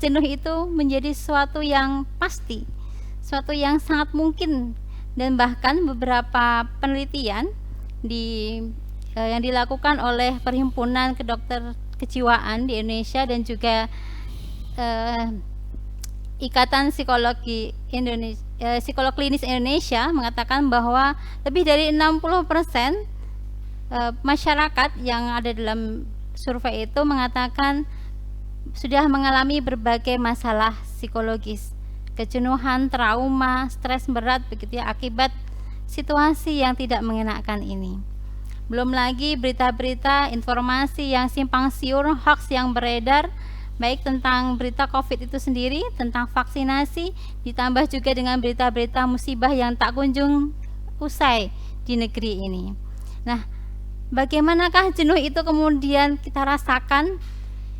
jenuh itu menjadi sesuatu yang pasti, sesuatu yang sangat mungkin, dan bahkan beberapa penelitian yang dilakukan oleh Perhimpunan Kedokter Kejiwaan di Indonesia dan juga Ikatan Psikolog Klinis Indonesia mengatakan bahwa lebih dari 60% masyarakat yang ada dalam survei itu mengatakan sudah mengalami berbagai masalah psikologis, kejenuhan, trauma, stres berat begitu ya, akibat situasi yang tidak mengenakan ini. Belum lagi berita-berita, informasi yang simpang siur, hoax yang beredar, baik tentang berita COVID itu sendiri, tentang vaksinasi, ditambah juga dengan berita-berita musibah yang tak kunjung usai di negeri ini. Nah, bagaimanakah jenuh itu kemudian kita rasakan?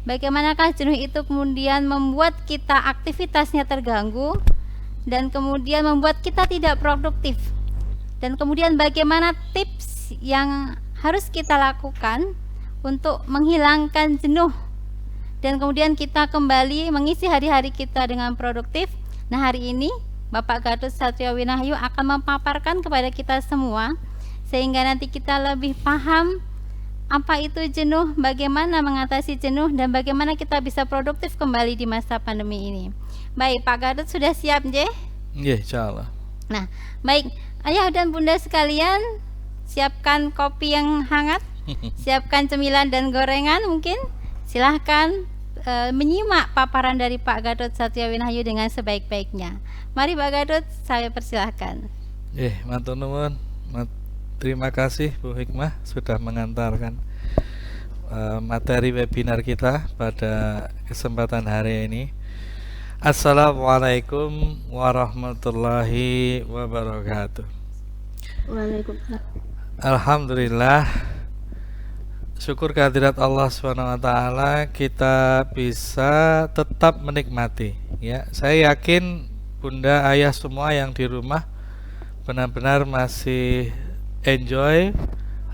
Bagaimanakah jenuh itu kemudian membuat kita aktivitasnya terganggu dan kemudian membuat kita tidak produktif? Dan kemudian bagaimana tips yang harus kita lakukan untuk menghilangkan jenuh dan kemudian kita kembali mengisi hari-hari kita dengan produktif? Nah, hari ini Bapak Gatot Satrio Winahyu akan memaparkan kepada kita semua sehingga nanti kita lebih paham apa itu jenuh, bagaimana mengatasi jenuh, dan bagaimana kita bisa produktif kembali di masa pandemi ini. Baik, Pak Gatot sudah siap, Nggih? Nggih, insyaallah. Nah, baik, Ayah dan Bunda sekalian, siapkan kopi yang hangat, siapkan cemilan dan gorengan mungkin. Silahkan menyimak paparan dari Pak Gatot Satrio Winahyu dengan sebaik-baiknya. Mari Pak Gatot, saya persilahkan. Matur nuwun. Terima kasih Bu Hikmah sudah mengantarkan materi webinar kita pada kesempatan hari ini. Assalamualaikum warahmatullahi wabarakatuh. Waalaikumsalam. Alhamdulillah, syukur kehadirat Allah SWT kita bisa tetap menikmati. Ya, saya yakin Bunda, Ayah semua yang di rumah benar-benar masih enjoy.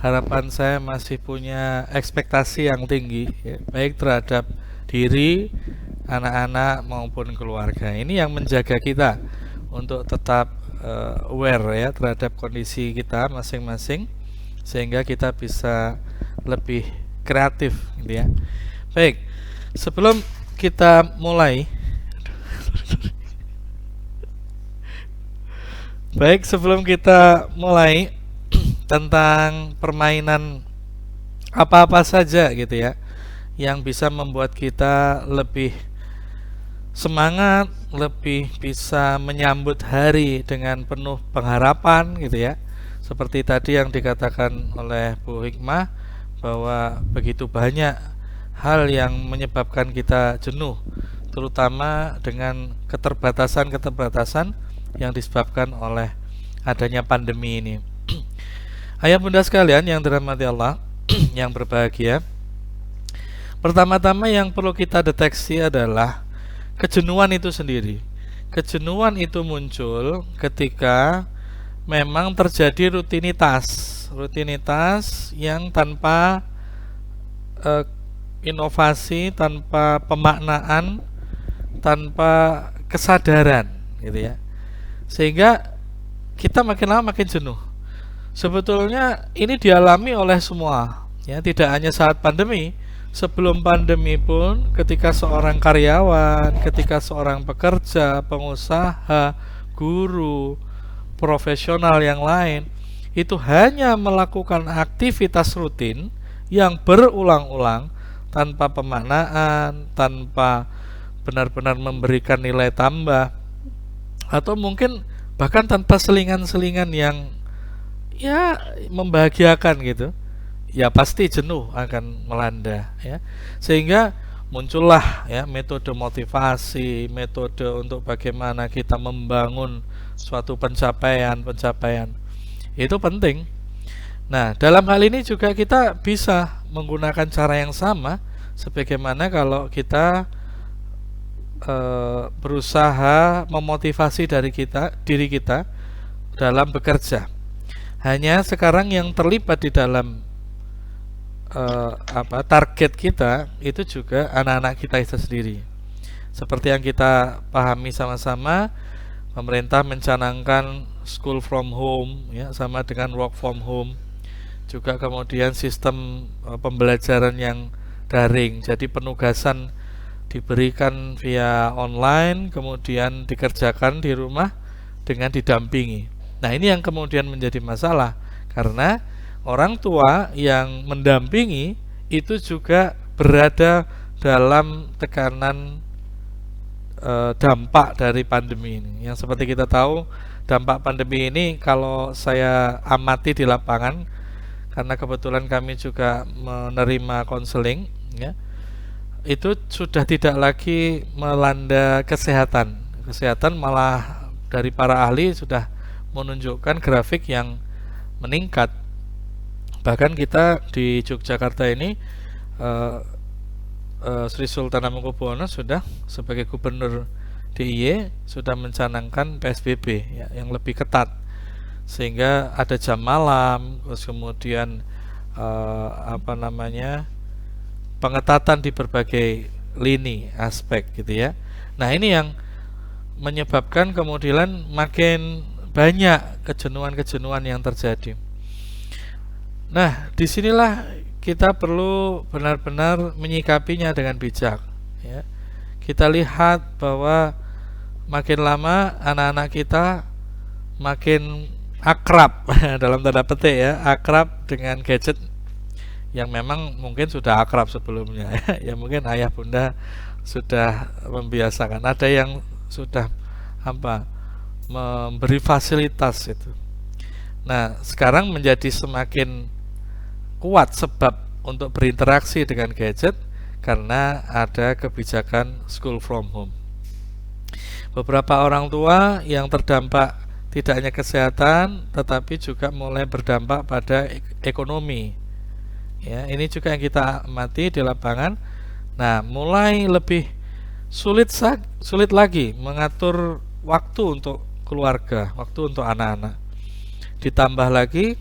Harapan saya masih punya ekspektasi yang tinggi ya, baik terhadap diri, anak-anak maupun keluarga. Ini yang menjaga kita untuk tetap aware ya terhadap kondisi kita masing-masing sehingga kita bisa lebih kreatif gitu ya. Baik, sebelum kita mulai tentang permainan apa-apa saja gitu ya yang bisa membuat kita lebih semangat, lebih bisa menyambut hari dengan penuh pengharapan gitu ya. Seperti tadi yang dikatakan oleh Bu Hikmah bahwa begitu banyak hal yang menyebabkan kita jenuh, terutama dengan keterbatasan-keterbatasan yang disebabkan oleh adanya pandemi ini. Ayah bunda sekalian yang dirahmati Allah, yang berbahagia, pertama-tama yang perlu kita deteksi adalah kejenuhan itu sendiri. Kejenuhan itu muncul ketika memang terjadi rutinitas yang tanpa inovasi, tanpa pemaknaan, tanpa kesadaran gitu ya. Sehingga kita makin lama makin jenuh. Sebetulnya ini dialami oleh semua ya, tidak hanya saat pandemi. Sebelum pandemi pun ketika seorang karyawan, ketika seorang pekerja, pengusaha, guru, profesional yang lain itu hanya melakukan aktivitas rutin yang berulang-ulang tanpa pemaknaan, tanpa benar-benar memberikan nilai tambah, atau mungkin bahkan tanpa selingan-selingan yang ya membahagiakan gitu, ya pasti jenuh akan melanda ya. Sehingga muncullah ya metode motivasi, metode untuk bagaimana kita membangun suatu pencapaian. Itu penting. Nah, dalam hal ini juga kita bisa menggunakan cara yang sama sebagaimana kalau kita berusaha memotivasi diri kita dalam bekerja. Hanya sekarang yang terlibat di dalam target kita itu juga anak-anak kita itu sendiri. Seperti yang kita pahami sama-sama, pemerintah mencanangkan school from home ya, sama dengan work from home. Juga kemudian sistem pembelajaran yang daring. Jadi penugasan diberikan via online, kemudian dikerjakan di rumah dengan didampingi. Nah, ini yang kemudian menjadi masalah karena orang tua yang mendampingi itu juga berada dalam tekanan dampak dari pandemi ini. Yang seperti kita tahu, dampak pandemi ini kalau saya amati di lapangan, karena kebetulan kami juga menerima konseling ya, itu sudah tidak lagi melanda kesehatan. Kesehatan malah dari para ahli sudah menunjukkan grafik yang meningkat. Bahkan kita di Yogyakarta ini Sri Sultan Hamengkubuwono sudah sebagai gubernur DIY sudah mencanangkan PSBB ya, yang lebih ketat, sehingga ada jam malam, terus kemudian pengetatan di berbagai lini aspek gitu ya. Nah, ini yang menyebabkan kemudian makin banyak kejenuhan-kejenuhan yang terjadi. Nah, disinilah kita perlu benar-benar menyikapinya dengan bijak ya. Kita lihat bahwa makin lama anak-anak kita makin akrab dalam tanda petik ya, akrab dengan gadget yang memang mungkin sudah akrab sebelumnya ya. Ya mungkin ayah bunda sudah membiasakan, ada yang sudah memberi fasilitas itu. Nah, sekarang menjadi semakin kuat sebab untuk berinteraksi dengan gadget karena ada kebijakan school from home. Beberapa orang tua yang terdampak tidak hanya kesehatan tetapi juga mulai berdampak pada ekonomi. Ya, ini juga yang kita amati di lapangan. Nah, mulai lebih sulit lagi mengatur waktu untuk keluarga, waktu untuk anak-anak. Ditambah lagi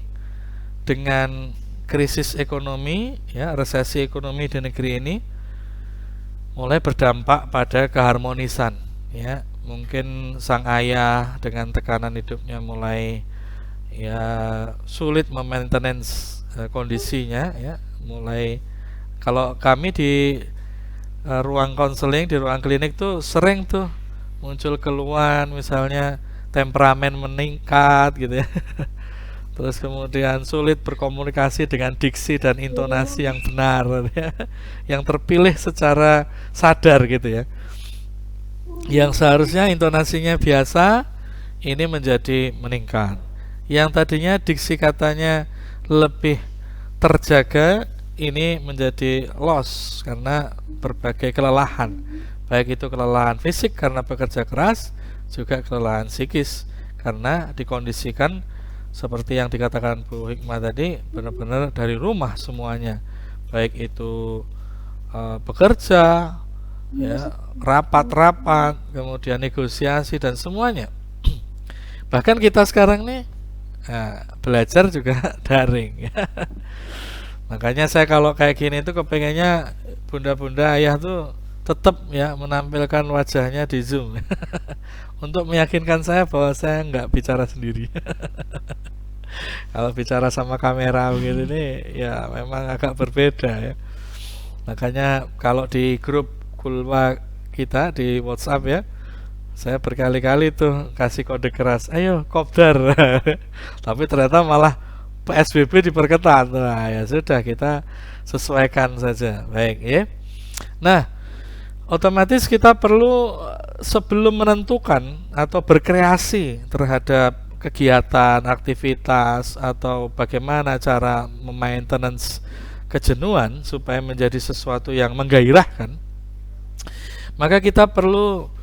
dengan krisis ekonomi ya, resesi ekonomi di negeri ini mulai berdampak pada keharmonisan ya. Mungkin sang ayah dengan tekanan hidupnya mulai ya sulit memaintenance kondisinya ya. Mulai, kalau kami di ruang konseling, di ruang klinik tuh sering tuh muncul keluhan, misalnya temperamen meningkat gitu ya. Terus kemudian sulit berkomunikasi dengan diksi dan intonasi yang benar ya, yang terpilih secara sadar gitu ya. Yang seharusnya intonasinya biasa, ini menjadi meningkat. Yang tadinya diksi katanya lebih terjaga, ini menjadi loss karena berbagai kelelahan. Baik itu kelelahan fisik karena bekerja keras, juga kelelahan psikis karena dikondisikan seperti yang dikatakan Bu Hikmah tadi, benar-benar dari rumah semuanya, baik itu bekerja, ya, rapat-rapat, kemudian negosiasi dan semuanya. Bahkan kita sekarang nih belajar juga daring. Ya. Makanya saya kalau kayak gini tuh kepengennya bunda-bunda ayah tuh tetap ya menampilkan wajahnya di Zoom untuk meyakinkan saya bahwa saya nggak bicara sendiri. Kalau bicara sama kamera begitu nih ya memang agak berbeda ya. Makanya kalau di grup kulwa kita di WhatsApp ya, saya berkali-kali tuh kasih kode keras, ayo kopdar. Tapi ternyata malah PSBB diperketat. Nah ya sudah, kita sesuaikan saja. Baik ya. Nah, otomatis kita perlu sebelum menentukan atau berkreasi terhadap kegiatan, aktivitas, atau bagaimana cara memaintenance kejenuhan supaya menjadi sesuatu yang menggairahkan, maka kita perlu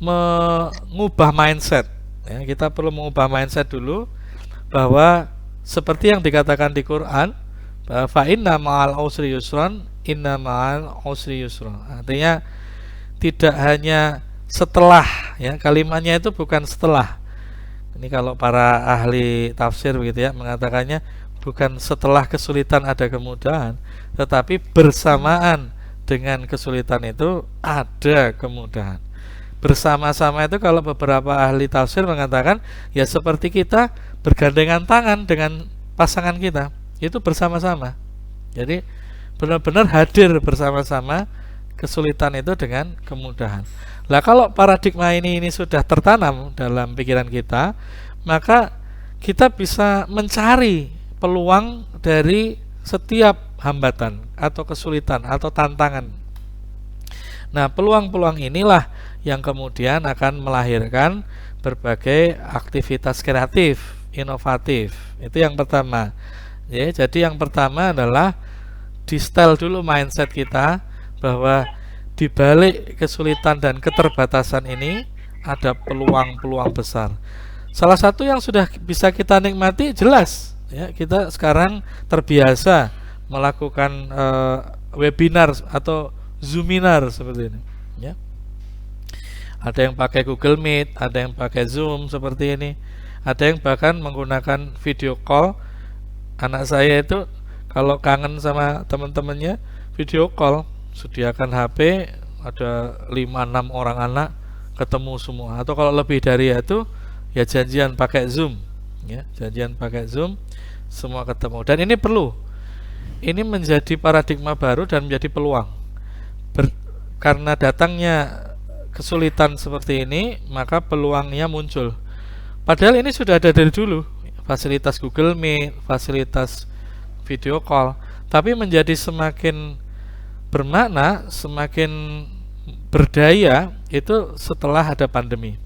mengubah mindset ya. Kita perlu mengubah mindset dulu bahwa seperti yang dikatakan di Quran, fa inna ma'al usri yusran, inna ma'al usri yusran. Artinya tidak hanya setelah ya, kalimatnya itu bukan setelah. Ini kalau para ahli tafsir begitu ya mengatakannya, bukan setelah kesulitan ada kemudahan, tetapi bersamaan dengan kesulitan itu ada kemudahan. bersama-sama itu kalau beberapa ahli tafsir mengatakan ya seperti kita bergandengan tangan dengan pasangan kita, itu bersama-sama. Jadi benar-benar hadir bersama-sama kesulitan itu dengan kemudahan. Lah kalau paradigma ini sudah tertanam dalam pikiran kita, maka kita bisa mencari peluang dari setiap hambatan atau kesulitan atau tantangan. Nah, peluang-peluang inilah yang kemudian akan melahirkan berbagai aktivitas kreatif, inovatif. Itu yang pertama. Ya, jadi yang pertama adalah di-style dulu mindset kita bahwa di balik kesulitan dan keterbatasan ini ada peluang-peluang besar. Salah satu yang sudah bisa kita nikmati jelas, ya, kita sekarang terbiasa melakukan webinar atau zoominar seperti ini, ya. Ada yang pakai Google Meet, ada yang pakai Zoom seperti ini, ada yang bahkan menggunakan video call. Anak saya itu kalau kangen sama teman-temannya video call, sediakan HP, ada 5-6 orang anak ketemu semua, atau kalau lebih dari itu ya janjian pakai Zoom, ya, janjian pakai Zoom, semua ketemu. Dan ini perlu, ini menjadi paradigma baru dan menjadi peluang. Karena datangnya kesulitan seperti ini, maka peluangnya muncul. Padahal ini sudah ada dari dulu, fasilitas Google Meet, fasilitas video call, tapi menjadi semakin bermakna, semakin berdaya itu setelah ada pandemi.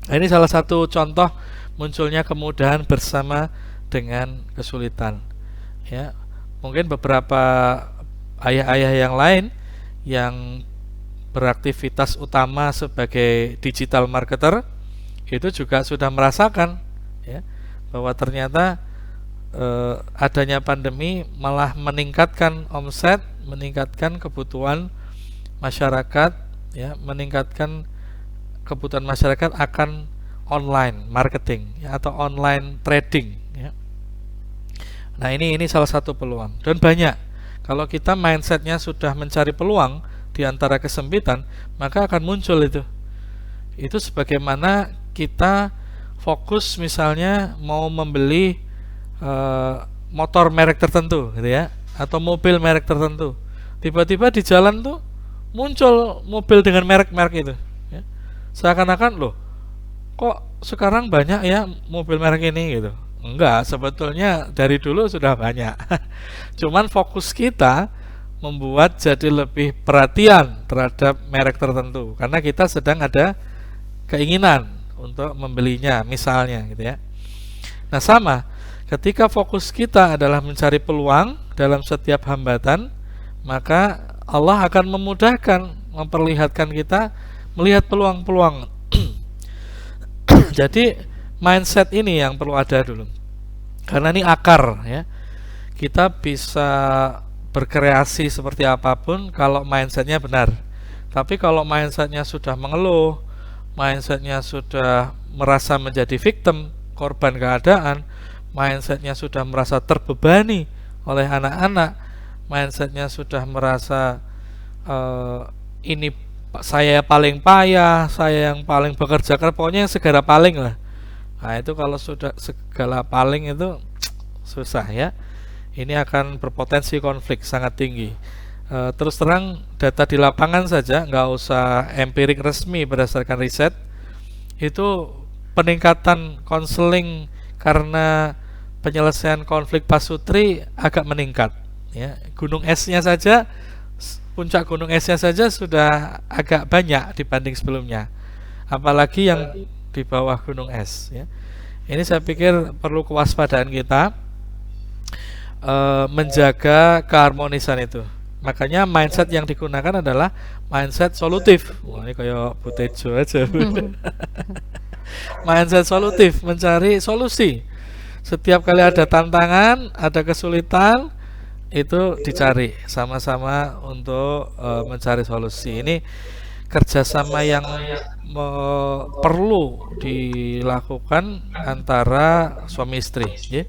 Nah, ini salah satu contoh munculnya kemudahan bersama dengan kesulitan. Ya, mungkin beberapa ayah-ayah yang lain yang beraktivitas utama sebagai digital marketer itu juga sudah merasakan, ya, bahwa ternyata adanya pandemi malah meningkatkan omset, meningkatkan kebutuhan masyarakat, ya, meningkatkan kebutuhan masyarakat akan online marketing, ya, atau online trading, ya. Nah, ini salah satu peluang dan banyak. Kalau kita mindsetnya sudah mencari peluang di antara kesempitan, maka akan muncul itu. Itu sebagaimana kita fokus misalnya mau membeli motor merek tertentu, gitu ya, atau mobil merek tertentu. Tiba-tiba di jalan tuh muncul mobil dengan merek-merek itu, ya. Seakan-akan loh, kok sekarang banyak ya mobil merek ini gitu. Enggak, sebetulnya dari dulu sudah banyak. Cuman fokus kita membuat jadi lebih perhatian terhadap merek tertentu karena kita sedang ada keinginan untuk membelinya misalnya, gitu ya. Nah, sama ketika fokus kita adalah mencari peluang dalam setiap hambatan, maka Allah akan memudahkan, memperlihatkan kita melihat peluang-peluang. Jadi mindset ini yang perlu ada dulu, karena ini akar, ya. Kita bisa berkreasi seperti apapun kalau mindsetnya benar. Tapi kalau mindsetnya sudah mengeluh, mindsetnya sudah merasa menjadi victim, korban keadaan, mindsetnya sudah merasa terbebani oleh anak-anak, mindsetnya sudah merasa ini saya paling payah, saya yang paling bekerja keras, pokoknya yang segala paling lah. Nah, itu kalau sudah segala paling itu susah, ya. Ini akan berpotensi konflik sangat tinggi. Terus terang, data di lapangan saja, nggak usah empirik resmi berdasarkan riset, itu peningkatan konseling karena penyelesaian konflik pasutri agak meningkat, ya. Gunung esnya saja, puncak gunung esnya saja sudah agak banyak dibanding sebelumnya, apalagi yang di bawah gunung es, ya. Ini saya pikir perlu kewaspadaan kita, menjaga keharmonisan itu. Makanya mindset yang digunakan adalah mindset solutif. Wah, ini kayak Butejo aja. Mindset solutif, mencari solusi. Setiap kali ada tantangan, ada kesulitan, itu dicari sama-sama untuk mencari solusi. Ini kerjasama yang perlu dilakukan antara suami istri, ya.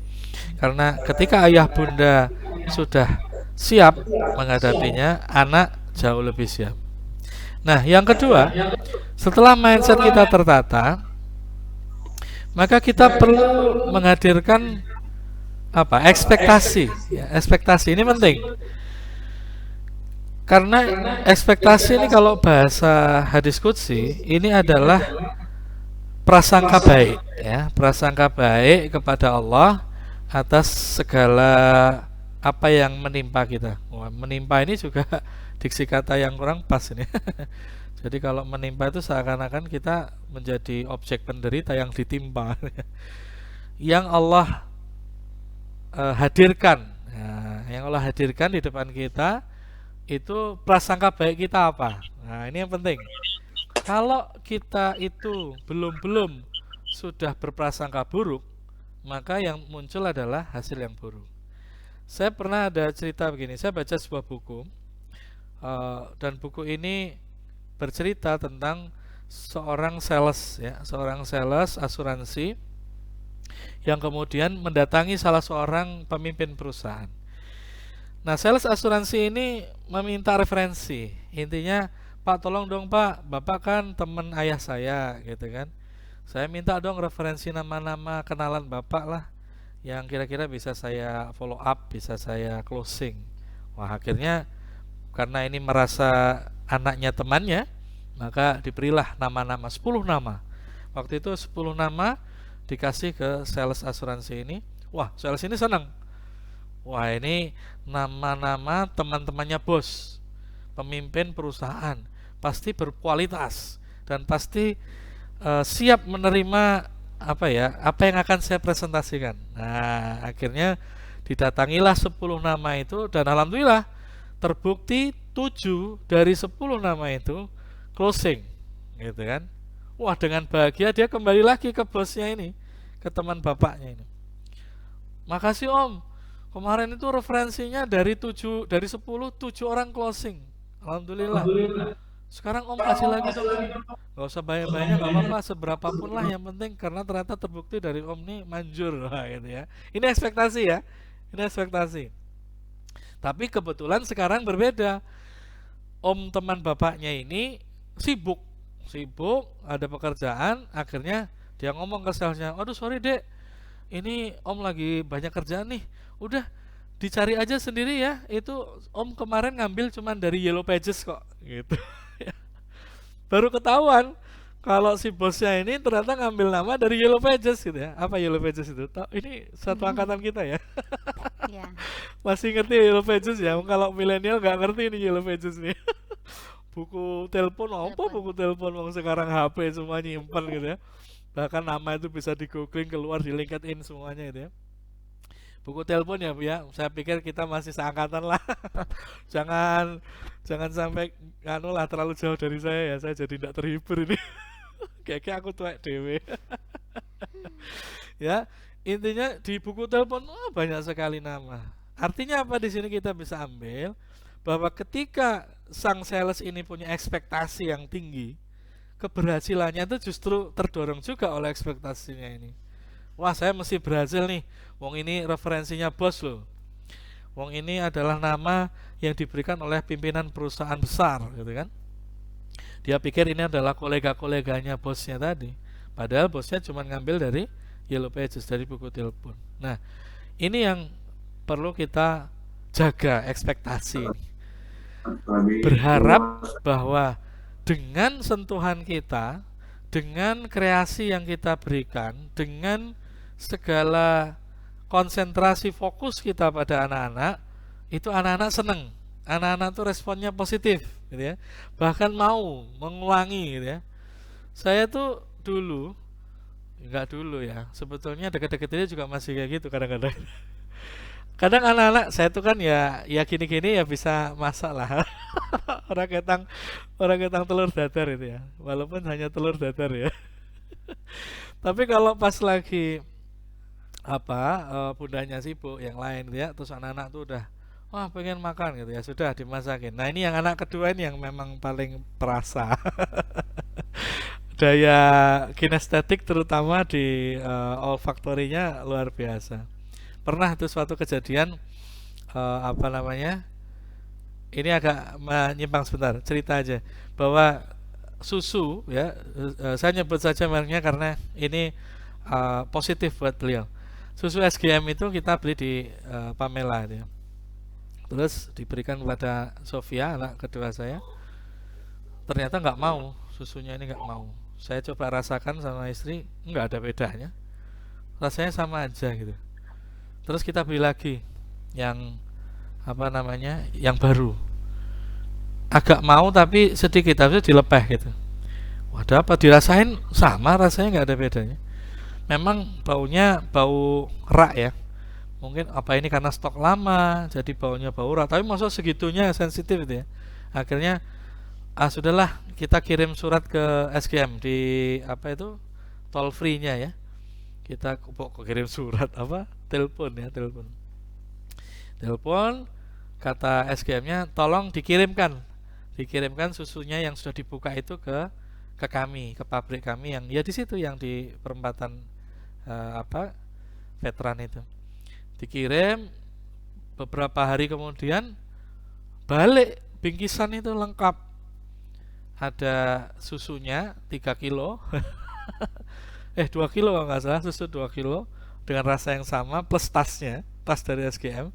Karena ketika ayah bunda sudah siap menghadapinya, anak jauh lebih siap. Nah, yang kedua, Setelah mindset kita tertata, maka kita perlu menghadirkan apa? Ekspektasi. Ya, ekspektasi ini penting. Karena ekspektasi ini kalau bahasa hadis qudsi ini adalah prasangka baik, ya, prasangka baik kepada Allah atas segala apa yang menimpa kita. Wah, menimpa ini juga diksi kata yang kurang pas ini. Jadi kalau menimpa itu seakan-akan kita menjadi objek penderita yang ditimpa. Yang Allah hadirkan, nah, yang Allah hadirkan di depan kita itu prasangka baik kita apa? Nah, ini yang penting. Kalau kita itu belum sudah berprasangka buruk, maka yang muncul adalah hasil yang buruk. Saya pernah ada cerita begini, saya baca sebuah buku, dan buku ini bercerita tentang seorang sales, ya, seorang sales asuransi yang kemudian mendatangi salah seorang pemimpin perusahaan. Nah, sales asuransi ini meminta referensi. Intinya, Pak, tolong dong Pak, Bapak kan teman ayah saya gitu kan. Saya minta dong referensi nama-nama kenalan Bapak lah, yang kira-kira bisa saya follow up, bisa saya closing. Wah, akhirnya karena ini merasa anaknya temannya, maka diberilah nama-nama, 10 nama. Waktu itu 10 nama dikasih ke sales asuransi ini. Wah, sales ini senang. Wah, ini nama-nama teman-temannya bos, pemimpin perusahaan, pasti berkualitas dan pasti siap menerima apa yang akan saya presentasikan. Nah, akhirnya didatangilah 10 nama itu, dan alhamdulillah terbukti 7 dari 10 nama itu closing, gitu kan. Wah, dengan bahagia dia kembali lagi ke bosnya ini, ke teman bapaknya ini. Makasih Om, kemarin itu referensinya dari 10 7 orang closing. Alhamdulillah. Sekarang Om kasih lagi dong. Gak usah banyak-banyak, gak apa-apa, seberapapun lah, yang penting karena ternyata terbukti dari Om nih manjur. Wah, gitu ya. Ini ekspektasi ya. Ini ekspektasi. Tapi kebetulan sekarang berbeda. Om teman bapaknya ini sibuk, ada pekerjaan. Akhirnya dia ngomong ke salesnya, aduh sorry dek, ini Om lagi banyak kerjaan nih, udah dicari aja sendiri ya, itu Om kemarin ngambil cuman dari Yellow Pages kok, gitu. Baru ketahuan kalau si bosnya ini ternyata ngambil nama dari Yellow Pages gitu ya. Apa Yellow Pages itu? Ini satu angkatan kita ya. Ya. Masih ngerti Yellow Pages ya? Kalau milenial nggak ngerti ini Yellow Pages nih. Buku telepon, apa buku telepon wong sekarang HP semua nyimpen gitu ya. Bahkan nama itu bisa di googling, keluar di LinkedIn semuanya gitu ya. Buku telepon ya Bu ya. Saya pikir kita masih seangkatan lah. jangan sampai terlalu jauh dari saya ya. Saya jadi tidak terhibur ini. Kayak aku tuwek dewe. Ya, intinya di buku telepon banyak sekali nama. Artinya apa di sini kita bisa ambil bahwa ketika sang sales ini punya ekspektasi yang tinggi, keberhasilannya itu justru terdorong juga oleh ekspektasinya ini. Wah, saya mesti berhasil nih. Wong ini referensinya bos loh. Wong ini adalah nama yang diberikan oleh pimpinan perusahaan besar, gitu kan. Dia pikir ini adalah kolega-koleganya bosnya tadi. Padahal bosnya cuma ngambil dari Yellow Pages, dari buku telepon. Nah, ini yang perlu kita jaga ekspektasi ini. Berharap bahwa dengan sentuhan kita, dengan kreasi yang kita berikan, dengan segala konsentrasi fokus kita pada anak-anak, itu anak-anak seneng, anak-anak tuh responnya positif, gitu ya. Bahkan mau mengulangi, gitu ya. Saya tuh enggak dulu ya, sebetulnya deket-deket ini juga masih kayak gitu kadang-kadang. Kadang anak-anak saya tuh kan ya gini-gini ya bisa masak lah. orang ketang telur dadar itu ya, walaupun hanya telur dadar ya. Tapi kalau pas lagi bundanya sibuk yang lain gitu ya, terus anak-anak tuh udah wah pengen makan gitu ya, sudah dimasakin. Nah, ini yang anak kedua ini yang memang paling terasa. Daya kinestetik terutama di olfaktorinya luar biasa. Pernah tuh suatu kejadian ini agak menyimpang sebentar, cerita aja bahwa susu ya, saya nyebut saja mereknya karena ini positif buat beliau. Susu SGM itu kita beli di Pamela itu ya. Terus diberikan kepada Sofia, anak kedua saya. Ternyata nggak mau, susunya ini nggak mau. Saya coba rasakan sama istri, nggak ada bedanya. Rasanya sama aja gitu. Terus kita beli lagi yang apa namanya, yang baru. Agak mau tapi sedikit, habis itu dilepeh gitu. Wadah, apa dirasain sama, rasanya nggak ada bedanya. Memang baunya bau rak ya. Mungkin apa ini karena stok lama jadi baunya bau rak. Tapi maksud segitunya sensitif itu ya. Akhirnya sudahlah, kita kirim surat ke SGM di apa itu, toll free-nya ya. Kita kok kirim surat apa? Telepon ya, telepon. Telepon, kata SGM-nya tolong dikirimkan susunya yang sudah dibuka itu ke kami, ke pabrik kami yang ya di situ, yang di perempatan apa, veteran itu. Dikirim, beberapa hari kemudian balik bingkisan itu lengkap, ada susunya 3 kilo 2 kilo kalau nggak salah, susu 2 kilo dengan rasa yang sama plus tasnya, tas dari SGM,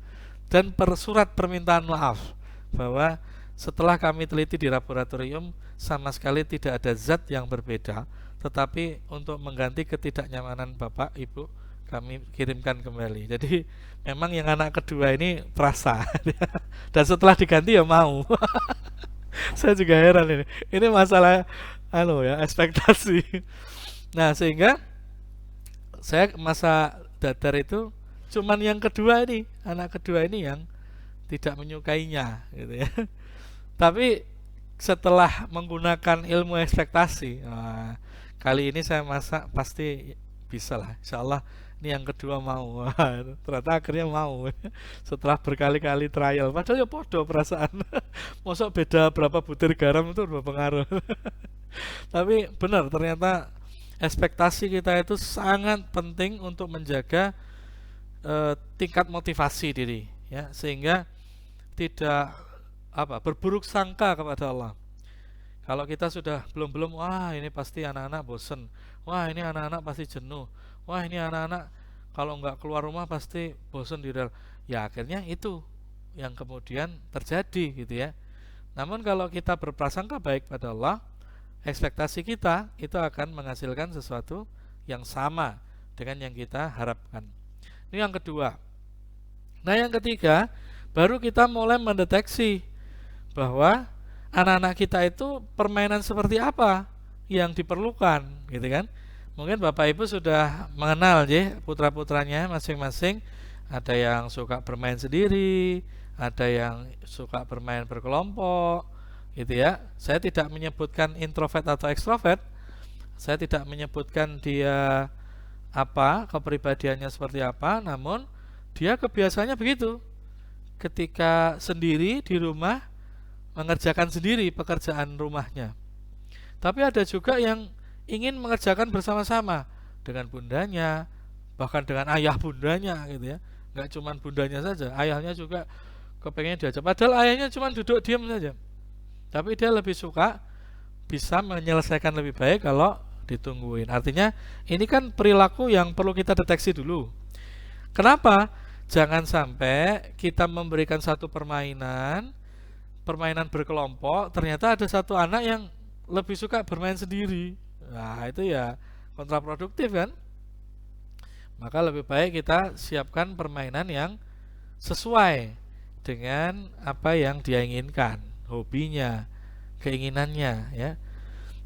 dan surat permintaan maaf bahwa setelah kami teliti di laboratorium sama sekali tidak ada zat yang berbeda, tetapi untuk mengganti ketidaknyamanan Bapak Ibu kami kirimkan kembali. Jadi memang yang anak kedua ini perasa dan setelah diganti ya mau. Saya juga heran ini. Ini masalah ekspektasi. Nah, sehingga saya masa dadar itu cuman yang kedua ini, anak kedua ini yang tidak menyukainya gitu ya. Tapi setelah menggunakan ilmu ekspektasi, kali ini saya masak pasti bisa lah, insya Allah. Ini yang kedua mau. Ternyata akhirnya mau. Setelah berkali-kali trial, padahal ya podo perasaan. Masa beda berapa butir garam itu berpengaruh. Tapi benar, ternyata ekspektasi kita itu sangat penting untuk menjaga tingkat motivasi diri ya, sehingga tidak berburuk sangka kepada Allah. Kalau kita sudah belum wah ini pasti anak-anak bosen, wah ini anak-anak pasti jenuh, wah ini anak-anak kalau nggak keluar rumah pasti bosen di rel, ya akhirnya itu yang kemudian terjadi gitu ya. Namun kalau kita berprasangka baik pada Allah, ekspektasi kita itu akan menghasilkan sesuatu yang sama dengan yang kita harapkan. Ini yang kedua. Nah, yang ketiga, baru kita mulai mendeteksi bahwa anak-anak kita itu permainan seperti apa yang diperlukan, gitu kan? Mungkin Bapak Ibu sudah mengenal putra-putranya masing-masing. Ada yang suka bermain sendiri, ada yang suka bermain berkelompok, gitu ya. Saya tidak menyebutkan introvert atau ekstrovert. Saya tidak menyebutkan dia kepribadiannya seperti apa, namun dia kebiasaannya begitu. Ketika sendiri di rumah mengerjakan sendiri pekerjaan rumahnya. Tapi ada juga yang ingin mengerjakan bersama-sama dengan bundanya, bahkan dengan ayah bundanya gitu ya. Nggak cuma bundanya saja, ayahnya juga kepengen diajak. Padahal ayahnya cuma duduk diam saja. Tapi dia lebih suka bisa menyelesaikan lebih baik kalau ditungguin. Artinya ini kan perilaku yang perlu kita deteksi dulu. Kenapa? Jangan sampai kita memberikan satu permainan berkelompok, ternyata ada satu anak yang lebih suka bermain sendiri. Nah, itu ya kontraproduktif kan? Maka lebih baik kita siapkan permainan yang sesuai dengan apa yang dia inginkan, hobinya, keinginannya ya.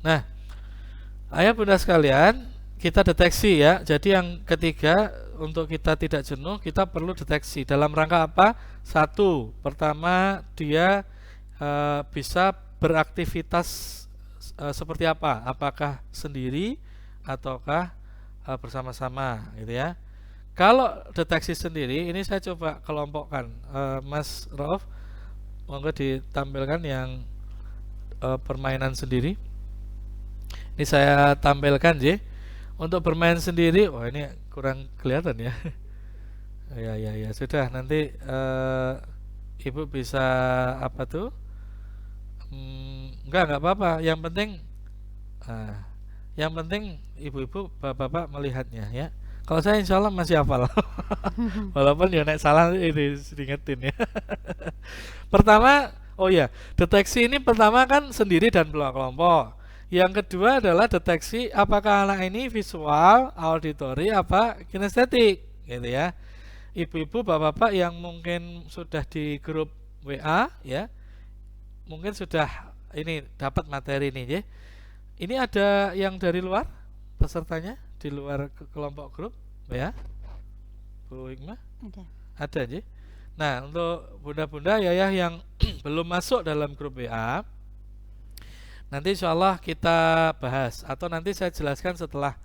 Nah, ayah bunda sekalian, kita deteksi ya. Jadi yang ketiga, untuk kita tidak jenuh, kita perlu deteksi. Dalam rangka apa? Satu, pertama dia bisa beraktivitas seperti apa? Apakah sendiri ataukah bersama-sama gitu ya. Kalau deteksi sendiri, ini saya coba kelompokkan. Mas Rauf, monggo ditampilkan yang permainan sendiri. Ini saya tampilkan untuk bermain sendiri. Wah, ini kurang kelihatan ya. Ya sudah, nanti Ibu bisa enggak apa-apa. Yang penting Nah, yang penting ibu-ibu, bapak-bapak melihatnya ya. Kalau saya insya Allah masih hafal. Walaupun ya nek salah ini diingetin ya. Pertama, oh ya, deteksi ini pertama kan sendiri dan kelompok. Yang kedua adalah deteksi apakah anak ini visual, auditory, apa kinestetik, gitu ya. Ibu-ibu, bapak-bapak yang mungkin sudah di grup WA ya, mungkin sudah ini dapat materi ini ya. Ini ada yang dari luar pesertanya di luar kelompok grup ya, Bu Hikmah? Ada. Ada aja. Nah, untuk bunda-bunda ya yang belum masuk dalam grup WA, nanti insya Allah kita bahas atau nanti saya jelaskan setelah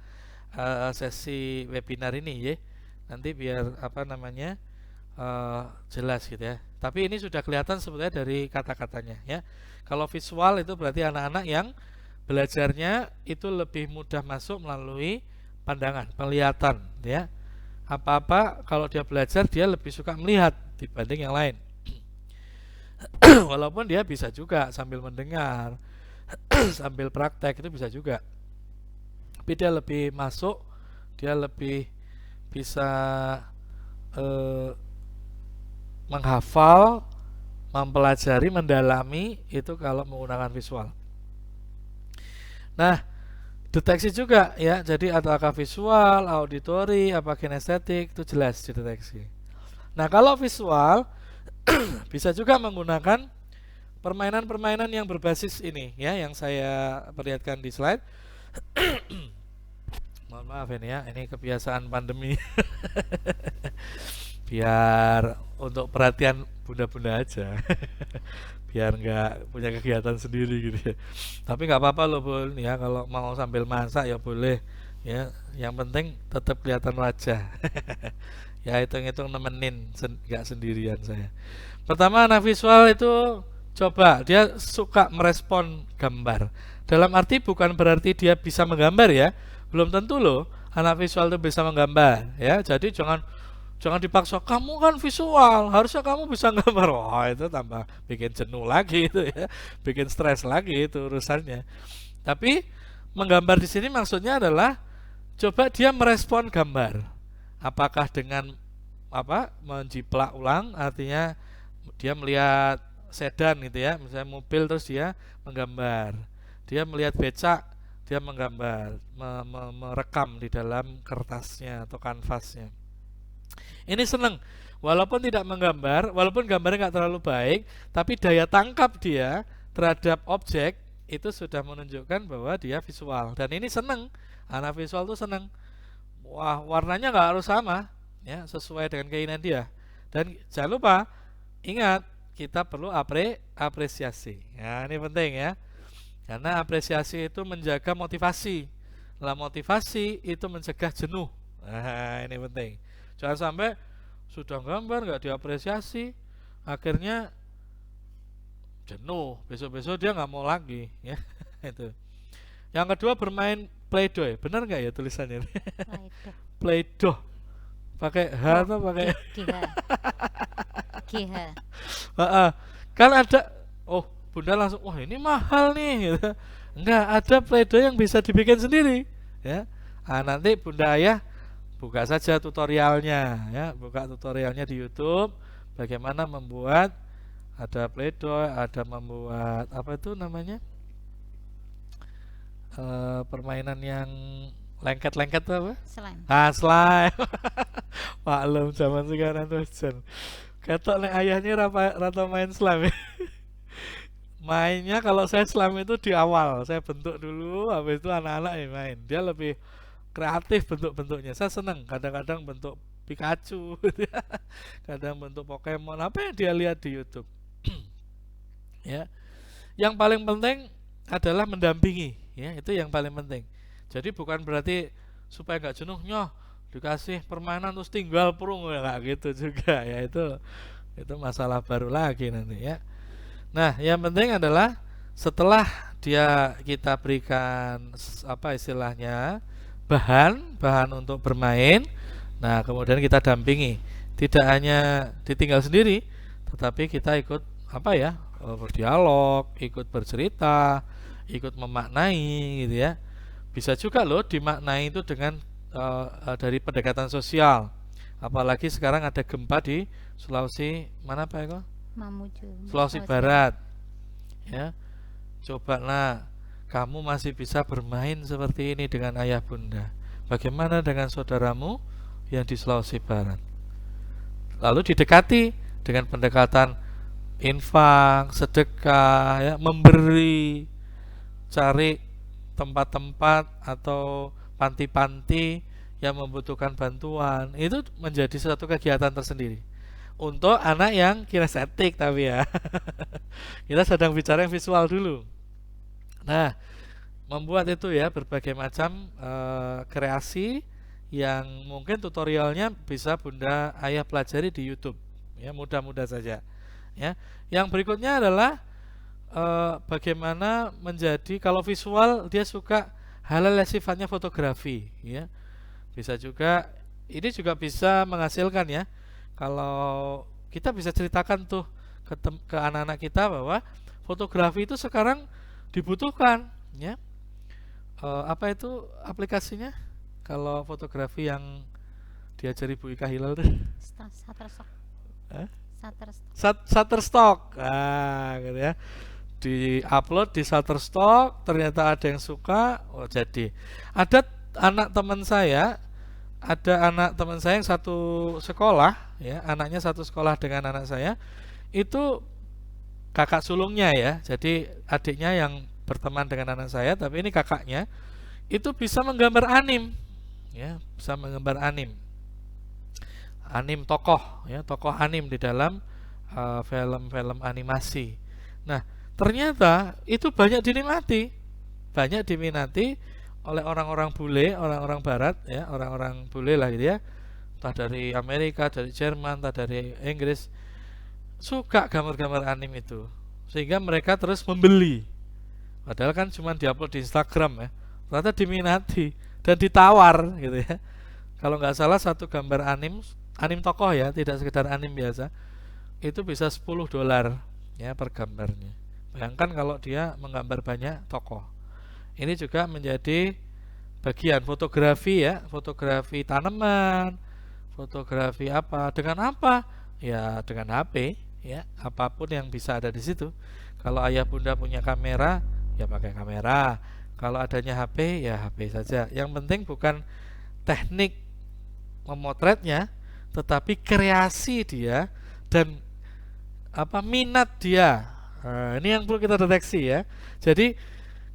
sesi webinar ini ya. Nanti biar apa namanya jelas gitu ya. Tapi ini sudah kelihatan sebetulnya dari kata-katanya ya. Kalau visual itu berarti anak-anak yang belajarnya itu lebih mudah masuk melalui pandangan, penglihatan ya. Apa-apa kalau dia belajar dia lebih suka melihat dibanding yang lain. Walaupun dia bisa juga sambil mendengar, sambil praktek itu bisa juga. Tapi dia lebih masuk, dia lebih bisa menghafal, mempelajari, mendalami itu kalau menggunakan visual. Nah, deteksi juga ya. Jadi apakah visual, auditory, apa kinestetik itu jelas dideteksi. Nah, kalau visual bisa juga menggunakan permainan-permainan yang berbasis ini ya, yang saya perlihatkan di slide. Mohon maaf ini ya, ini kebiasaan pandemi. Biar untuk perhatian bunda-bunda aja. Biar nggak punya kegiatan sendiri gitu ya. Tapi nggak apa-apa loh Bun ya, kalau mau sambil masak ya boleh ya. Yang penting tetap kelihatan wajah. Ya hitung-hitung nemenin, nggak sendirian saya. Pertama anak visual itu coba dia suka merespon gambar. Dalam arti bukan berarti dia bisa menggambar ya. Belum tentu loh anak visual itu bisa menggambar ya. Jadi jangan dipaksa, kamu kan visual, harusnya kamu bisa gambar. Wah, itu tambah bikin jenuh lagi itu ya, bikin stres lagi itu urusannya. Tapi menggambar di sini maksudnya adalah coba dia merespon gambar. Apakah dengan menjiplak ulang, artinya dia melihat sedan gitu ya, misalnya mobil terus dia menggambar. Dia melihat becak, dia menggambar, merekam di dalam kertasnya atau kanvasnya. Ini seneng, walaupun tidak menggambar, walaupun gambarnya nggak terlalu baik, tapi daya tangkap dia terhadap objek itu sudah menunjukkan bahwa dia visual. Dan ini seneng, anak visual tuh seneng. Wah, warnanya nggak harus sama, ya, sesuai dengan keinginan dia. Dan jangan lupa, ingat kita perlu apresiasi. Nah, ini penting ya, karena apresiasi itu menjaga motivasi. Lah motivasi itu mencegah jenuh. Nah, ini penting. Jangan sampai sudah gambar nggak diapresiasi, akhirnya jenuh. Besok-besok dia nggak mau lagi, ya. Itu. Yang kedua bermain Play-Doh, benar nggak ya tulisannya? Play-Doh, pakai H atau pakai GH. Kan ada, oh bunda langsung, wah ini mahal nih, gitu. Enggak, ada Play-Doh yang bisa dibikin sendiri, ya. Nanti bunda ayah buka saja tutorialnya ya, buka tutorialnya di YouTube bagaimana membuat, ada Play-Doh, ada membuat apa itu namanya permainan yang lengket-lengket apa? Slime. Slime. Maklum zaman sekarang tuh Jen. Ketok nek ayahnya rata main slime. Mainnya kalau saya slime itu di awal, saya bentuk dulu, habis itu anak-anak yang main. Dia lebih kreatif bentuk-bentuknya. Saya senang kadang-kadang bentuk Pikachu, kadang bentuk Pokemon, apa yang dia lihat di YouTube. Ya. Yang paling penting adalah mendampingi, ya, itu yang paling penting. Jadi bukan berarti supaya nggak jenuh, nyoh dikasih permainan terus tinggal perung, ya nggak gitu juga ya, itu masalah baru lagi nanti ya. Nah, yang penting adalah setelah kita berikan apa istilahnya bahan untuk bermain. Nah, kemudian kita dampingi. Tidak hanya ditinggal sendiri, tetapi kita ikut berdialog, ikut bercerita, ikut memaknai gitu ya. Bisa juga loh dimaknai itu dengan dari pendekatan sosial. Apalagi sekarang ada gempa di Sulawesi mana Pak Eko? Mamuju. Sulawesi Barat. Ya. Cobalah kamu masih bisa bermain seperti ini dengan ayah bunda. Bagaimana dengan saudaramu yang di Sulawesi Barat? Lalu didekati dengan pendekatan infak, sedekah, ya, memberi, cari tempat-tempat atau panti-panti yang membutuhkan bantuan. Itu menjadi suatu kegiatan tersendiri untuk anak yang kinestetik tapi ya. Kita sedang bicara yang visual dulu. Nah, membuat itu ya berbagai macam kreasi yang mungkin tutorialnya bisa bunda ayah pelajari di YouTube ya, mudah-mudah saja ya. Yang berikutnya adalah bagaimana menjadi, kalau visual dia suka hal-hal yang sifatnya fotografi ya. Bisa juga, ini juga bisa menghasilkan ya, kalau kita bisa ceritakan tuh ke anak-anak kita bahwa fotografi itu sekarang dibutuhkan ya. Apa itu aplikasinya kalau fotografi yang diajari Bu Ika Hilal tuh? Shutterstock. Hah? Shutterstock. Shutterstock, gitu ya. Di-upload di Shutterstock, ternyata ada yang suka, oh jadi. Ada anak teman saya yang satu sekolah ya, anaknya satu sekolah dengan anak saya, itu kakak sulungnya ya. Jadi adiknya yang berteman dengan anak saya, tapi ini kakaknya, itu bisa menggambar anim ya, bisa menggambar anim tokoh ya, tokoh anim di dalam film-film animasi. Nah, ternyata itu banyak diminati oleh orang-orang bule, orang-orang barat ya, orang-orang bule lah gitu ya, entah dari Amerika, dari Jerman, entah dari Inggris, suka gambar-gambar anim itu, sehingga mereka terus membeli. Padahal kan cuma diupload di Instagram ya, ternyata diminati dan ditawar gitu ya. Kalau nggak salah satu gambar anim tokoh ya, tidak sekedar anim biasa, itu bisa $10 ya per gambarnya. Bayangkan kalau dia menggambar banyak tokoh. Ini juga menjadi bagian fotografi ya, fotografi tanaman, fotografi apa, dengan apa? Ya dengan HP ya, apapun yang bisa ada di situ. Kalau ayah bunda punya kamera, ya pakai kamera. Kalau adanya HP, ya HP saja. Yang penting bukan teknik memotretnya, tetapi kreasi dia dan minat dia. Nah, ini yang perlu kita deteksi ya. Jadi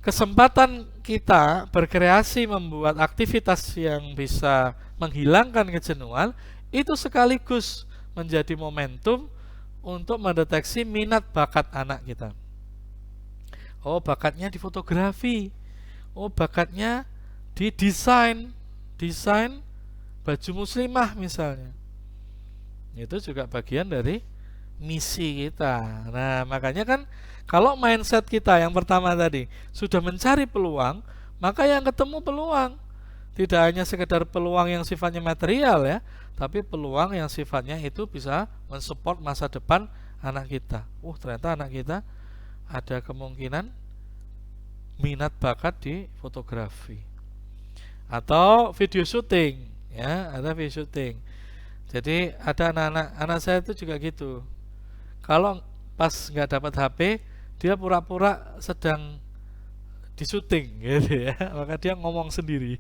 kesempatan kita berkreasi, membuat aktivitas yang bisa menghilangkan kejenuhan, itu sekaligus menjadi momentum untuk mendeteksi minat bakat anak kita. Oh, bakatnya di fotografi. Oh, bakatnya di desain baju muslimah misalnya. Itu juga bagian dari misi kita. Nah, makanya kan kalau mindset kita yang pertama tadi sudah mencari peluang, maka yang ketemu peluang tidak hanya sekedar peluang yang sifatnya material ya, tapi peluang yang sifatnya itu bisa mensupport masa depan anak kita. Ternyata anak kita ada kemungkinan minat bakat di fotografi atau video syuting ya, ada video syuting. Jadi ada anak saya itu juga gitu. Kalau pas nggak dapat HP, dia pura-pura sedang disuting gitu ya, maka dia ngomong sendiri.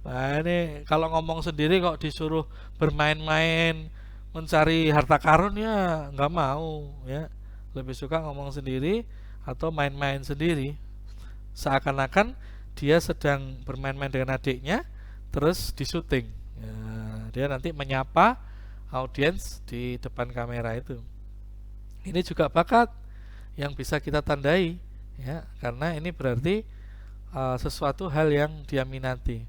Nah ini kalau ngomong sendiri kok disuruh bermain-main mencari harta karun ya nggak mau ya, lebih suka ngomong sendiri atau main-main sendiri, seakan-akan dia sedang bermain-main dengan adiknya terus disuting ya, dia nanti menyapa audiens di depan kamera itu. Ini juga bakat yang bisa kita tandai ya, karena ini berarti sesuatu hal yang dia minati.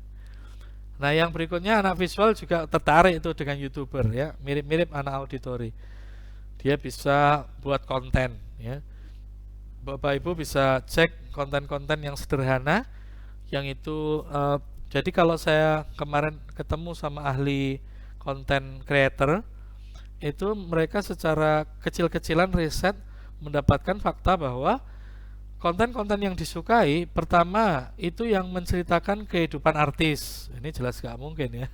Nah, yang berikutnya anak visual juga tertarik itu dengan YouTuber ya, mirip-mirip anak auditori. Dia bisa buat konten ya. Bapak Ibu bisa cek konten-konten yang sederhana yang itu jadi kalau saya kemarin ketemu sama ahli konten creator, itu mereka secara kecil-kecilan riset mendapatkan fakta bahwa konten-konten yang disukai pertama itu yang menceritakan kehidupan artis. Ini jelas gak mungkin ya.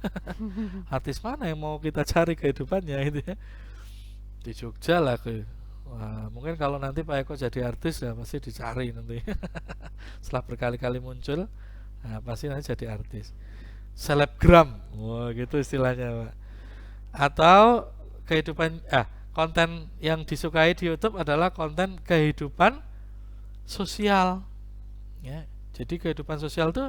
Artis mana yang mau kita cari kehidupannya itu ya. Di Jogja lah wah, mungkin kalau nanti Pak Eko jadi artis ya pasti dicari nanti. Setelah berkali-kali muncul, nah, pasti nanti jadi artis. Selebgram, wah gitu istilahnya Pak. Atau konten yang disukai di YouTube adalah konten kehidupan sosial, ya. Jadi kehidupan sosial tuh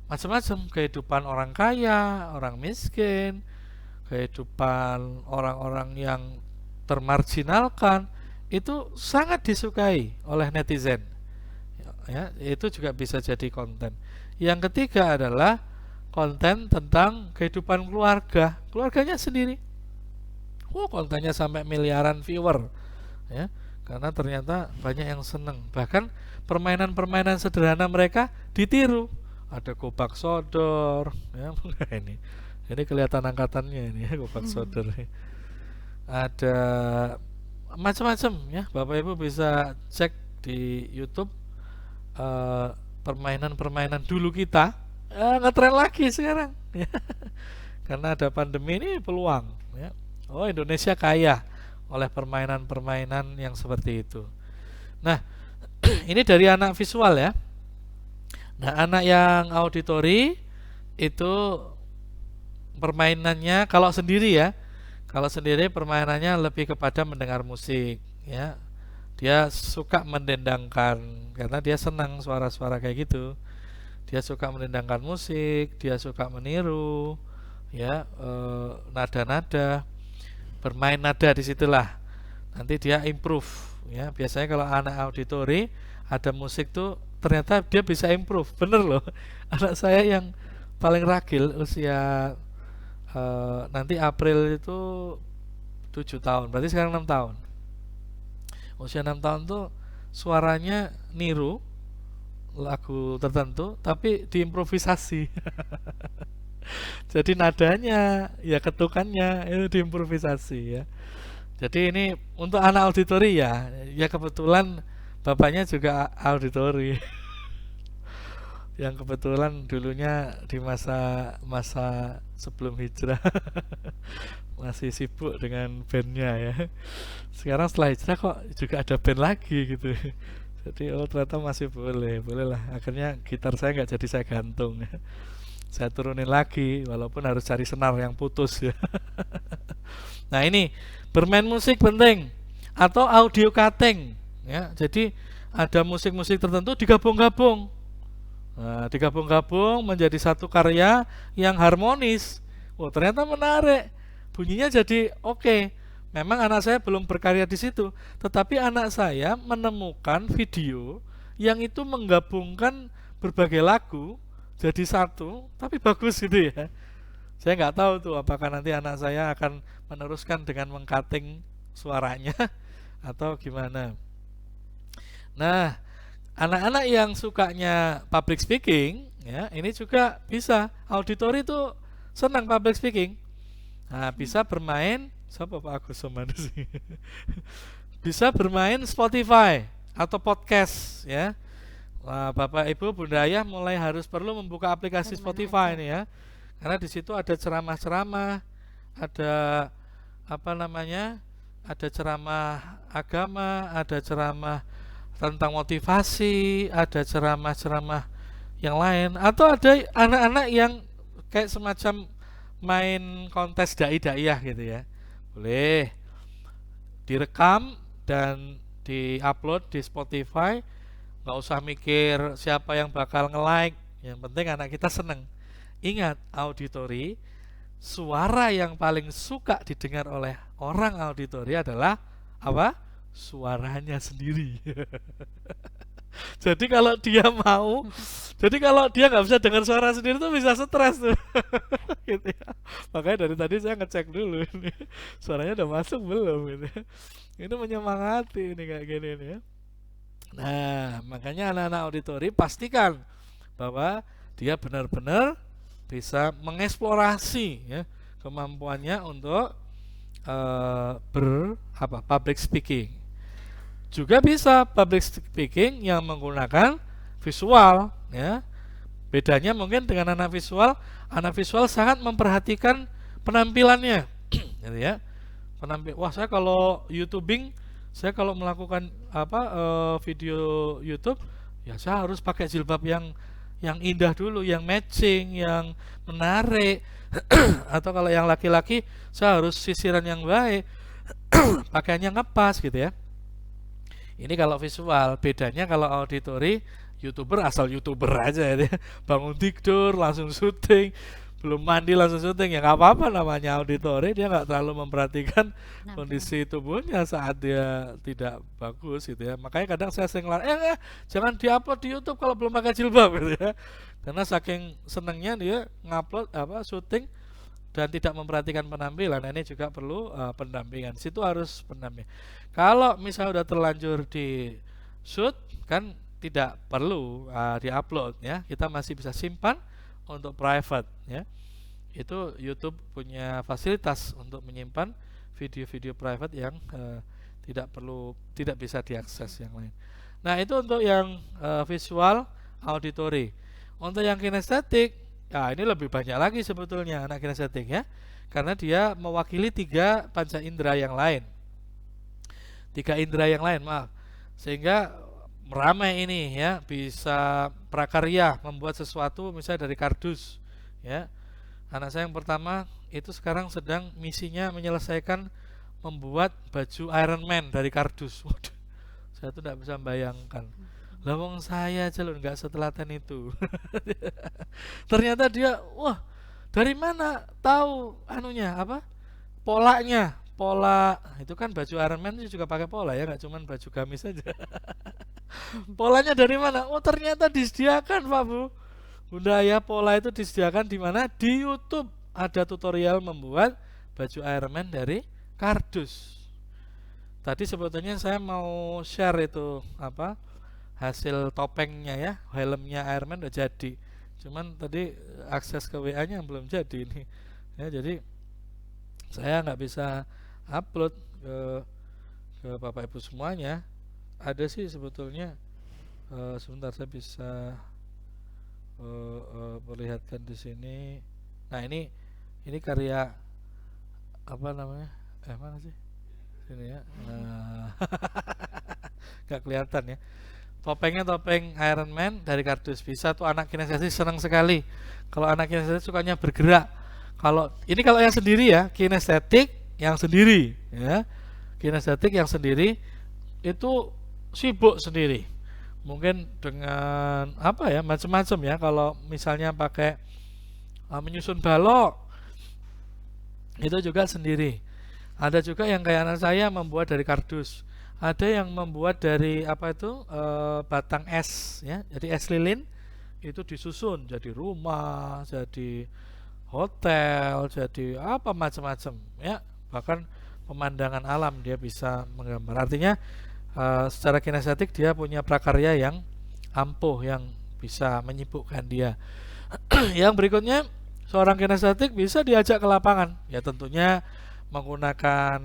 macam-macam, kehidupan orang kaya, orang miskin, kehidupan orang-orang yang termarginalkan, itu sangat disukai oleh netizen. Ya, itu juga bisa jadi konten. Yang ketiga adalah konten tentang kehidupan keluarga, keluarganya sendiri. Kontennya sampai miliaran viewer, ya, karena ternyata banyak yang seneng. Bahkan permainan-permainan sederhana mereka ditiru. Ada gobak sodor, ya, ini kelihatan angkatannya ini ya, gobak sodor. Ada macam-macam ya, Bapak Ibu bisa cek di YouTube permainan-permainan dulu kita ngetren lagi sekarang ya. Karena ada pandemi ini peluang ya. Indonesia kaya oleh permainan-permainan yang seperti itu. Nah, ini dari anak visual ya. Nah, anak yang auditory itu permainannya kalau sendiri ya. Kalau sendiri permainannya lebih kepada mendengar musik ya. Dia suka mendendangkan karena dia senang suara-suara kayak gitu. Dia suka mendendangkan musik, dia suka meniru ya, nada-nada, bermain nada disitulah. Nanti dia improve ya. Biasanya kalau anak auditori ada musik tuh ternyata dia bisa improve. Bener loh. Anak saya yang paling ragil usia nanti April itu 7 tahun, berarti sekarang 6 tahun. Usia 6 tahun tuh suaranya niru lagu tertentu tapi diimprovisasi. Jadi nadanya ya ketukannya itu diimprovisasi ya. Jadi ini untuk anak auditori ya. Ya kebetulan bapaknya juga auditori. Yang kebetulan dulunya di masa sebelum hijrah masih sibuk dengan bandnya ya. Sekarang setelah hijrah kok juga ada band lagi gitu. Jadi ternyata masih boleh lah. Akhirnya gitar saya nggak jadi saya gantung ya. Saya turunin lagi walaupun harus cari senar yang putus ya. Nah ini bermain musik penting atau audio cutting ya. Jadi ada musik-musik tertentu digabung-gabung. Nah, digabung-gabung menjadi satu karya yang harmonis. Ternyata menarik. Bunyinya jadi oke. Memang anak saya belum berkarya di situ, tetapi anak saya menemukan video yang itu menggabungkan berbagai lagu jadi satu, tapi bagus gitu ya. Saya nggak tahu tuh apakah nanti anak saya akan meneruskan dengan mengcutting suaranya atau gimana. Nah, anak-anak yang sukanya public speaking ya, ini juga bisa. Auditori itu senang public speaking. Nah, bisa bermain siapa Pak Agus sih? Bisa bermain Spotify atau podcast ya. Nah, Bapak Ibu Bunda Ayah mulai harus perlu membuka aplikasi Spotify ini ya. Karena di situ ada ceramah-ceramah, ada ada ceramah agama, ada ceramah tentang motivasi, ada ceramah-ceramah yang lain, atau ada anak-anak yang kayak semacam main kontes dai-daiyah gitu ya. Boleh direkam dan diupload di Spotify. Nggak usah mikir siapa yang bakal nge-like, yang penting anak kita seneng. Ingat, auditori, suara yang paling suka didengar oleh orang auditori adalah apa? Suaranya sendiri. Jadi kalau dia nggak bisa dengar suara sendiri tuh bisa stres tuh. Gitu ya. Makanya dari tadi saya ngecek dulu ini suaranya udah masuk belum gitu. Ini menyemangati ini kayak gini nih ya. Nah, makanya anak-anak auditori pastikan bahwa dia benar-benar bisa mengeksplorasi ya kemampuannya untuk public speaking. Juga bisa public speaking yang menggunakan visual, ya. Bedanya mungkin dengan anak visual sangat memperhatikan penampilannya, gitu ya. Wah, saya kalau YouTubing, saya kalau melakukan video YouTube, ya saya harus pakai jilbab yang indah dulu, yang matching, yang menarik. Atau kalau yang laki-laki, saya harus sisiran yang baik, pakaiannya ngepas, gitu ya. Ini kalau visual. Bedanya kalau auditori, YouTuber asal YouTuber aja ya. Bangun tidur langsung syuting, belum mandi langsung syuting, ya nggak apa-apa, namanya auditori, dia nggak terlalu memperhatikan kondisi tubuhnya saat dia tidak bagus, gitu ya. Makanya kadang saya sering larang, jangan diupload di YouTube kalau belum pakai jilbab, gitu ya. Karena saking senengnya dia ngupload syuting dan tidak memperhatikan penampilan. Nah, ini juga perlu pendampingan. Situ harus pendampingan. Kalau misalnya udah terlanjur di shoot, kan tidak perlu di-upload, ya. Kita masih bisa simpan untuk private, ya. Itu YouTube punya fasilitas untuk menyimpan video-video private yang tidak bisa diakses yang lain. Nah, itu untuk yang visual auditory. Untuk yang kinestetik, ya ini lebih banyak lagi sebetulnya anak kinestetik, ya. Karena dia mewakili 3 panca indera yang lain. 3 indera yang lain, maaf. Sehingga meramai ini, ya, bisa prakarya membuat sesuatu misalnya dari kardus, ya. Anak saya yang pertama itu sekarang sedang misinya menyelesaikan membuat baju Iron Man dari kardus. Waduh, saya tuh tidak bisa membayangkan. Lawang saya aja loh nggak setelaten itu. Ternyata dia, wah, dari mana tahu polanya. Pola itu kan baju Iron Man juga pakai pola, ya, nggak cuman baju gamis saja. Polanya dari mana? Oh, ternyata disediakan, Pak Bu. Bunda ya, pola itu disediakan di mana? Di YouTube ada tutorial membuat baju Iron Man dari kardus. Tadi sebetulnya saya mau share itu hasil topengnya, ya, helmnya Iron Man udah jadi. Cuman tadi akses ke WA-nya belum jadi ini. Ya, jadi saya nggak bisa upload ke Bapak Ibu semuanya. Ada sih sebetulnya. Sebentar, saya bisa perlihatkan di sini. Nah, ini karya apa namanya? Mana sih? Sini, ya. Nah, nggak kelihatan, ya. Topengnya topeng Iron Man dari kardus. Bisa tuh anak kinestetik senang sekali. Kalau anak kinestetik sukanya bergerak. Kalau yang sendiri, ya, kinestetik yang sendiri, ya. Kinestetik yang sendiri itu sibuk sendiri. Mungkin dengan macam-macam, ya. Kalau misalnya pakai menyusun balok, itu juga sendiri. Ada juga yang kayak anak saya membuat dari kardus. Ada yang membuat dari batang es, ya. Jadi es lilin itu disusun jadi rumah, jadi hotel, jadi macam-macam, ya. Bahkan pemandangan alam dia bisa menggambar. Artinya secara kinestetik dia punya prakarya yang ampuh, yang bisa menyibukkan dia. Yang berikutnya, seorang kinestetik bisa diajak ke lapangan, ya, tentunya menggunakan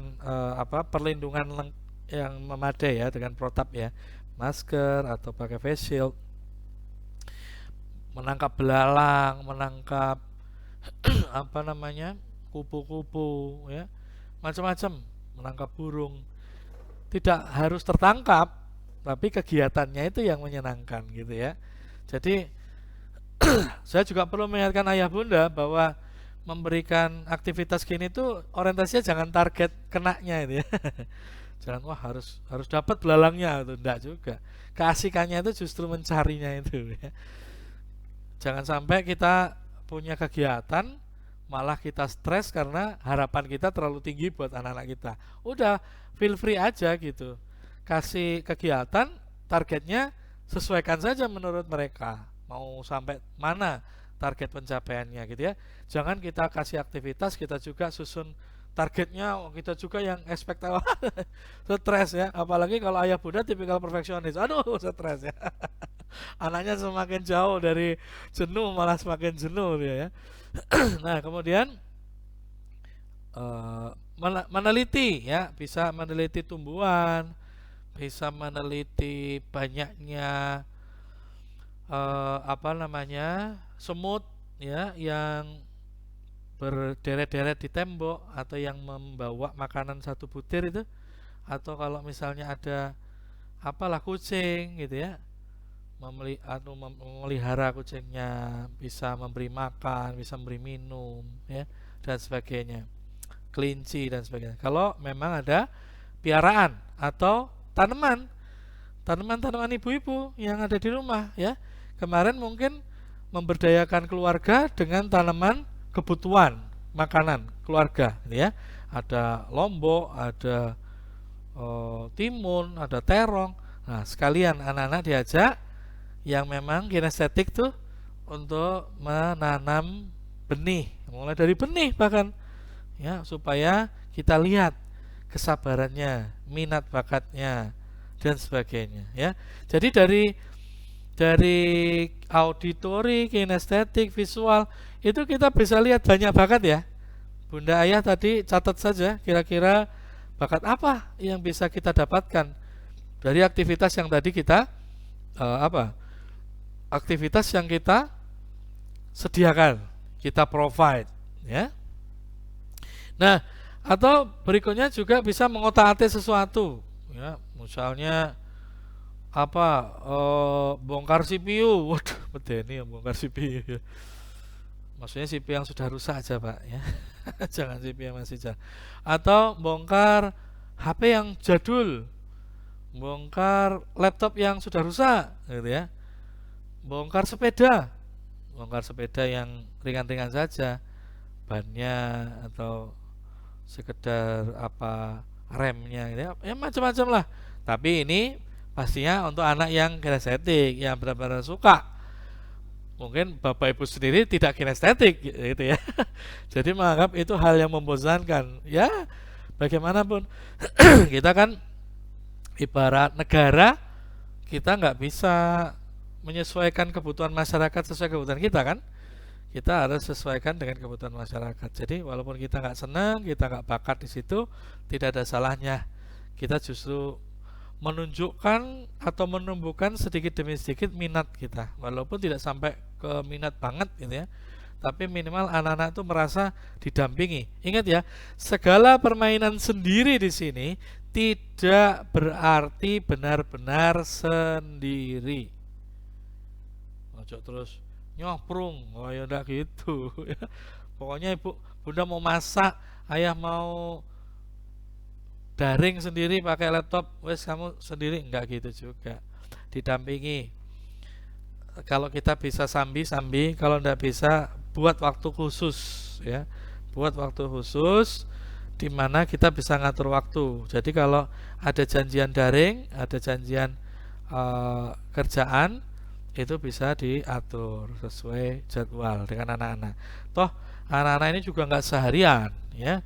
perlindungan yang memadai, ya, dengan protap, ya, masker atau pakai face shield, menangkap belalang, menangkap kupu-kupu, ya, macam-macam, menangkap burung. Tidak harus tertangkap, tapi kegiatannya itu yang menyenangkan, gitu, ya. Jadi saya juga perlu mengingatkan ayah bunda bahwa memberikan aktivitas gini tuh orientasinya jangan target kenanya itu, ya. Jangan harus dapat belalangnya, itu enggak juga. Keasikannya itu justru mencarinya itu, ya. Jangan sampai kita punya kegiatan malah kita stres karena harapan kita terlalu tinggi buat anak-anak kita. Udah, feel free aja, gitu. Kasih kegiatan, targetnya sesuaikan saja menurut mereka. Mau sampai mana target pencapaiannya, gitu, ya. Jangan kita kasih aktivitas, kita juga susun targetnya, kita juga yang ekspektasi. Stres, ya. Apalagi kalau ayah bunda tipikal perfeksionis. Aduh, stres, ya. Anaknya semakin jauh dari jenuh malah semakin jenuh dia, ya. Nah, kemudian meneliti, ya, bisa meneliti tumbuhan, bisa meneliti banyaknya semut ya yang berderet-deret di tembok, atau yang membawa makanan satu butir itu, atau kalau misalnya ada kucing gitu ya, memelihara kucingnya, bisa memberi makan, bisa memberi minum ya, dan sebagainya, kelinci dan sebagainya. Kalau memang ada piaraan atau tanaman ibu-ibu yang ada di rumah ya, kemarin mungkin memberdayakan keluarga dengan tanaman kebutuhan makanan keluarga gitu ya, ada lombok, ada timun, ada terong. Nah, sekalian anak-anak diajak yang memang kinestetik tuh untuk menanam benih, mulai dari benih bahkan ya, supaya kita lihat kesabarannya, minat bakatnya dan sebagainya ya. Jadi dari auditori, kinestetik, visual itu kita bisa lihat banyak bakat ya. Bunda Ayah tadi catat saja kira-kira bakat apa yang bisa kita dapatkan dari aktivitas yang tadi kita aktivitas yang kita sediakan, kita provide ya. Nah, atau berikutnya juga bisa mengotak-atik sesuatu ya, misalnya bongkar CPU. Waduh, medeni ya bongkar CPU ya. Maksudnya CPU yang sudah rusak aja Pak ya. Jangan CPU yang masih jalan. Atau bongkar HP yang jadul, bongkar laptop yang sudah rusak gitu ya. Bongkar sepeda yang ringan-ringan saja, bannya atau sekedar remnya gitu ya, macam-macam lah. Tapi ini pastinya untuk anak yang kinestetik, yang benar-benar suka. Mungkin bapak ibu sendiri tidak kinestetik gitu ya. Jadi menganggap itu hal yang membosankan. Ya, bagaimanapun kita kan ibarat negara, kita nggak bisa menyesuaikan kebutuhan masyarakat sesuai kebutuhan kita kan. Kita harus sesuaikan dengan kebutuhan masyarakat. Jadi walaupun kita nggak senang, kita nggak bakat di situ, tidak ada salahnya kita justru menunjukkan atau menumbuhkan sedikit demi sedikit minat kita, walaupun tidak sampai ke minat banget gitu ya, tapi minimal anak-anak itu merasa didampingi. Ingat ya, segala permainan sendiri di sini tidak berarti benar-benar sendiri. Ojo terus nyoprung, ya udah gitu ya. Pokoknya bunda mau masak, ayah mau daring sendiri pakai laptop, wes kamu sendiri, enggak gitu juga, didampingi. Kalau kita bisa sambi, kalau enggak bisa buat waktu khusus ya, buat waktu khusus di mana kita bisa ngatur waktu. Jadi kalau ada janjian daring, ada janjian kerjaan, itu bisa diatur sesuai jadwal dengan anak-anak. Toh anak-anak ini juga enggak seharian ya,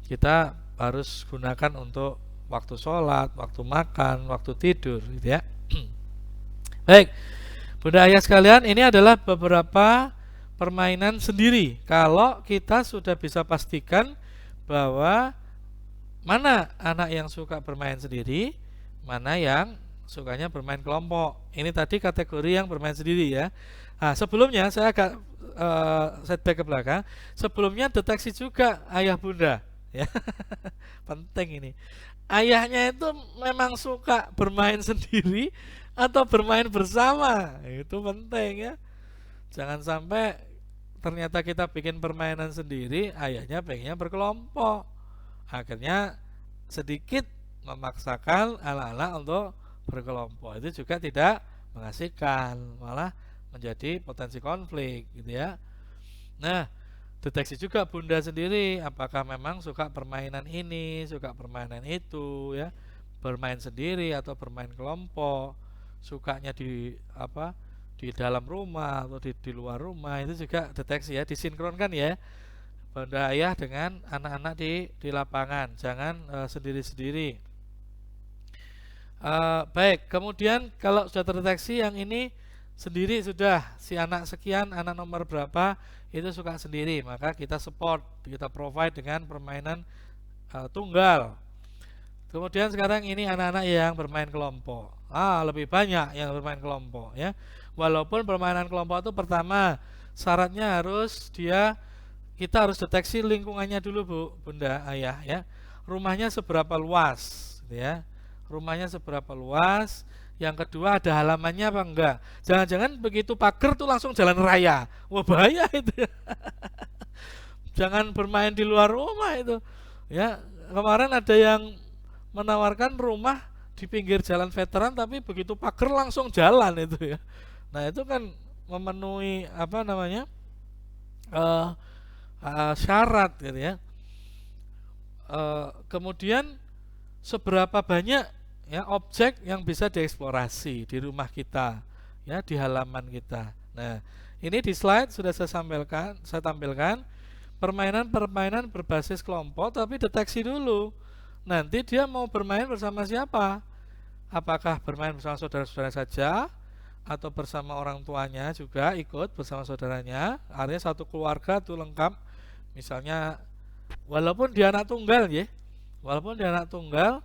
kita harus gunakan untuk waktu sholat, waktu makan, waktu tidur gitu ya. Baik, Bunda Ayah sekalian, ini adalah beberapa permainan sendiri. Kalau kita sudah bisa pastikan bahwa mana anak yang suka bermain sendiri, mana yang sukanya bermain kelompok. Ini tadi kategori yang bermain sendiri ya. Nah, sebelumnya saya agak setback ke belakang. Sebelumnya deteksi juga ayah bunda ya. Penting ini, ayahnya itu memang suka bermain sendiri atau bermain bersama, itu penting ya. Jangan sampai ternyata kita bikin permainan sendiri, ayahnya pengennya berkelompok, akhirnya sedikit memaksakan anak-anak untuk berkelompok. Itu juga tidak mengasihkan, malah menjadi potensi konflik gitu ya. Nah, deteksi juga bunda sendiri, apakah memang suka permainan ini, suka permainan itu ya, bermain sendiri atau bermain kelompok, sukanya di dalam rumah atau di luar rumah. Itu juga deteksi ya, disinkronkan ya bunda ayah dengan anak-anak di lapangan, jangan sendiri-sendiri. Baik, kemudian kalau sudah terdeteksi yang ini sendiri, sudah si anak sekian, anak nomor berapa itu suka sendiri, maka kita support, kita provide dengan permainan tunggal. Kemudian sekarang ini anak-anak yang bermain kelompok. Lebih banyak yang bermain kelompok ya. Walaupun permainan kelompok itu pertama syaratnya kita harus deteksi lingkungannya dulu, Bu, Bunda, Ayah ya. Rumahnya seberapa luas gitu ya. Rumahnya seberapa luas. Yang kedua ada halamannya apa enggak. Jangan-jangan begitu pagar tuh langsung jalan raya. Wah, bahaya itu ya. Jangan bermain di luar rumah itu. Ya, kemarin ada yang menawarkan rumah di pinggir jalan veteran tapi begitu pagar langsung jalan itu ya. Nah, itu kan memenuhi apa namanya? Syarat gitu ya. Kemudian seberapa banyak ya objek yang bisa dieksplorasi di rumah kita ya, di halaman kita. Nah, ini di slide sudah saya tampilkan permainan-permainan berbasis kelompok, tapi deteksi dulu. Nanti dia mau bermain bersama siapa? Apakah bermain bersama saudara-saudara saja atau bersama orang tuanya juga ikut bersama saudaranya? Artinya satu keluarga tuh lengkap. Misalnya walaupun dia anak tunggal ya. Walaupun dia anak tunggal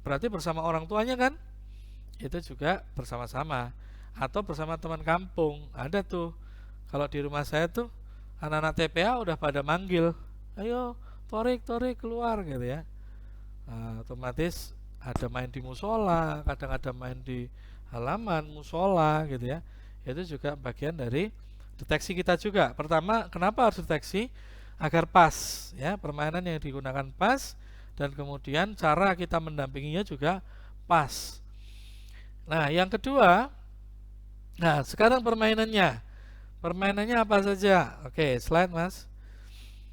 berarti bersama orang tuanya kan? Itu juga bersama-sama atau bersama teman kampung. Ada tuh. Kalau di rumah saya tuh anak-anak TPA udah pada manggil, ayo Torik keluar gitu ya. Otomatis ada main di musola, kadang ada main di halaman musola gitu ya. Itu juga bagian dari deteksi kita juga. Pertama, kenapa harus deteksi? Agar pas ya, permainan yang digunakan pas, dan kemudian cara kita mendampinginya juga pas. Nah, yang kedua, sekarang permainannya. Permainannya apa saja? Oke, slide Mas.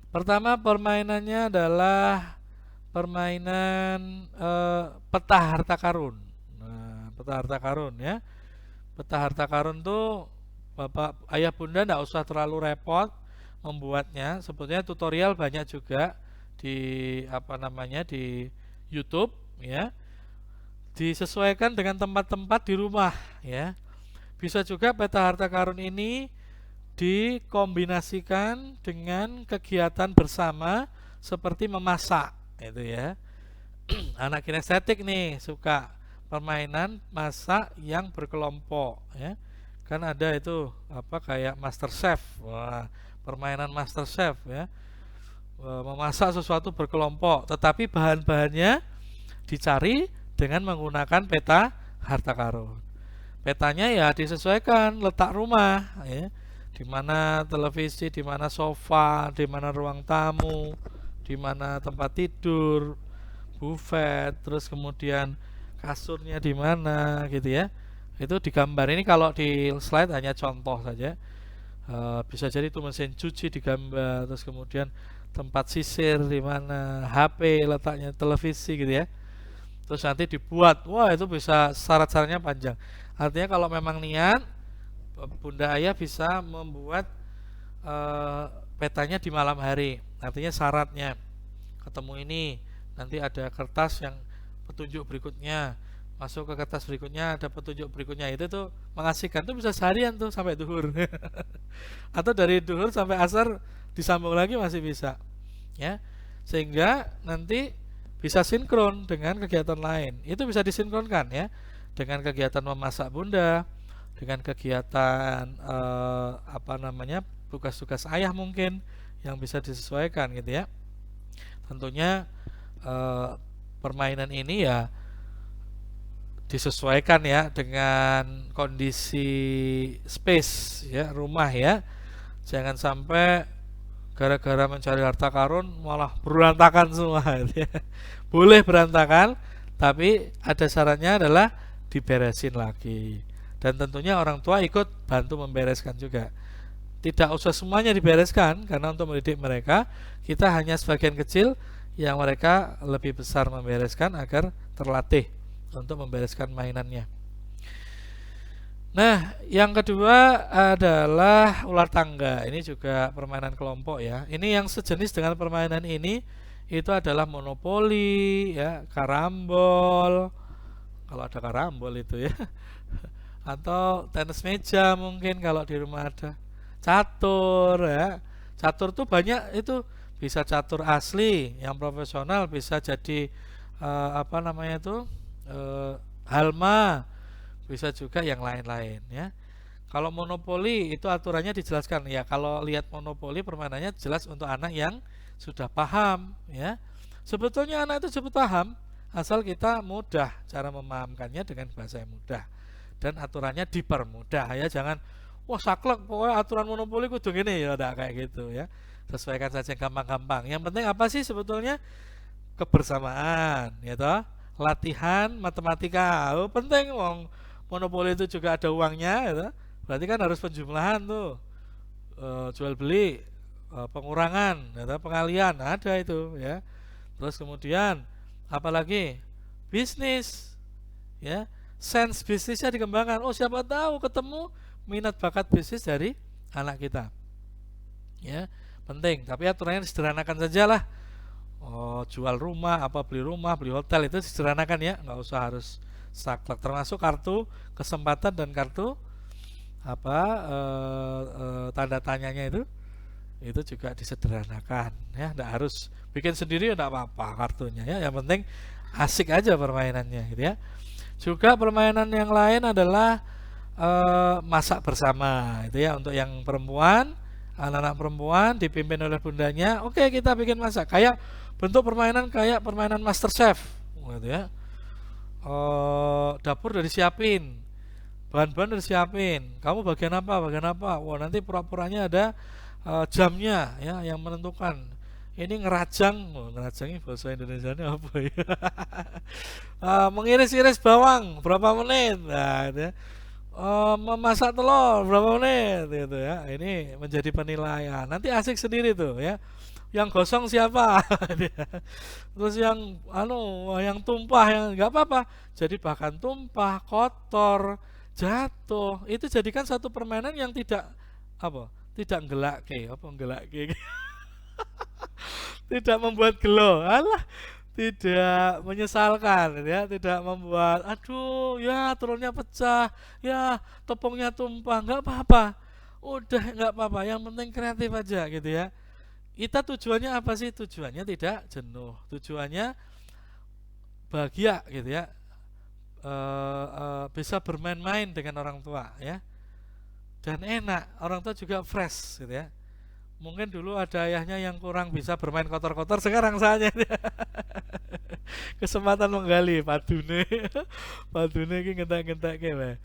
Pertama, permainannya adalah permainan peta harta karun. Nah, peta harta karun ya. Peta harta karun tuh Bapak Ayah Bunda tidak usah terlalu repot membuatnya. Sebetulnya tutorial banyak juga di di YouTube ya. Disesuaikan dengan tempat-tempat di rumah ya. Bisa juga peta harta karun ini dikombinasikan dengan kegiatan bersama seperti memasak itu ya. Anak kinestetik nih suka permainan masak yang berkelompok ya. Kan ada itu kayak Master Chef. Wah, permainan Master Chef ya. Memasak sesuatu berkelompok, tetapi bahan-bahannya dicari dengan menggunakan peta harta karun. Petanya ya disesuaikan letak rumah ya. Di mana televisi, di mana sofa, di mana ruang tamu, di mana tempat tidur, buffet, terus kemudian kasurnya di mana gitu ya. Itu digambar. Ini kalau di slide hanya contoh saja. Bisa jadi itu mesin cuci digambar, terus kemudian tempat sisir di mana, HP letaknya, televisi gitu ya. Terus nanti dibuat. Wah, itu bisa syarat-syaratnya panjang. Artinya kalau memang niat, Bunda Ayah bisa membuat petanya di malam hari. Artinya syaratnya ketemu ini, nanti ada kertas yang petunjuk berikutnya, masuk ke kertas berikutnya ada petunjuk berikutnya. Itu tuh mengasihkan, tuh bisa seharian tuh sampai duhur. Atau dari duhur sampai asar disambung lagi masih bisa ya. Sehingga nanti bisa sinkron dengan kegiatan lain. Itu bisa disinkronkan ya, dengan kegiatan memasak Bunda, dengan kegiatan tugas-tugas ayah mungkin yang bisa disesuaikan gitu ya. Tentunya permainan ini ya disesuaikan ya dengan kondisi space ya, rumah ya. Jangan sampai gara-gara mencari harta karun malah berantakan semua gitu ya. Boleh berantakan, tapi ada syaratnya adalah diberesin lagi. Dan tentunya orang tua ikut bantu membereskan juga. Tidak usah semuanya dibereskan, karena untuk mendidik mereka, kita hanya sebagian kecil yang mereka lebih besar membereskan agar terlatih untuk membereskan mainannya. Nah, yang kedua adalah ular tangga. Ini juga permainan kelompok ya. Ini yang sejenis dengan permainan ini itu adalah monopoli ya, karambol. Kalau ada karambol itu ya. Atau tenis meja mungkin kalau di rumah ada. Catur ya. Catur tuh banyak, itu bisa catur asli, yang profesional bisa jadi apa namanya itu, halma, bisa juga yang lain-lain ya. Kalau monopoli itu aturannya dijelaskan ya. Kalau lihat monopoli permainannya jelas untuk anak yang sudah paham ya. Sebetulnya anak itu cepat paham asal kita mudah cara memahamkannya dengan bahasa yang mudah dan aturannya dipermudah ya. Jangan wah saklek pokoknya aturan monopoli kudu gini ya, enggak kayak gitu ya. Sesuaikan saja yang gampang-gampang. Yang penting apa sih sebetulnya? Kebersamaan ya toh. Latihan matematika. Oh, penting wong monopoli itu juga ada uangnya ya toh. Berarti kan harus penjumlahan tuh, jual beli, pengurangan, ya, pengalian ada itu ya. Terus kemudian apalagi bisnis, ya, sense bisnisnya dikembangkan. Oh siapa tahu ketemu minat bakat bisnis dari anak kita, ya penting. Tapi aturannya disederhanakan saja lah. Oh jual rumah, apa beli rumah, beli hotel itu disederhanakan ya, nggak usah harus saklek. Termasuk kartu kesempatan dan kartu apa tanda tanyanya itu juga disederhanakan ya, tidak harus bikin sendiri ya, tidak apa-apa kartunya ya, yang penting asik aja permainannya gitu ya. Juga permainan yang lain adalah masak bersama itu ya, untuk yang perempuan, anak-anak perempuan dipimpin oleh bundanya. Oke, kita bikin masak kayak bentuk permainan kayak permainan Master Chef gitu ya. Dapur udah disiapin, bahan-bahan udah disiapin, kamu bagian apa wah nanti pura-puranya ada jamnya ya yang menentukan. Ini ngerajang, ngerajangnya bahasa Indonesianya apa ya? Mengiris-iris bawang berapa menit, nah gitu ya. Memasak telur berapa menit gitu ya. Ini menjadi penilaian, nanti asik sendiri tuh ya. Yang gosong siapa? Terus yang tumpah yang nggak apa-apa, jadi bahkan tumpah, kotor, jatuh itu jadikan satu permainan yang tidak nggelake tidak membuat gelo, alah, tidak menyesalkan ya, tidak membuat aduh ya telurnya pecah ya, tepungnya tumpah, nggak apa-apa, udah nggak apa-apa, yang penting kreatif aja gitu ya. Kita tujuannya apa sih? Tujuannya tidak jenuh, tujuannya bahagia gitu ya. Bisa bermain-main dengan orang tua ya, dan enak, orang tua juga fresh gitu ya. Mungkin dulu ada ayahnya yang kurang bisa bermain kotor-kotor, sekarang saatnya kesempatan menggali padune padune ini ngentek-ngentek wae.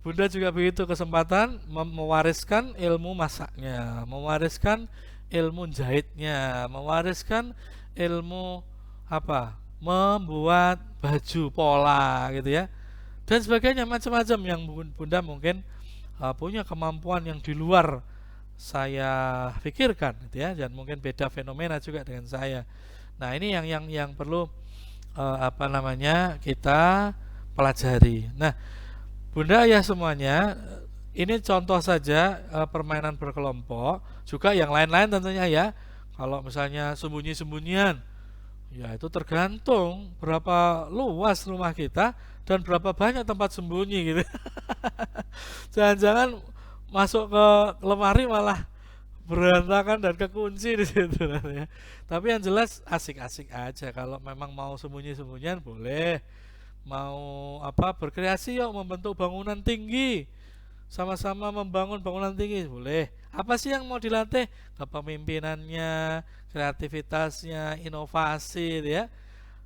Bunda juga begitu, kesempatan mewariskan ilmu masaknya, mewariskan ilmu jahitnya, mewariskan ilmu apa, membuat baju pola gitu ya, dan sebagainya, macam-macam yang Bunda mungkin punya kemampuan yang di luar saya pikirkan gitu ya, dan mungkin beda fenomena juga dengan saya. Nah ini yang perlu kita pelajari. Nah Bunda ya semuanya, ini contoh saja permainan berkelompok, juga yang lain-lain tentunya ya. Kalau misalnya sembunyi-sembunyian, ya itu tergantung berapa luas rumah kita dan berapa banyak tempat sembunyi gitu. Jangan-jangan masuk ke lemari malah berantakan dan kekunci di situ ya. Tapi yang jelas asik-asik aja. Kalau memang mau sembunyi-sembunyian boleh, mau berkreasi yuk membentuk bangunan tinggi, sama-sama membangun bangunan tinggi boleh. Apa sih yang mau dilatih? Kepemimpinannya, kreativitasnya, inovasi ya.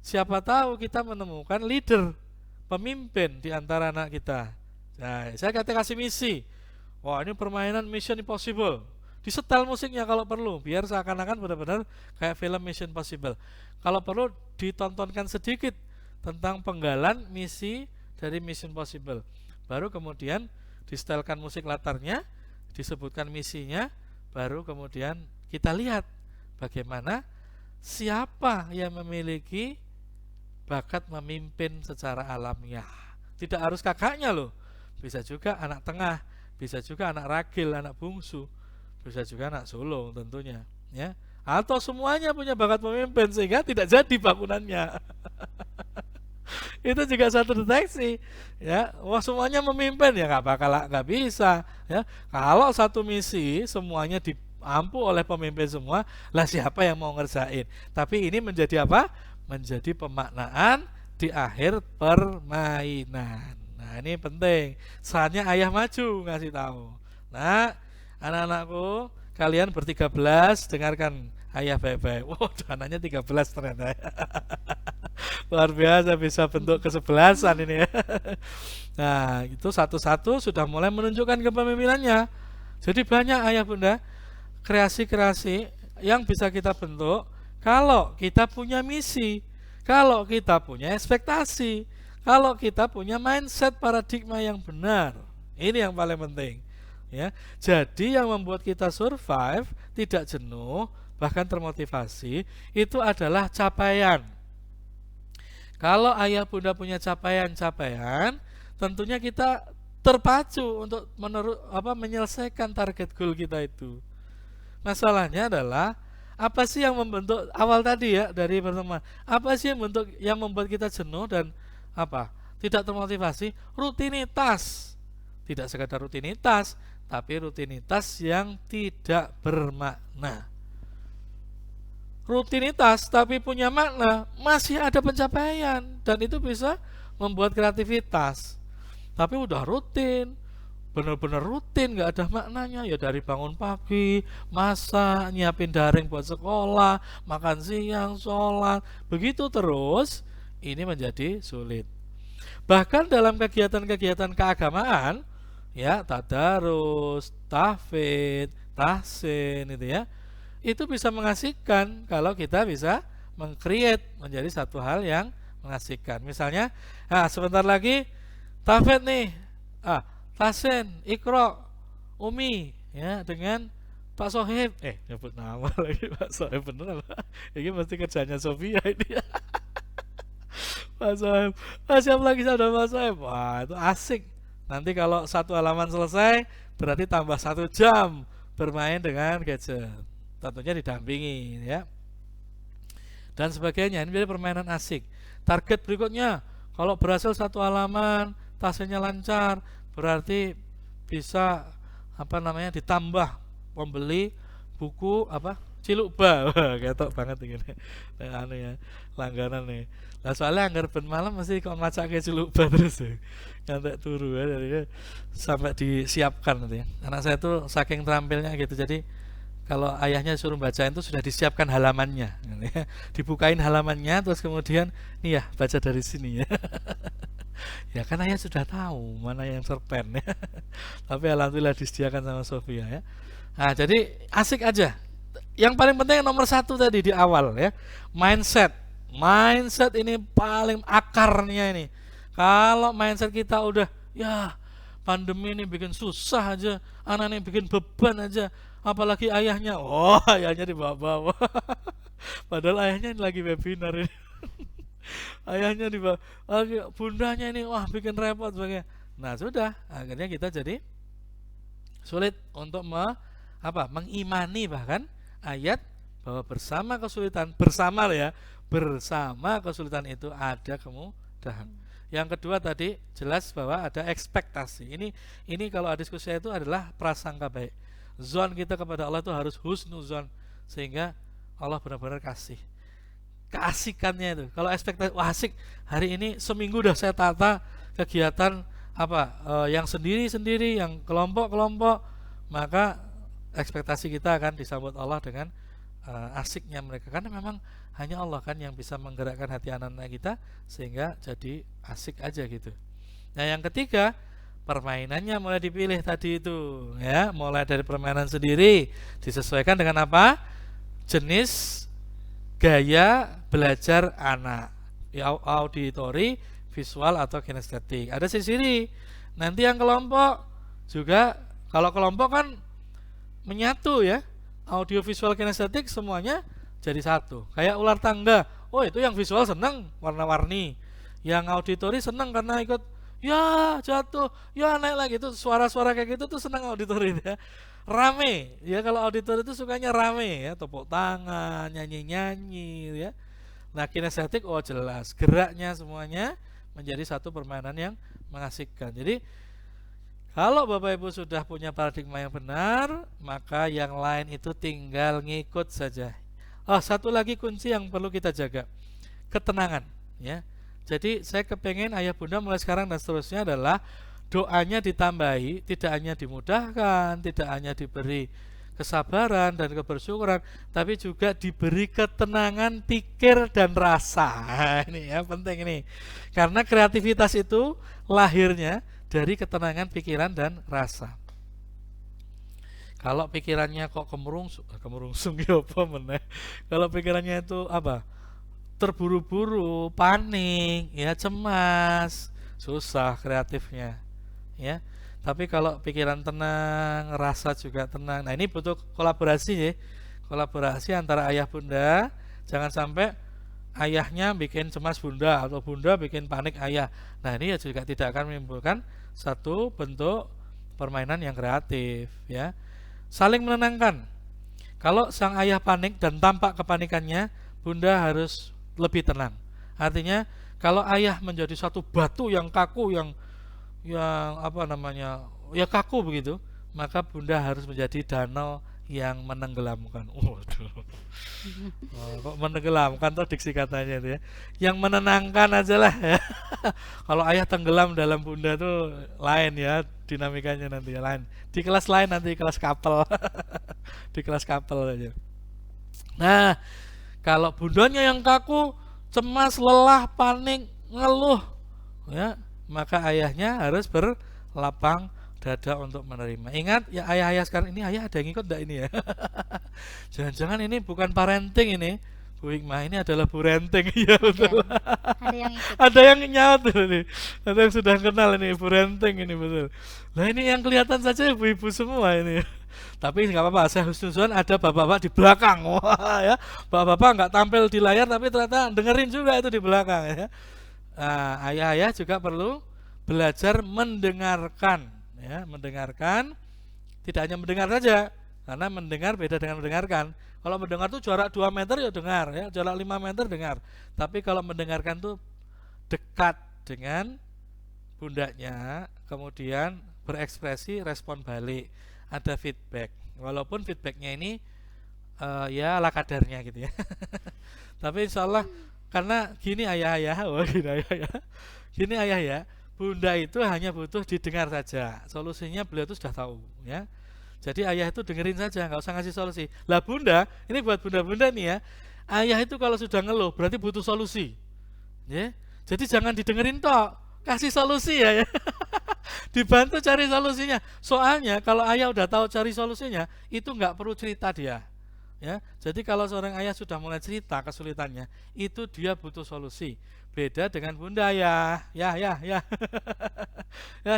Siapa tahu kita menemukan leader, pemimpin di antara anak kita. Nah, saya kasih misi. Wah, ini permainan Mission Impossible. Disetel musiknya kalau perlu, biar seakan-akan benar-benar kayak film Mission Impossible. Kalau perlu ditontonkan sedikit tentang penggalan misi dari Mission Impossible. Baru kemudian disetelkan musik latarnya, disebutkan misinya, baru kemudian kita lihat bagaimana siapa yang memiliki bakat memimpin secara alamiah. Tidak harus kakaknya loh, bisa juga anak tengah, bisa juga anak ragil, anak bungsu, bisa juga anak sulung tentunya ya. Atau semuanya punya bakat memimpin sehingga tidak jadi bangunannya. Itu juga satu deteksi ya. Wah semuanya memimpin ya nggak bisa ya. Kalau satu misi semuanya mampu oleh pemimpin semua, lah siapa yang mau ngerjain? Tapi ini menjadi apa? Menjadi pemaknaan di akhir permainan. Nah, ini penting. Saatnya ayah maju ngasih tahu. Nah, anak-anakku, kalian ber-13 dengarkan ayah baik-baik. Wow, anaknya 13 ternyata. Luar biasa bisa bentuk kesebelasan ini ya. Nah, itu satu-satu sudah mulai menunjukkan kepemimpinannya. Jadi banyak ayah bunda kreasi-kreasi yang bisa kita bentuk kalau kita punya misi, kalau kita punya ekspektasi, kalau kita punya mindset paradigma yang benar. Ini yang paling penting. Ya, jadi yang membuat kita survive, tidak jenuh, bahkan termotivasi, itu adalah capaian. Kalau ayah bunda punya capaian-capaian, tentunya kita terpacu untuk menyelesaikan target goal kita itu. Masalahnya adalah apa sih yang membentuk awal tadi ya dari pertemuan? Apa sih yang membuat kita jenuh dan tidak termotivasi? Rutinitas. Tidak sekadar rutinitas, tapi rutinitas yang tidak bermakna. Rutinitas tapi punya makna, masih ada pencapaian dan itu bisa membuat kreativitas. Tapi udah rutin, benar-benar rutin, nggak ada maknanya ya, dari bangun pagi, masak, nyiapin daring buat sekolah, makan siang, sholat, begitu terus, ini menjadi sulit. Bahkan dalam kegiatan-kegiatan keagamaan, ya tadarus, tahfidz, tahsin itu ya, itu bisa mengasihkan kalau kita bisa meng-create menjadi satu hal yang mengasihkan. Misalnya, sebentar lagi tahfidz nih, tahsin, Iqra, Umi, ya dengan Pak Sohib, nyebut nama lagi Pak Sohib bener apa? Ini mesti kerjanya Sofia ini. Pak Sohib, siap lagi sama Pak Sohib. Wah itu asik. Nanti kalau satu halaman selesai, berarti tambah 1 jam bermain dengan gadget. Tentunya didampingi ya. Dan sebagainya, ini jadi permainan asik. Target berikutnya, kalau berhasil 1 halaman, tasnya lancar, berarti bisa ditambah pembeli buku Cilukba. Ketok banget ini. Ya, langganan nih. Lah soalnya anggar ben malam mesti kok macake Cilukba terus ya. Ngantek turu ya, jadi sampai disiapkan nanti ya. Anak saya tuh saking terampilnya gitu. Jadi kalau ayahnya suruh bacain tuh sudah disiapkan halamannya. Dibukain halamannya terus kemudian nih ya baca dari sini ya. Ya kan ayah sudah tahu mana yang cerpen ya. Tapi alhamdulillah disediakan sama Sofia ya. Nah, jadi asik aja. Yang paling penting nomor 1 tadi di awal ya, mindset. Mindset ini paling akarnya ini. Kalau mindset kita udah ya pandemi ini bikin susah aja, anak ini bikin beban aja, apalagi ayahnya, ayahnya dibawa-bawa. Padahal ayahnya lagi webinar ini. Ayahnya dibawa, bundanya ini bikin repot sebagainya. Nah sudah, akhirnya kita jadi sulit untuk mengimani bahkan ayat bahwa bersama kesulitan, bersama kesulitan itu ada kemudahan. Yang kedua tadi jelas bahwa ada ekspektasi. Ini kalau diskusi itu adalah prasangka baik. Zon kita kepada Allah itu harus husnuzon, sehingga Allah benar-benar kasih. Keasikannya itu. Kalau ekspektasi asik, hari ini seminggu udah saya tata kegiatan yang sendiri-sendiri, yang kelompok-kelompok, maka ekspektasi kita akan disambut Allah dengan asiknya mereka, karena memang hanya Allah kan yang bisa menggerakkan hati anak-anak kita sehingga jadi asik aja gitu. Nah yang ketiga, permainannya mulai dipilih tadi itu ya, mulai dari permainan sendiri disesuaikan dengan jenis gaya belajar anak, auditori, visual atau kinestetik. Ada sendiri. Nanti yang kelompok juga, kalau kelompok kan menyatu ya, audio visual kinestetik semuanya jadi satu. Kayak ular tangga, itu yang visual seneng warna-warni, yang auditori seneng karena ikut ya jatuh, ya naik lagi, itu suara-suara kayak gitu tuh seneng auditori ya. Rame ya, kalau auditori itu sukanya rame ya, tepuk tangan, nyanyi-nyanyi ya. Nah kinestetik jelas geraknya semuanya menjadi satu permainan yang mengasihkan. Jadi Kalau Bapak Ibu sudah punya paradigma yang benar, maka yang lain itu tinggal ngikut saja. Oh, satu lagi kunci yang perlu kita jaga, ketenangan, ya. Jadi saya kepengen ayah bunda mulai sekarang dan seterusnya adalah doanya ditambahi, tidak hanya dimudahkan, tidak hanya diberi kesabaran dan kebersyukuran, tapi juga diberi ketenangan pikir dan rasa. Ini ya penting ini. Karena kreativitas itu lahirnya dari ketenangan pikiran dan rasa. Kalau pikirannya kok kemerungsung ya apa meneh. Kalau pikirannya itu apa? Terburu-buru, panik, ya cemas, susah kreatifnya, ya. Tapi kalau pikiran tenang, rasa juga tenang. Nah, ini butuh kolaborasi ya. Kolaborasi antara ayah bunda. Jangan sampai ayahnya bikin cemas bunda atau bunda bikin panik ayah. Nah, ini ya juga tidak akan menimbulkan satu bentuk permainan yang kreatif, ya. Saling menenangkan. Kalau sang ayah panik dan tampak kepanikannya, bunda harus lebih tenang. Artinya kalau ayah menjadi satu batu yang kaku, yang apa namanya, ya kaku begitu, maka bunda harus menjadi danau yang menenggelamkan. Waduh. Kok menenggelamkan tuh diksi katanya itu ya. Yang menenangkan aja lah ya. Kalau ayah tenggelam dalam bunda tuh lain ya dinamikanya nanti ya, lain. Di kelas lain nanti kelas kapel. Di kelas kapel aja. Nah, kalau bundanya yang kaku, cemas, lelah, panik, ngeluh, ya, maka ayahnya harus berlapang dada untuk menerima. Ingat ya ayah-ayah sekarang ini, ayah ada yang ikut enggak ini ya? Jangan-jangan ini bukan parenting ini, Bu Hikmah, ini adalah burenting. Iya betul. Ada yang ikut. Ada yang nyaut nih. Ada yang sudah kenal ini burenting ini betul. Nah ini yang kelihatan saja ibu-ibu semua ini. Tapi nggak apa-apa, saya husnuzon ada bapak-bapak di belakang. Wah ya, bapak-bapak nggak tampil di layar tapi ternyata dengerin juga itu di belakang ya. Nah, ayah-ayah juga perlu belajar mendengarkan, ya, mendengarkan. Tidak hanya mendengar saja, karena mendengar beda dengan mendengarkan. Kalau mendengar tuh jarak 2 meter ya dengar, ya, jarak 5 meter dengar. Tapi kalau mendengarkan tuh dekat dengan pundaknya, kemudian berekspresi, respon balik, ada feedback. Walaupun feedbacknya ini ya ala kadarnya gitu ya. Tapi insya Allah karena gini ayah-ayah, gini ayah ya, bunda itu hanya butuh didengar saja. Solusinya beliau itu sudah tahu, ya. Jadi ayah itu dengerin saja, nggak usah ngasih solusi. Lah bunda, ini buat bunda-bunda nih ya. Ayah itu kalau sudah ngeluh berarti butuh solusi, ya. Jadi jangan didengerin toh, kasih solusi ya. Dibantu cari solusinya. Soalnya kalau ayah udah tahu cari solusinya, itu nggak perlu cerita dia. Ya, jadi kalau seorang ayah sudah mulai cerita kesulitannya, itu dia butuh solusi. Beda dengan bunda ya. Ya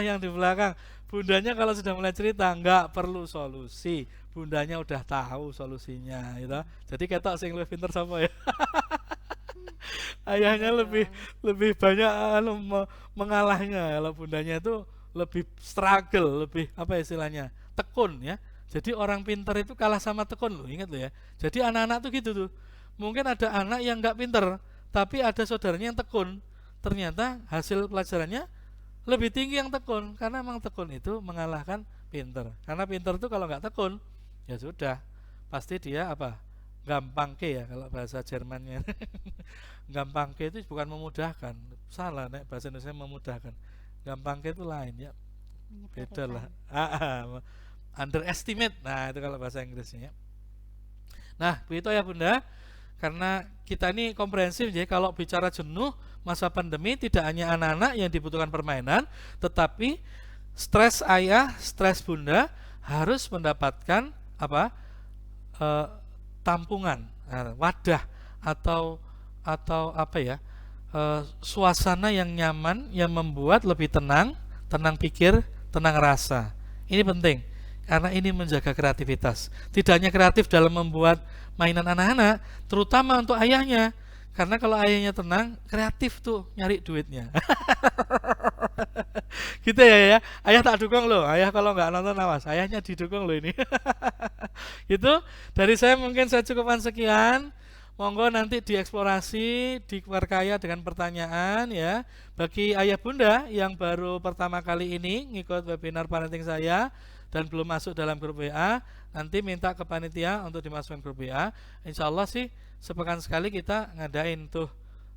yang di belakang. Bundanya kalau sudah mulai cerita nggak perlu solusi. Bundanya udah tahu solusinya, gitu. Jadi ketok sing luwih pinter sapa ya. Ayahnya lebih banyak mengalahnya. Kalau bundanya itu lebih struggle, lebih apa istilahnya, tekun ya. Jadi orang pintar itu kalah sama tekun loh, ingat loh ya. Jadi anak-anak tuh gitu tuh. Mungkin ada anak yang nggak pintar, tapi ada saudaranya yang tekun. Ternyata hasil pelajarannya lebih tinggi yang tekun, karena memang tekun itu mengalahkan pintar. Karena pintar tuh kalau nggak tekun, ya sudah, pasti dia apa? Gampang ke ya kalau bahasa Jermannya. Gampang ke itu bukan memudahkan, salah nek bahasa Indonesia memudahkan. Gampang ke itu lain ya, beda lah. Underestimate, nah itu kalau bahasa Inggrisnya ya. Nah begitu ya bunda, karena kita ini komprehensif ya. Kalau bicara jenuh masa pandemi, tidak hanya anak-anak yang dibutuhkan permainan, tetapi stres ayah, stres bunda harus mendapatkan apa? Tampungan, wadah atau apa ya? Suasana yang nyaman yang membuat lebih tenang, tenang pikir, tenang rasa. Ini penting. Karena ini menjaga kreativitas. Tidak hanya kreatif dalam membuat mainan anak-anak, terutama untuk ayahnya. Karena kalau ayahnya tenang, kreatif tuh nyari duitnya. Gitu ya. Ayah tak dukung loh. Ayah kalau nggak nonton awas. Ayahnya didukung loh ini. Gitu. Dari saya mungkin saya cukupkan sekian. monggo nanti dieksplorasi, diperkaya dengan pertanyaan ya. Bagi ayah bunda yang baru pertama kali ini ngikut webinar parenting saya dan belum masuk dalam grup WA, nanti minta ke panitia untuk dimasukkan grup WA. Insya Allah sih sepekan sekali kita ngadain tuh,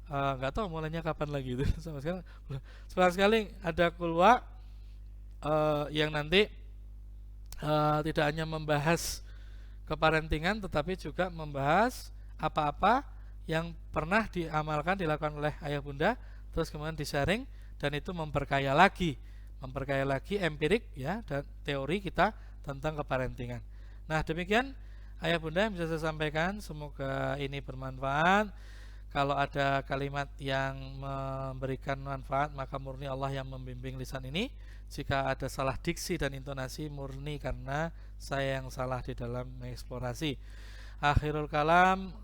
nggak tahu mulainya kapan lagi itu. Sama sekali sepekan sekali ada kulwa yang nanti tidak hanya membahas keparentingan tetapi juga membahas apa-apa yang pernah diamalkan, dilakukan oleh ayah bunda, terus kemudian di-sharing dan itu memperkaya lagi empirik ya dan teori kita tentang keparentingan. Nah, demikian ayah bunda yang bisa saya sampaikan, semoga ini bermanfaat. Kalau ada kalimat yang memberikan manfaat maka murni Allah yang membimbing lisan ini. Jika ada salah diksi dan intonasi murni karena saya yang salah di dalam mengeksplorasi. Akhirul kalam,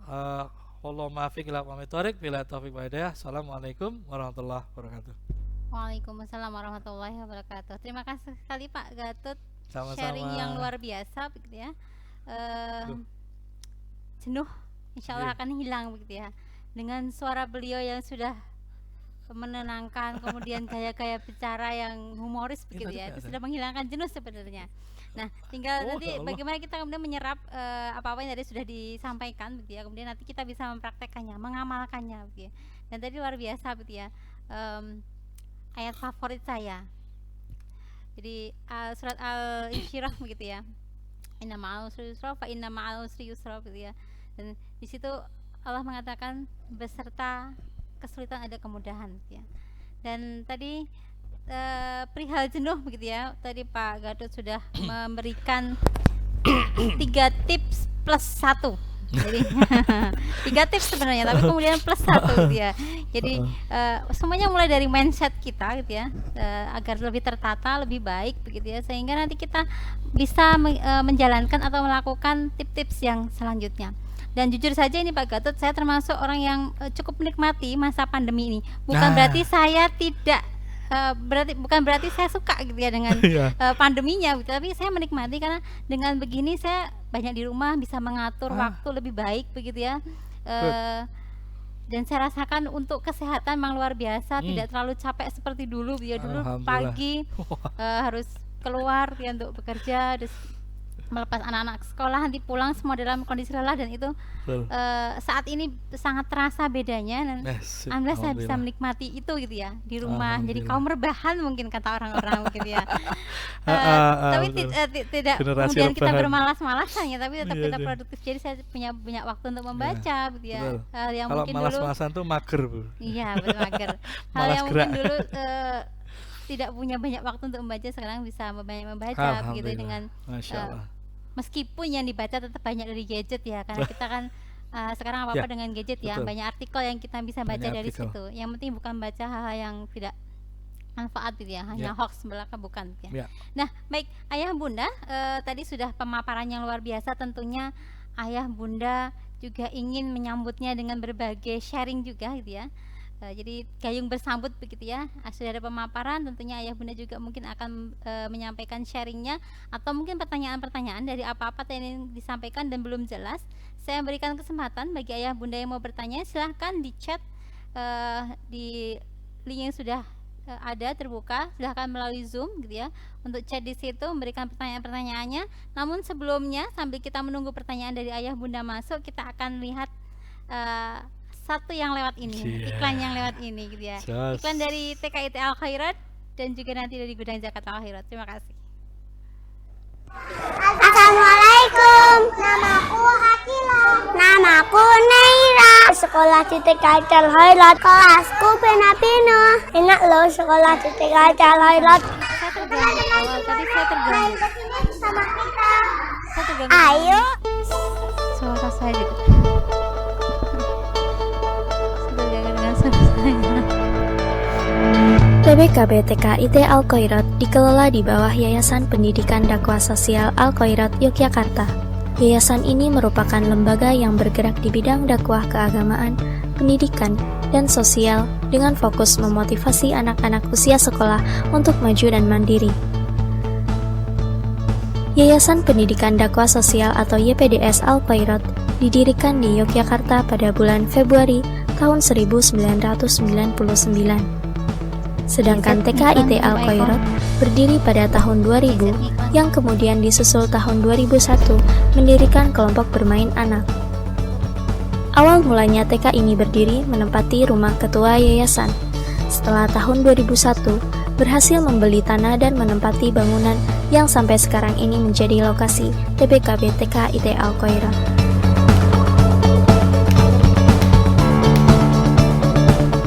wallahu muwaffiq ila aqwamit thoriq, bila taufiq wa hidayah. Assalamualaikum warahmatullahi wabarakatuh. Waalaikumsalam warahmatullahi wabarakatuh. Terima kasih sekali Pak Gatot, Sama-sama. sharing yang luar biasa begitu ya. Jenuh insya Allah Iya. akan hilang begitu ya, dengan suara beliau yang sudah menenangkan, kemudian gaya-gaya bicara yang humoris begitu tadi ya, nggak itu ada. sudah menghilangkan jenuh sebenarnya. Nah, tinggal Oh, nanti ya Allah. bagaimana kita kemudian menyerap apa-apa yang tadi sudah disampaikan begitu ya, kemudian nanti kita bisa mempraktekannya, mengamalkannya begitu ya. Dan tadi luar biasa begitu ya, ayat favorit saya. Jadi surat Al-Insyirah begitu ya. Inna ma'al usri yusra fa inna ma'al usri yusra gitu ya. Dan di situ Allah mengatakan beserta kesulitan ada kemudahan gitu ya. Dan tadi perihal jenuh begitu ya. Tadi Pak Gatot sudah memberikan 3 tips plus 1. Jadi 3 tips sebenarnya, tapi kemudian plus 1 gitu ya. Jadi semuanya mulai dari mindset kita gitu ya, agar lebih tertata, lebih baik begitu ya, sehingga nanti kita bisa menjalankan atau melakukan tips-tips yang selanjutnya. Dan jujur saja ini Pak Gatot, saya termasuk orang yang cukup menikmati masa pandemi ini. Bukan berarti saya tidak bukan berarti saya suka gitu ya dengan pandeminya, tapi saya menikmati karena dengan begini saya banyak di rumah, bisa mengatur waktu lebih baik begitu ya. Dan saya rasakan untuk kesehatan memang luar biasa, tidak terlalu capek seperti dulu. Ya dulu pagi harus keluar ya untuk bekerja, terus melepas anak-anak sekolah, nanti pulang semua dalam kondisi lelah, dan itu saat ini sangat terasa bedanya. Dan alhamdulillah saya bisa menikmati itu gitu ya di rumah. Jadi kaum rebahan mungkin kata orang-orang gitu ya. Tapi tidak kemudian kita bermalas-malasan ya, tapi tetap kita produktif. Jadi saya punya banyak waktu untuk membaca gitu ya. Yang kalau mungkin malas-malasan tuh mager, Bu. Iya, betul, mager. Hal yang mungkin dulu tidak punya banyak waktu untuk membaca, sekarang bisa banyak membaca begitu dengan meskipun yang dibaca tetap banyak dari gadget ya, karena kita kan sekarang apa-apa dengan gadget ya, banyak artikel yang kita bisa baca dari situ. Yang penting bukan baca hal-hal yang tidak manfaat gitu ya, hanya hoax belaka, bukan ya. Nah, baik ayah bunda, tadi sudah pemaparan yang luar biasa. Tentunya ayah bunda juga ingin menyambutnya dengan berbagai sharing juga gitu ya. Jadi gayung bersambut begitu ya. Sudah ada pemaparan, tentunya ayah bunda juga mungkin akan menyampaikan sharingnya, atau mungkin pertanyaan-pertanyaan dari apa-apa yang disampaikan dan belum jelas. Saya berikan kesempatan bagi ayah bunda yang mau bertanya, silahkan di chat di link yang sudah ada terbuka, silahkan melalui Zoom gitu ya, untuk chat di situ memberikan pertanyaan-pertanyaannya. Namun sebelumnya, sambil kita menunggu pertanyaan dari ayah bunda masuk, kita akan lihat satu yang lewat ini, iklan yang lewat ini gitu ya. Iklan dari TKIT Al Khairat dan juga nanti dari Gudang Zakat Al Khairat. Terima kasih. Assalamualaikum. Namaku Hakila. Namaku Naira. Sekolah di TKIT Al Khairat. Kelasku pena-pena. Enak loh sekolah di TKIT Al Khairat. Saya terganggu awal tadi, saya terganggu. Sama kita. Saya terganggu. Ayo. Suara saya juga. Dengan suara saya. PBKB TKIT Al Khairat dikelola di bawah Yayasan Pendidikan Dakwah Sosial Al Khairat Yogyakarta. Yayasan ini merupakan lembaga yang bergerak di bidang dakwah keagamaan, pendidikan, dan sosial dengan fokus memotivasi anak-anak usia sekolah untuk maju dan mandiri. Yayasan Pendidikan Dakwah Sosial atau YPDS Al Khairat didirikan di Yogyakarta pada bulan Februari tahun 1999. Sedangkan TKIT Al-Khairat berdiri pada tahun 2000 yang kemudian disusul tahun 2001 mendirikan kelompok bermain anak. Awal mulanya TK ini berdiri menempati rumah ketua yayasan. Setelah tahun 2001, berhasil membeli tanah dan menempati bangunan yang sampai sekarang ini menjadi lokasi TBKB TKIT Al-Khairat.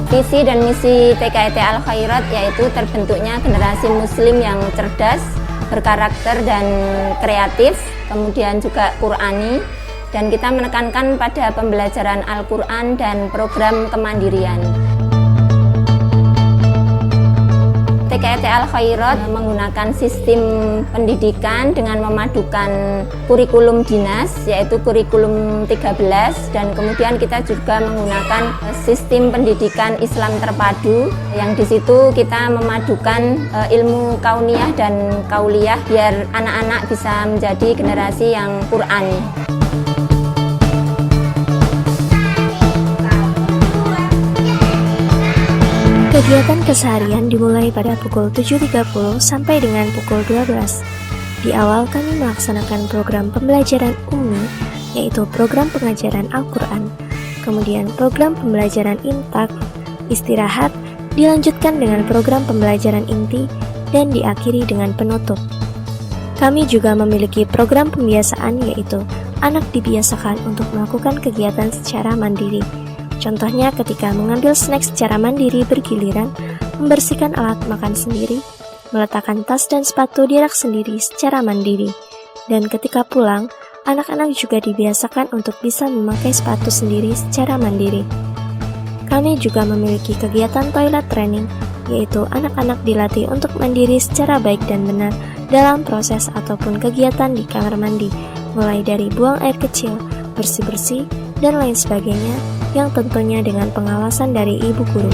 Visi dan misi TKIT Al-Khairat yaitu terbentuknya generasi muslim yang cerdas, berkarakter dan kreatif, kemudian juga Qur'ani, dan kita menekankan pada pembelajaran Al-Quran dan program kemandirian. TKIT Al-Khairat menggunakan sistem pendidikan dengan memadukan kurikulum dinas yaitu kurikulum 13, dan kemudian kita juga menggunakan sistem pendidikan Islam terpadu yang di situ kita memadukan ilmu kauniyah dan kauliyah biar anak-anak bisa menjadi generasi yang Qur'ani. Kegiatan keseharian dimulai pada pukul 7.30 sampai dengan pukul 12. Di awal kami melaksanakan program pembelajaran ummi, yaitu program pengajaran Al-Quran, kemudian program pembelajaran imtak, istirahat, dilanjutkan dengan program pembelajaran inti, dan diakhiri dengan penutup. Kami juga memiliki program pembiasaan, yaitu anak dibiasakan untuk melakukan kegiatan secara mandiri. Contohnya ketika mengambil snack secara mandiri bergiliran, membersihkan alat makan sendiri, meletakkan tas dan sepatu di rak sendiri secara mandiri. Dan ketika pulang, anak-anak juga dibiasakan untuk bisa memakai sepatu sendiri secara mandiri. Kami juga memiliki kegiatan toilet training, yaitu anak-anak dilatih untuk mandiri secara baik dan benar dalam proses ataupun kegiatan di kamar mandi, mulai dari buang air kecil, bersih-bersih, dan lain sebagainya, yang tentunya dengan pengawasan dari ibu guru.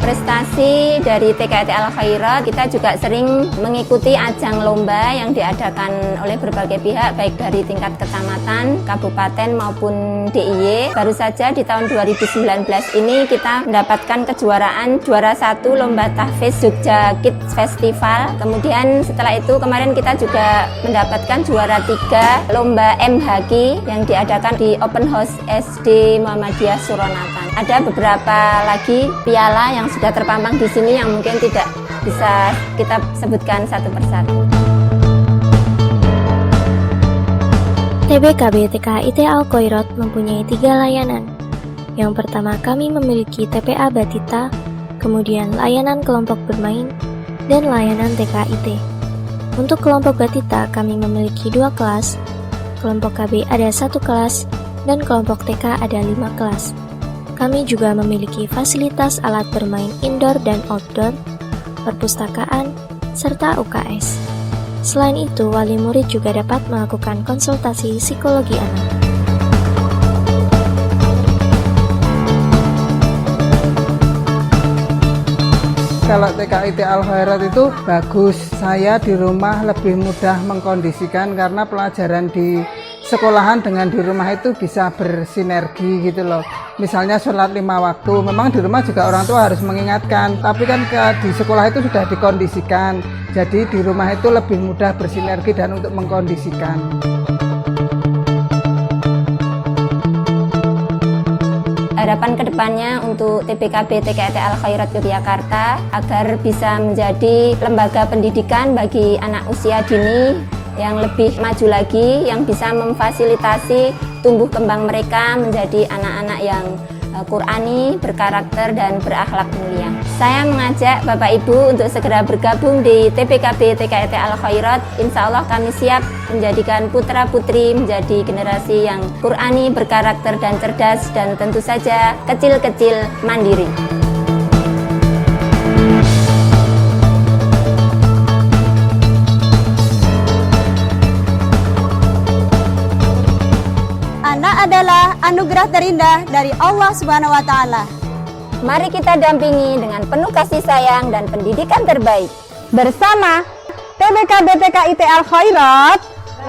Prestasi dari TKIT Al-Khairat, kita juga sering mengikuti ajang lomba yang diadakan oleh berbagai pihak, baik dari tingkat kecamatan, kabupaten maupun DIY. Baru saja di tahun 2019 ini kita mendapatkan kejuaraan juara 1 Lomba Tahfiz Jogja Kids Festival. Kemudian setelah itu kemarin kita juga mendapatkan juara 3 Lomba MHQ yang diadakan di Open House SD Muhammadiyah Suronatan. Ada beberapa lagi piala yang sudah terpampang di sini yang mungkin tidak bisa kita sebutkan satu persatu. TBKB TKIT Al-Khairat mempunyai 3 layanan. Yang pertama, kami memiliki TPA Batita, kemudian layanan kelompok bermain, dan layanan TKIT. Untuk kelompok Batita, kami memiliki 2 kelas, kelompok KB ada 1 kelas, dan kelompok TK ada 5 kelas. Kami juga memiliki fasilitas alat bermain indoor dan outdoor, perpustakaan, serta UKS. Selain itu, wali murid juga dapat melakukan konsultasi psikologi anak. Kalau TKIT Al-Khairat itu bagus, saya di rumah lebih mudah mengkondisikan karena pelajaran di sekolahan dengan di rumah itu bisa bersinergi gitu loh. Misalnya sholat 5 waktu, memang di rumah juga orang tua harus mengingatkan, tapi kan di sekolah itu sudah dikondisikan, jadi di rumah itu lebih mudah bersinergi dan untuk mengkondisikan. Harapan kedepannya untuk TBKB TKIT Al-Khairat Yogyakarta agar bisa menjadi lembaga pendidikan bagi anak usia dini yang lebih maju lagi, yang bisa memfasilitasi tumbuh kembang mereka menjadi anak-anak yang Qur'ani, berkarakter, dan berakhlak mulia. Saya mengajak Bapak Ibu untuk segera bergabung di TBKB TKIT Al-Khairat. Insya Allah kami siap menjadikan putra-putri menjadi generasi yang Qur'ani, berkarakter, dan cerdas, dan tentu saja kecil-kecil mandiri. Anak adalah anugerah terindah dari Allah Subhanahu wa Ta'ala. Mari kita dampingi dengan penuh kasih sayang dan pendidikan terbaik. Bersama TBK BTK IT Al Khairat,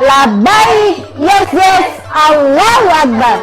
labbaik, yes yes, Allahu Akbar.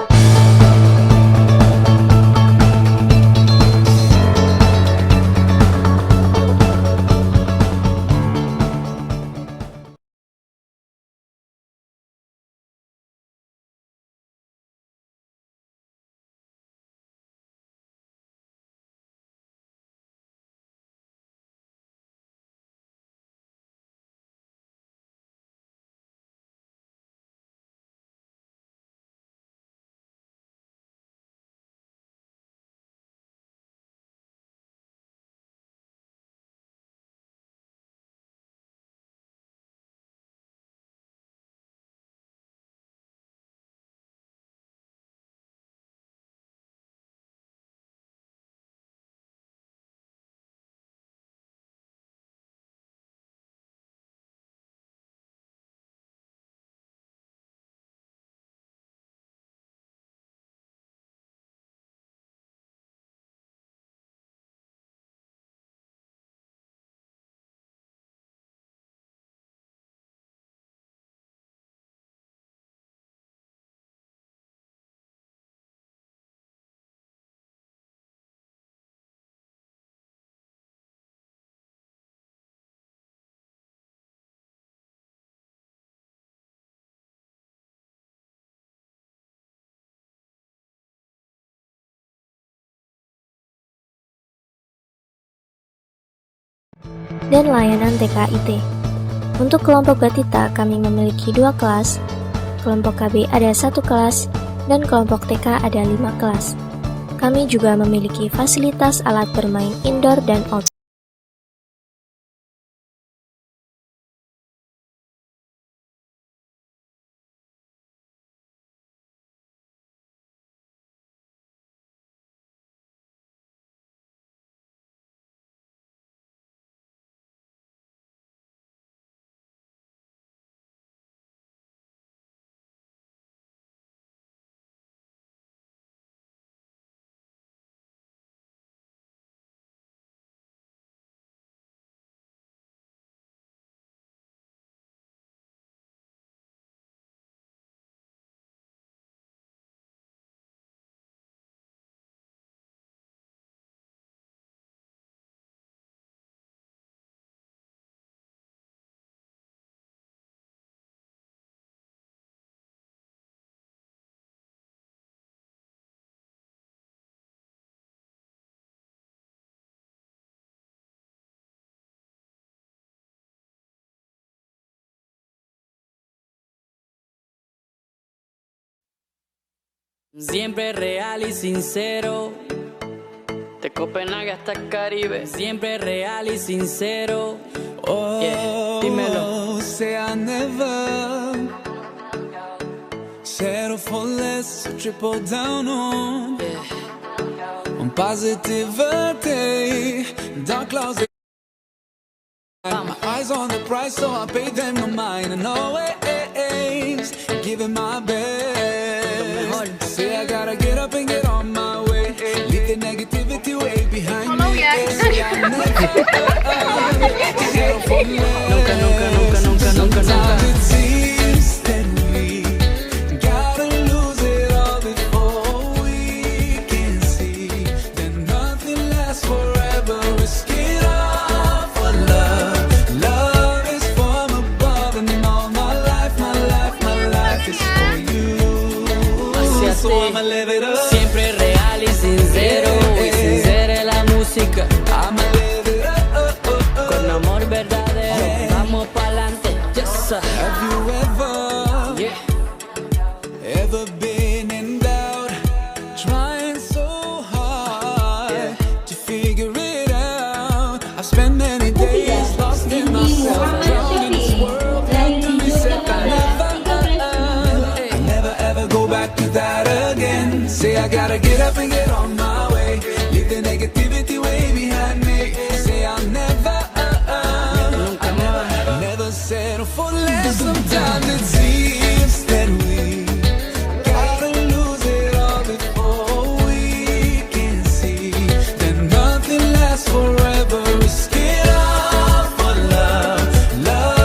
Dan layanan TKIT. Untuk kelompok Batita, kami memiliki 2 kelas, kelompok KB ada 1 kelas, dan kelompok TK ada 5 kelas. Kami juga memiliki fasilitas alat bermain indoor dan outdoor. Siempre real y sincero, de Copenhague hasta el Caribe. Siempre real y sincero. Oh, yeah. Dímelo. Say I never settle for less, so triple down on positivity. Dark clouds, my eyes on the prize, so I pay them no mind, and always giving my best. Say I gotta get up and get on my way, leave the negativity way behind me. Say I never settle for less. Sometimes it seems that we gotta lose it all before we can see that nothing lasts forever. Risk it all for love. Love is from above, and all my life is for you. So I'ma live it up. Siempre real y sincero, y sincera es la música. I'ma live it up. Con amor verdadero, vamos pa'lante. Yes, sir. Have you ever been in doubt, trying so hard to figure it out? I've spent many days lost in myself, drowned in this world, had to reset. I never ever go back to that again. Say I gotta get up and get on my way, leave the negativity way behind me. Say I'll never settle for less. Sometimes it seems that we gotta lose it all before we can see that nothing lasts forever. Risk it all for love. Love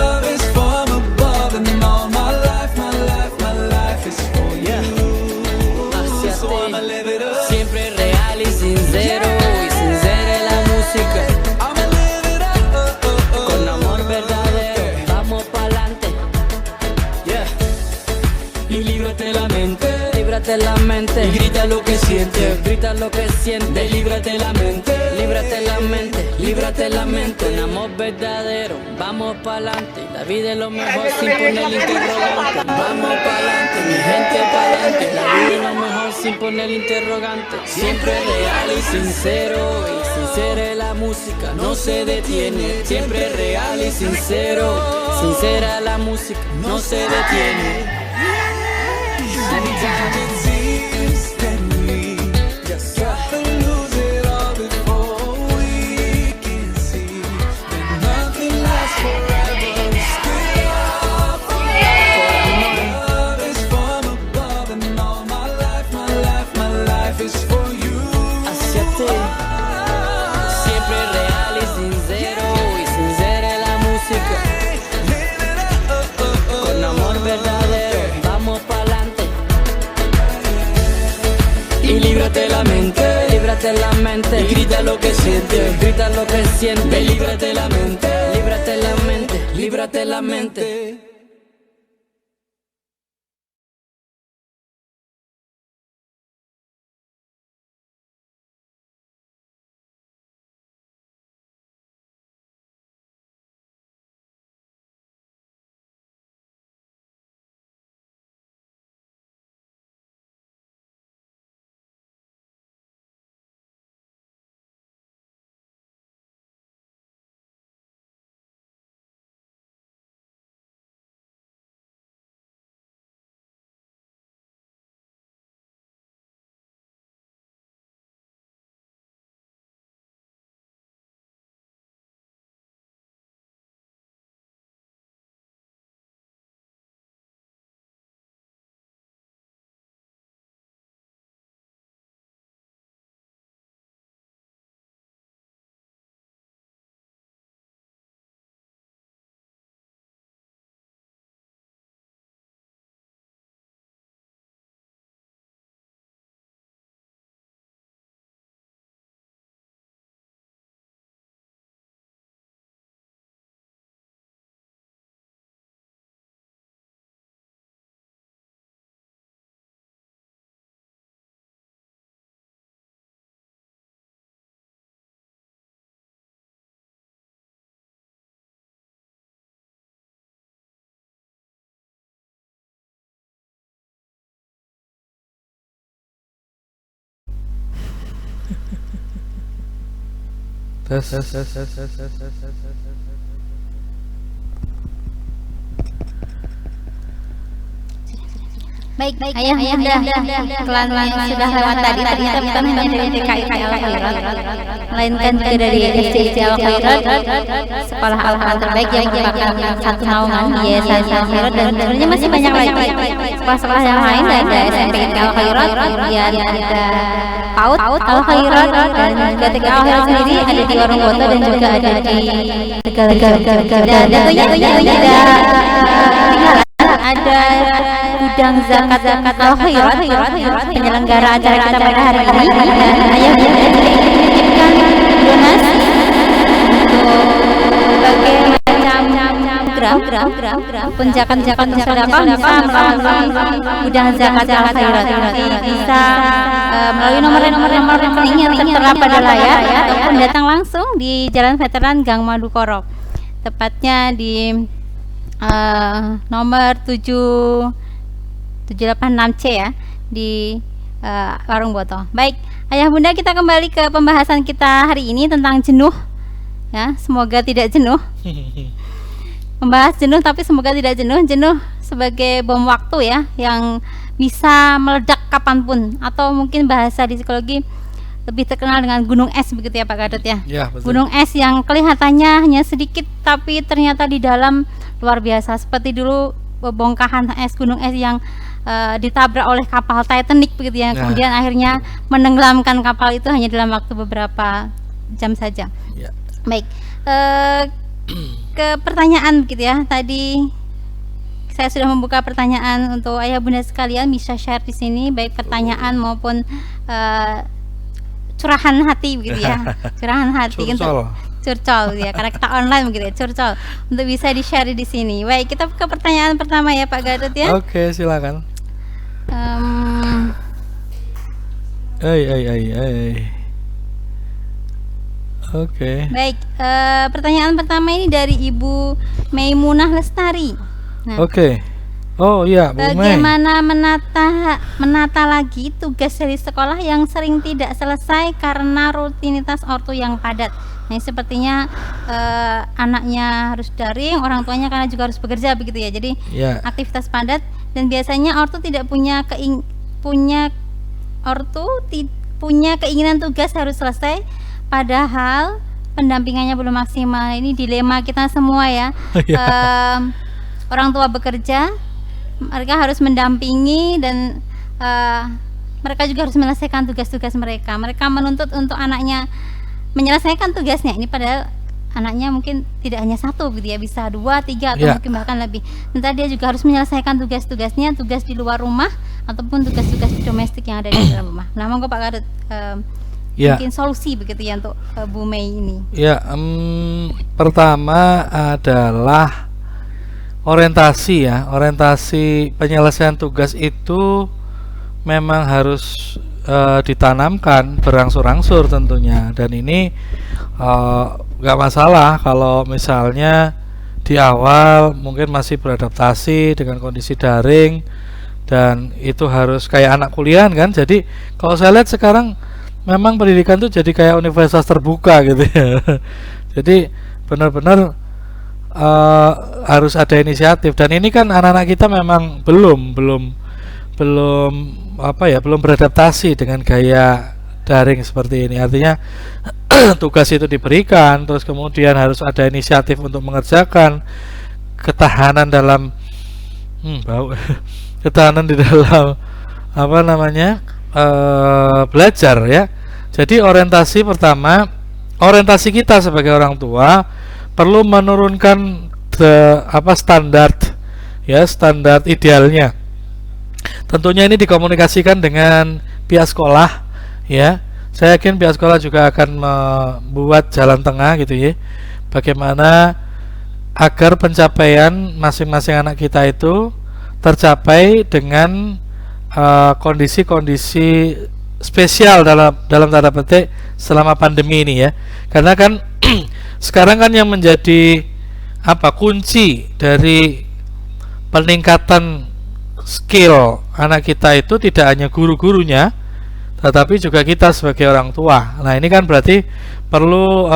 líbrate la mente y grita lo que sientes, grita lo que sientes, líbrate la mente, líbrate la mente, líbrate la mente. Un amor verdadero, vamos pa'lante, la vida es lo mejor sin poner interrogante. Vamos pa'lante, mi gente pa'lante, la vida es lo mejor sin poner interrogante. Siempre real y sincero, y sincera es la música, no se detiene. Siempre real y sincero, sincera la música, no se detiene. Sometimes it seems that we just gotta lose it all before we can see that nothing lasts forever. Still forever. Love is from above, and all my life is for you. Hacia ti, siempre real y sincera es la música. Con amor verdadero, vamos pa'lante. Y líbrate la mente, y grita lo que sientes, grita lo que sientes. Líbrate la mente, líbrate la mente, líbrate la mente. Tes. Baik, ayah bunda, kelan-kelan sudah lewat tadi kita bukan hanya dari TKI Al-Khairat, melainkan juga dari SDIC Al-Khairat, sekolah Al-Quran terbaik yang merupakan satu naungan di Yayasan Al-Khairat, dan sebenarnya masih banyak lagi sekolah-sekolah yang lain. Ada SMP Al-Khairat, kemudian ada PAUD Al-Khairat, dan juga TK Al-Khairat sendiri ada di Warung Boto dan juga ada di Tegal. Dan tentunya tidak ada gudang zakat Al-Khairat, penyelenggara acara kita pada hari ini, dan ayah bunda menitipkan donasi untuk berbagai macam program penjakan sedekah bisa melalui gudang zakat Al-Khairat. Bisa melalui nomor rekening yang tertera pada layar ataupun datang langsung di Jalan Veteran Gang Madukoro, tepatnya di nomor 786C ya, di Warung Boto. Baik, ayah bunda, kita kembali ke pembahasan kita hari ini tentang jenuh ya, semoga tidak jenuh. Membahas jenuh tapi semoga tidak jenuh. Jenuh sebagai bom waktu ya, yang bisa meledak kapanpun, atau mungkin bahasa di psikologi lebih terkenal dengan gunung es begitu ya Pak Gadot ya. Ya, betul. Gunung es yang kelihatannya hanya sedikit tapi ternyata di dalam luar biasa, seperti dulu bongkahan es, gunung es yang ditabrak oleh kapal Titanic begitu ya, kemudian akhirnya menenggelamkan kapal itu hanya dalam waktu beberapa jam saja. Ya. Baik, ke pertanyaan begitu ya. Tadi saya sudah membuka pertanyaan untuk ayah bunda sekalian, bisa share di sini baik pertanyaan maupun curahan hati begitu ya. Curahan hati curcol ya, karena kita online begitu ya, curcol, untuk bisa di-share di sini. Baik, kita ke pertanyaan pertama ya Pak Gadot ya. Oke, silakan. Oke. Baik, pertanyaan pertama ini dari Ibu Maimunah Lestari. Nah, Oke. Oh iya, Bu Mei. bagaimana menata lagi tugas dari sekolah yang sering tidak selesai karena rutinitas ortu yang padat? Nah, sepertinya anaknya harus daring, orang tuanya karena juga harus bekerja begitu ya. Jadi Ya. aktivitas padat dan biasanya ortu tidak punya punya keinginan tugas harus selesai, padahal pendampingannya belum maksimal. Ini dilema kita semua ya. Iya. Orang tua bekerja, mereka harus mendampingi dan mereka juga harus menyelesaikan tugas-tugas mereka. Mereka menuntut untuk anaknya menyelesaikan tugasnya ini, padahal anaknya mungkin tidak hanya satu gitu ya, bisa 2, 3 atau Ya. mungkin bahkan lebih. Nanti dia juga harus menyelesaikan tugas-tugasnya, tugas di luar rumah ataupun tugas-tugas domestik yang ada di dalam rumah. Nah, monggo Pak Kadut, Ya. mungkin solusi begitu ya untuk Bu Mei ini. Ya, pertama adalah orientasi ya. Orientasi penyelesaian tugas itu memang harus ditanamkan berangsur-angsur tentunya, dan ini nggak masalah kalau misalnya di awal mungkin masih beradaptasi dengan kondisi daring, dan itu harus kayak anak kuliah kan. Jadi kalau saya lihat sekarang memang pendidikan tuh jadi kayak universitas terbuka gitu ya. Jadi benar-benar harus ada inisiatif, dan ini kan anak-anak kita memang belum beradaptasi dengan gaya daring seperti ini. Artinya tugas itu diberikan, terus kemudian harus ada inisiatif untuk mengerjakan, ketahanan dalam ketahanan di dalam belajar ya. Jadi orientasi pertama, orientasi kita sebagai orang tua perlu menurunkan standar idealnya. Tentunya ini dikomunikasikan dengan pihak sekolah ya. Saya yakin pihak sekolah juga akan membuat jalan tengah gitu ya, bagaimana agar pencapaian masing-masing anak kita itu tercapai dengan kondisi-kondisi spesial dalam tanda petik selama pandemi ini ya. Karena kan sekarang kan yang menjadi kunci dari peningkatan skill anak kita itu tidak hanya guru-gurunya, tetapi juga kita sebagai orang tua. Nah, ini kan berarti perlu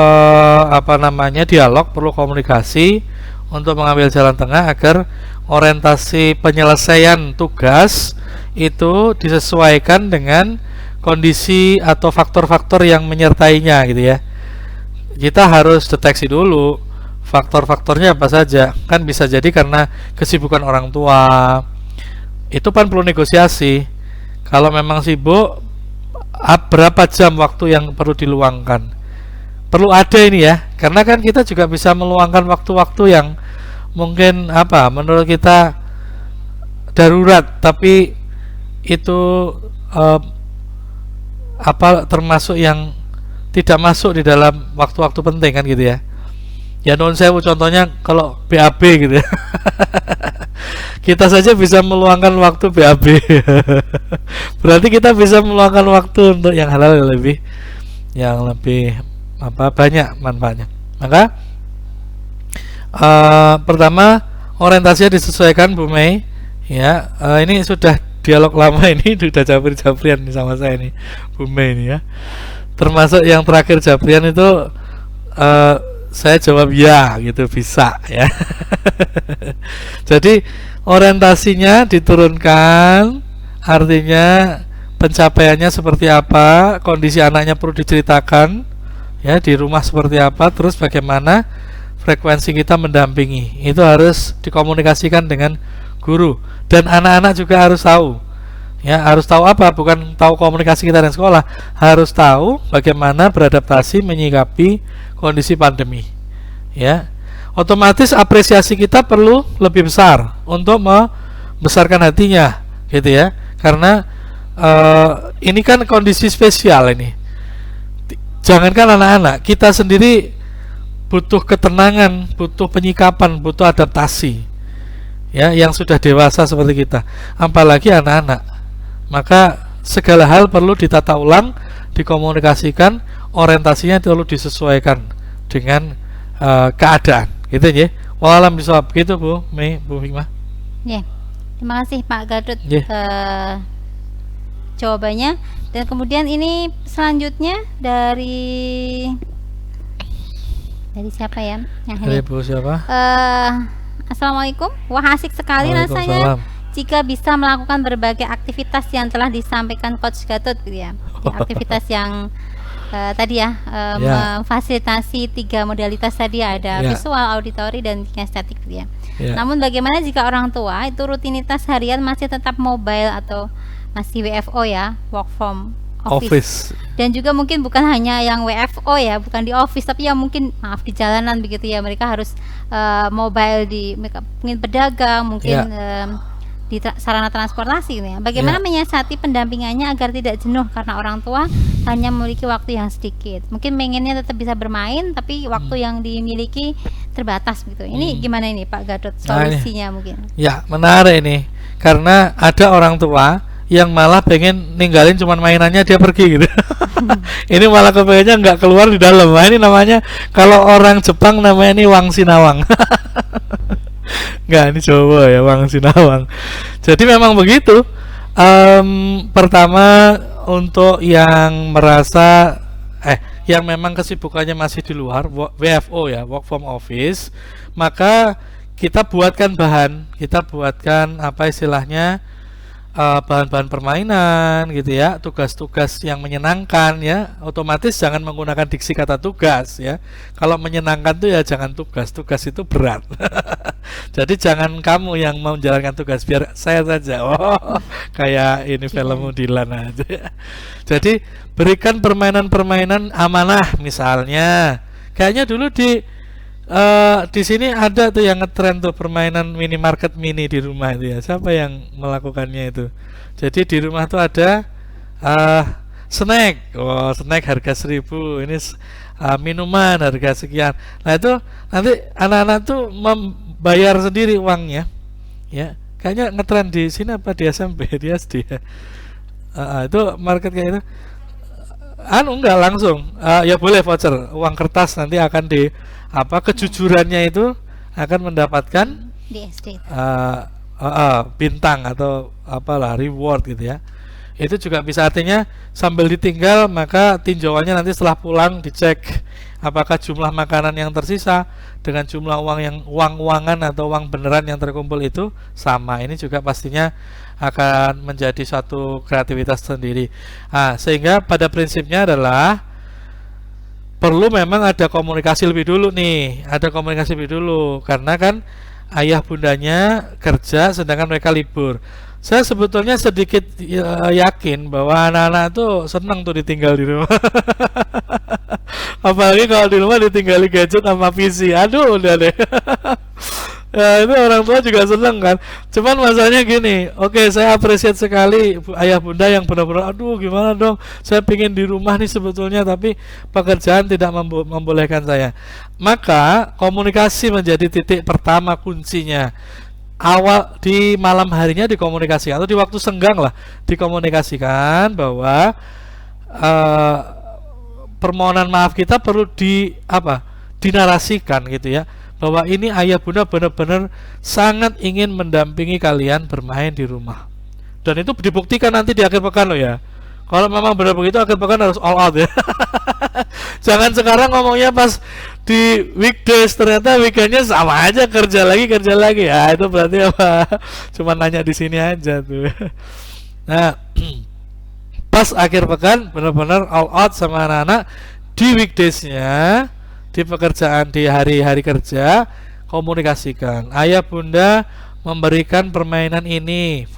dialog, perlu komunikasi untuk mengambil jalan tengah agar orientasi penyelesaian tugas itu disesuaikan dengan kondisi atau faktor-faktor yang menyertainya gitu ya. Kita harus deteksi dulu faktor-faktornya apa saja. Kan bisa jadi karena kesibukan orang tua. Itu kan perlu negosiasi. Kalau memang sibuk, berapa jam waktu yang perlu diluangkan? Perlu ada ini ya, karena kan kita juga bisa meluangkan waktu-waktu yang mungkin menurut kita darurat, tapi itu termasuk yang tidak masuk di dalam waktu-waktu penting kan gitu ya. Ya non sewu contohnya kalau BAB gitu ya. Kita saja bisa meluangkan waktu BAB. Berarti kita bisa meluangkan waktu untuk yang halal yang lebih banyak manfaatnya. Maka pertama orientasinya disesuaikan Bu Mei ya. Ini sudah dialog lama, ini sudah japrian sama saya nih Bu Mei ini ya. Termasuk yang terakhir japrian itu saya jawab ya gitu, bisa ya. Jadi orientasinya diturunkan, artinya pencapaiannya seperti apa, kondisi anaknya perlu diceritakan ya, di rumah seperti apa, terus bagaimana frekuensi kita mendampingi, itu harus dikomunikasikan dengan guru, dan anak-anak juga harus tahu ya. Harus tahu apa? Bukan tahu komunikasi kita dengan sekolah, harus tahu bagaimana beradaptasi menyikapi kondisi pandemi ya. Otomatis apresiasi kita perlu lebih besar untuk membesarkan hatinya gitu ya, karena ini kan kondisi spesial ini. Jangankan anak-anak, kita sendiri butuh ketenangan, butuh penyikapan, butuh adaptasi ya, yang sudah dewasa seperti kita, apalagi anak-anak. Maka segala hal perlu ditata ulang, dikomunikasikan, orientasinya perlu disesuaikan dengan keadaan, gitu ya. Wallahualam bishawab, gitu Bu Mei, Bu Hikmah. Ya, terima kasih Pak Gadut Yeah. jawabannya. Dan kemudian ini selanjutnya dari siapa ya? Yang ini. Dari Bu siapa? Assalamualaikum. Wah, asik sekali rasanya jika bisa melakukan berbagai aktivitas yang telah disampaikan Coach Gatot gitu ya. Aktivitas yang tadi ya, memfasilitasi 3 modalitas tadi, ada visual, auditori, dan kinestetik gitu ya. Namun bagaimana jika orang tua itu rutinitas harian masih tetap mobile atau masih WFO ya, work from office. Dan juga mungkin bukan hanya yang WFO ya, bukan di office, tapi yang mungkin maaf di jalanan begitu ya, mereka harus mobile mereka mungkin pedagang, mungkin di sarana transportasi gitu ya. Bagaimana menyiasati pendampingannya agar tidak jenuh karena orang tua hanya memiliki waktu yang sedikit. Mungkin pengennya tetap bisa bermain, tapi waktu yang dimiliki terbatas gitu. Ini gimana ini Pak Gatot solusinya mungkin? Ya, menarik ini. Karena ada orang tua yang malah pengen ninggalin cuman mainannya, dia pergi gitu. Ini malah kepengennya nggak keluar di dalam. Nah, ini namanya, kalau orang Jepang namanya ini Wang Sinawang. Nggak, ini Jawa ya, Wang Sinawang. Jadi memang begitu. Pertama, untuk yang merasa yang memang kesibukannya masih di luar, WFO ya, work from office, maka kita buatkan apa istilahnya, bahan-bahan permainan gitu ya, tugas-tugas yang menyenangkan ya. Otomatis jangan menggunakan diksi kata tugas ya. Kalau menyenangkan tuh ya jangan tugas itu berat. Jadi jangan kamu yang mau menjalankan tugas, biar saya saja. Kayak ini film Dilan aja ya. Jadi berikan permainan-permainan amanah misalnya. Kayaknya dulu di sini ada tuh yang ngetren tuh permainan minimarket mini di rumah itu ya. Siapa yang melakukannya itu? Jadi di rumah tuh ada snack. Snack harga 1.000. Ini minuman harga sekian. Nah, itu nanti anak-anak tuh membayar sendiri uangnya. Ya. Kayaknya ngetren di sini apa di SMP, di SD ya. Itu market kayak itu. Enggak langsung. Ya boleh voucher, uang kertas, nanti akan kejujurannya itu akan mendapatkan di SD bintang atau apalah reward gitu ya. Itu juga bisa, artinya sambil ditinggal maka tinjauannya nanti setelah pulang dicek apakah jumlah makanan yang tersisa dengan jumlah uangan atau uang beneran yang terkumpul itu sama. Ini juga pastinya akan menjadi suatu kreativitas sendiri. Sehingga pada prinsipnya adalah perlu memang ada komunikasi lebih dulu nih, karena kan ayah bundanya kerja sedangkan mereka libur. Saya sebetulnya sedikit yakin bahwa anak-anak tuh senang tuh ditinggal di rumah. Apalagi kalau di rumah ditinggali gadget sama PC, aduh udah deh. Ya, itu orang tua juga senang kan. Cuman masalahnya gini, oke, saya apresiat sekali ayah bunda yang benar-benar, aduh gimana dong, saya pingin di rumah nih sebetulnya, tapi pekerjaan tidak membolehkan saya. Maka komunikasi menjadi titik pertama kuncinya. Awal di malam harinya dikomunikasikan, atau di waktu senggang lah dikomunikasikan bahwa permohonan maaf kita perlu dinarasikan gitu ya, bahwa ini ayah bunda benar-benar sangat ingin mendampingi kalian bermain di rumah, dan itu dibuktikan nanti di akhir pekan loh ya. Kalau memang benar begitu, akhir pekan harus all out ya. Jangan sekarang ngomongnya pas di weekdays, ternyata weekendnya sama aja, kerja lagi ya. Itu berarti apa? Cuma nanya di sini aja tuh. Nah, pas akhir pekan benar-benar all out sama anak-anak. Di weekdaysnya, di pekerjaan, di hari-hari kerja, komunikasikan. Ayah bunda memberikan permainan ini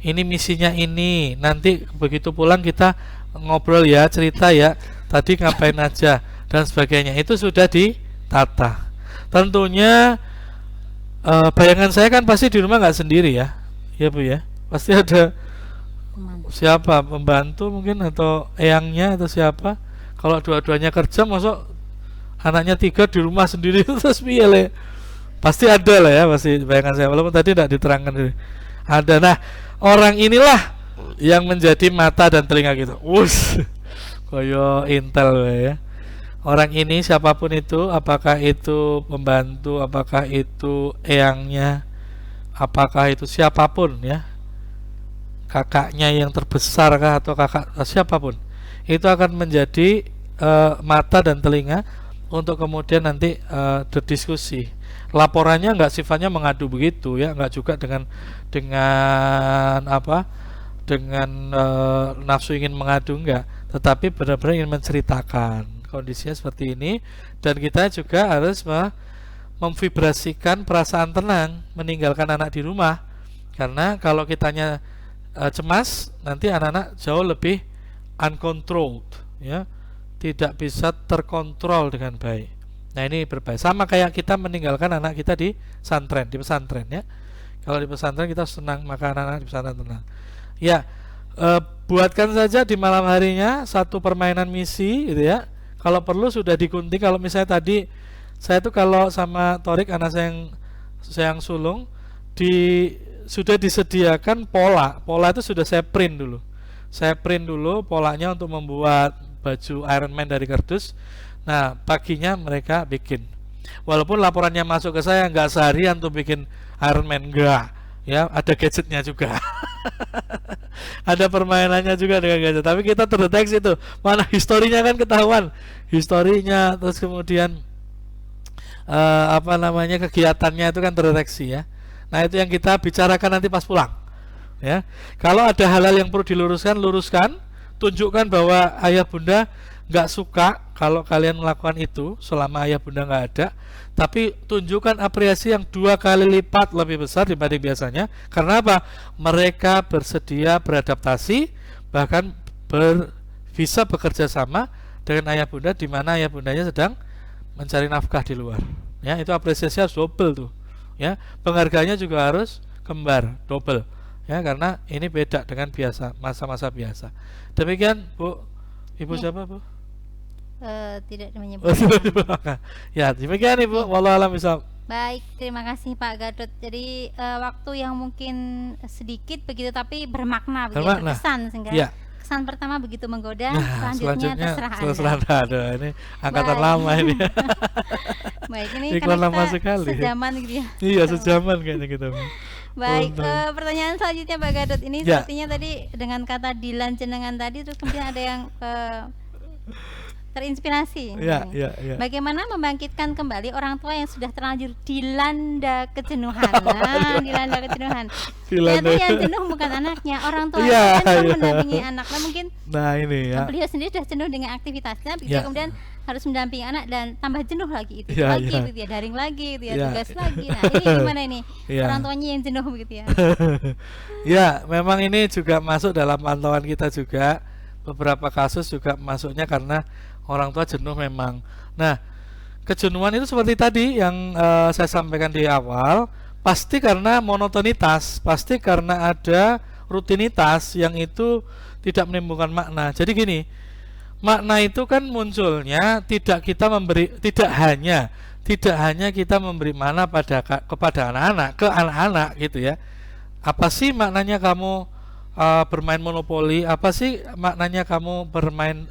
misinya ini. Nanti begitu pulang kita ngobrol ya, cerita ya, tadi ngapain aja dan sebagainya. Itu sudah ditata. Tentunya bayangan saya kan pasti di rumah nggak sendiri ya, ya Bu ya. Pasti ada siapa, pembantu mungkin, atau eyangnya atau siapa. Kalau dua-duanya kerja, masuk anaknya 3 di rumah sendiri, terus piye. Pasti ada lah ya, pasti bayangan saya, walaupun tadi tidak diterangkan. Ada. Nah, orang inilah yang menjadi mata dan telinga kita. Wus, koyo intel we ya. Orang ini siapapun itu, apakah itu pembantu, apakah itu eyangnya, apakah itu siapapun ya, kakaknya yang terbesar kah atau kakak siapapun, itu akan menjadi mata dan telinga untuk kemudian nanti berdiskusi. Laporannya nggak sifatnya mengadu begitu ya, nggak juga dengan apa, dengan nafsu ingin mengadu, enggak, tetapi benar-benar ingin menceritakan kondisinya seperti ini. Dan kita juga harus memvibrasikan perasaan tenang meninggalkan anak di rumah, karena kalau kitanya cemas, nanti anak-anak jauh lebih uncontrolled ya, tidak bisa terkontrol dengan baik. Nah ini berbahaya, sama kayak kita meninggalkan anak kita di pesantren ya. Kalau di pesantren kita senang, maka anak-anak di pesantren tenang ya. Buatkan saja di malam harinya satu permainan misi gitu ya. Kalau perlu sudah digunting. Kalau misalnya tadi saya tuh kalau sama Torik, anak saya yang sulung, sudah disediakan pola itu sudah saya print dulu polanya untuk membuat baju Iron Man dari kardus. Nah paginya mereka bikin, walaupun laporannya masuk ke saya nggak seharian untuk bikin Iron Man, enggak ya, ada gadgetnya juga. Ada permainannya juga dengan gadget, tapi kita terdeteksi itu mana historinya, kan ketahuan historinya, terus kemudian kegiatannya itu kan terdeteksi ya. Nah itu yang kita bicarakan nanti pas pulang ya. Kalau ada hal-hal yang perlu luruskan, tunjukkan bahwa ayah bunda nggak suka kalau kalian melakukan itu selama ayah bunda nggak ada, tapi tunjukkan apresiasi yang 2 kali lipat lebih besar dibanding biasanya. Karena apa? Mereka bersedia beradaptasi, bahkan bisa bekerja sama dengan ayah bunda di mana ayah bundanya sedang mencari nafkah di luar ya. Itu apresiasi harus double tuh ya. Penghargaannya juga harus kembar, double ya, karena ini beda dengan masa-masa biasa. Demikian Bu. Ibu siapa Bu? Tidak menyebut. Ya, demikian Ibu. Wallahu a'lam bishawab. Baik, terima kasih Pak Gadot. Jadi waktu yang mungkin sedikit begitu tapi bermakna, berkesan sehingga kesan pertama begitu menggoda, selanjutnya terserah Anda. Aduh, ini angkatan lama ini. Baik, ini iklan karena lama kita sekali. sejaman gitu ya. Iya, sejaman kayaknya kita. Baik, pertanyaan selanjutnya Pak Gadot, ini sepertinya tadi dengan kata Dilan jenengan tadi, terus kemudian ada yang terinspirasi. Ya. Bagaimana membangkitkan kembali orang tua yang sudah terlanjur dilanda kejenuhan? Nah, dilanda kejenuhan. Ternyata yang jenuh bukan anaknya, orang tua kan mendampingi anak. Nah, mungkin ini ya. Beliau sendiri sudah jenuh dengan aktivitasnya, kemudian harus mendampingi anak dan tambah jenuh lagi itu lagi gitu ya, daring lagi gitu ya, tugas lagi. Nah, ini gimana ini? Orang tuanya yang jenuh begitu ya. Ya, memang ini juga masuk dalam pantauan kita juga. Beberapa kasus juga masuknya karena orang tua jenuh memang. Nah, kejenuhan itu seperti tadi yang saya sampaikan di awal, pasti karena monotonitas, pasti karena ada rutinitas yang itu tidak menimbulkan makna. Jadi gini, makna itu kan munculnya tidak hanya kita memberi makna kepada anak-anak, ke anak-anak gitu ya. Apa sih maknanya kamu bermain monopoli? Apa sih maknanya kamu bermain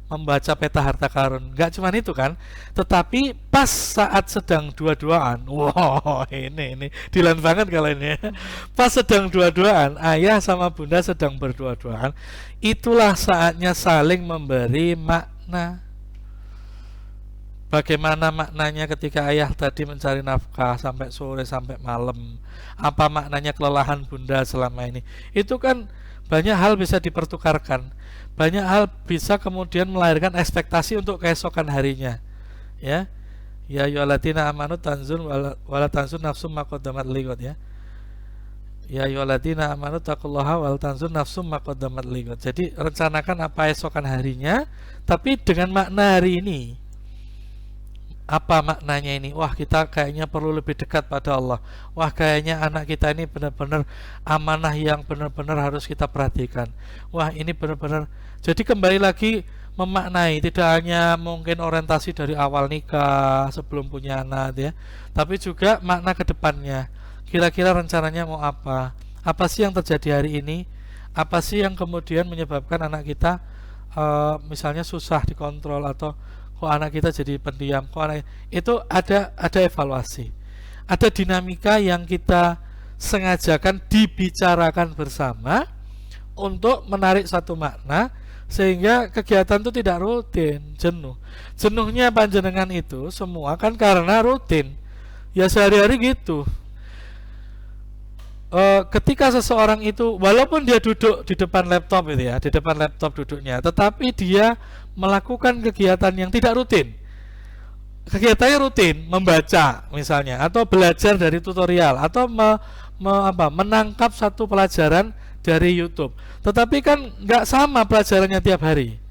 membaca peta harta karun? Gak cuma itu kan, tetapi pas saat sedang dua-duaan, wow ini Dilan banget kalau ini. Pas sedang dua-duaan, ayah sama bunda sedang berdua-duaan, itulah saatnya saling memberi makna. Bagaimana maknanya ketika ayah tadi mencari nafkah sampai sore, sampai malam? Apa maknanya kelelahan bunda selama ini? Itu kan banyak hal bisa dipertukarkan. Banyak hal bisa kemudian melahirkan ekspektasi untuk keesokan harinya. Ya ayyuhalladzina amanu tanzur wala tanzur nafsum ma qaddamat lighad ya. Ya ayyuhalladzina amanu taqullaha wal tanzur nafsum ma qaddamat lighad. Jadi rencanakan apa esokan harinya, tapi dengan makna hari ini. Apa maknanya ini? Wah, kita kayaknya perlu lebih dekat pada Allah. Wah, kayaknya anak kita ini benar-benar amanah yang benar-benar harus kita perhatikan. Wah, ini benar-benar. Jadi kembali lagi memaknai, tidak hanya mungkin orientasi dari awal nikah sebelum punya anak ya, tapi juga makna ke depannya. Kira-kira rencananya mau apa? Apa sih yang terjadi hari ini? Apa sih yang kemudian menyebabkan anak kita misalnya susah dikontrol, atau kok anak kita jadi pendiam, kok anak itu ada evaluasi, ada dinamika yang kita sengajakan dibicarakan bersama untuk menarik satu makna sehingga kegiatan itu tidak rutin, jenuhnya panjenengan itu semua kan karena rutin ya, sehari-hari gitu. Ketika seseorang itu walaupun dia duduk di depan laptop itu ya, di depan laptop duduknya, tetapi dia melakukan kegiatan yang tidak rutin. Kegiatannya rutin, membaca misalnya, atau belajar dari tutorial, atau menangkap satu pelajaran dari YouTube. Tetapi kan nggak sama pelajarannya tiap hari.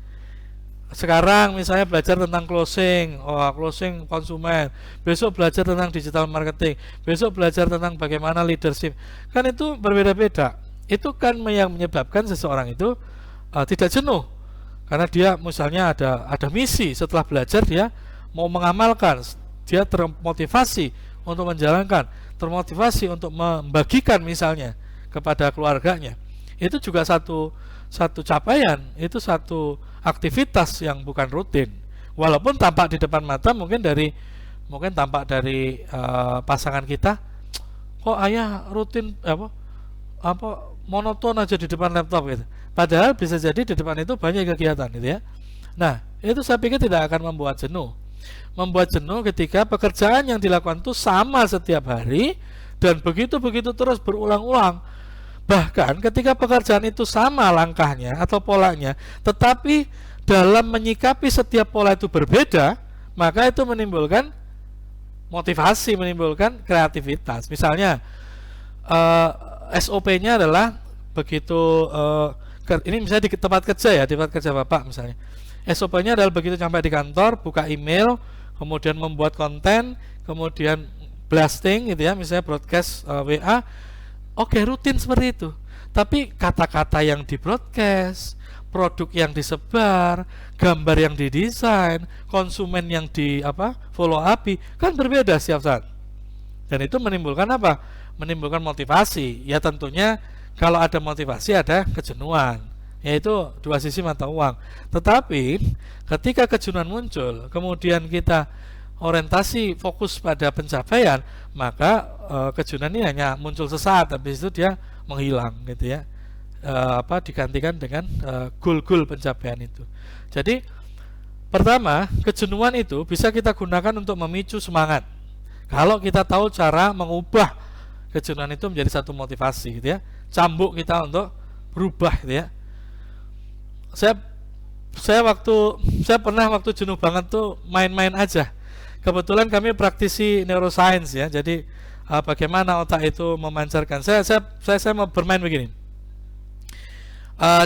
Sekarang misalnya belajar tentang closing konsumen, besok belajar tentang digital marketing, besok belajar tentang bagaimana leadership, kan itu berbeda-beda. Itu kan yang menyebabkan seseorang itu tidak jenuh, karena dia misalnya ada misi setelah belajar, dia mau mengamalkan, dia termotivasi untuk menjalankan, termotivasi untuk membagikan misalnya kepada keluarganya. Itu juga satu capaian, itu satu aktivitas yang bukan rutin, walaupun tampak di depan mata, mungkin tampak dari pasangan kita, kok ayah rutin monoton aja di depan laptop gitu. Padahal bisa jadi di depan itu banyak kegiatan gitu ya. Nah, itu saya pikir tidak akan membuat jenuh. Membuat jenuh ketika pekerjaan yang dilakukan itu sama setiap hari dan begitu terus berulang-ulang. Bahkan ketika pekerjaan itu sama langkahnya atau polanya, tetapi dalam menyikapi setiap pola itu berbeda, maka itu menimbulkan motivasi, menimbulkan kreativitas. Misalnya SOP-nya adalah begitu ini misalnya di tempat kerja ya, di tempat kerja Bapak misalnya. SOP-nya adalah begitu sampai di kantor, buka email, kemudian membuat konten, kemudian blasting gitu ya, misalnya broadcast WA. Oke, rutin seperti itu. Tapi kata-kata yang di broadcast, produk yang disebar, gambar yang didesain, konsumen yang di follow up, kan berbeda setiap saat. Dan itu menimbulkan apa? Menimbulkan motivasi. Ya tentunya kalau ada motivasi ada kejenuhan, yaitu dua sisi mata uang. Tetapi ketika kejenuhan muncul, kemudian kita orientasi fokus pada pencapaian, maka kejenuhan ini hanya muncul sesaat, habis itu dia menghilang gitu ya, digantikan dengan goal-goal pencapaian itu. Jadi pertama, kejenuhan itu bisa kita gunakan untuk memicu semangat kalau kita tahu cara mengubah kejenuhan itu menjadi satu motivasi gitu ya, cambuk kita untuk berubah gitu ya. Saya pernah waktu jenuh banget tuh main-main aja. Kebetulan kami praktisi neuroscience ya, jadi bagaimana otak itu memancarkan. Saya mau bermain begini.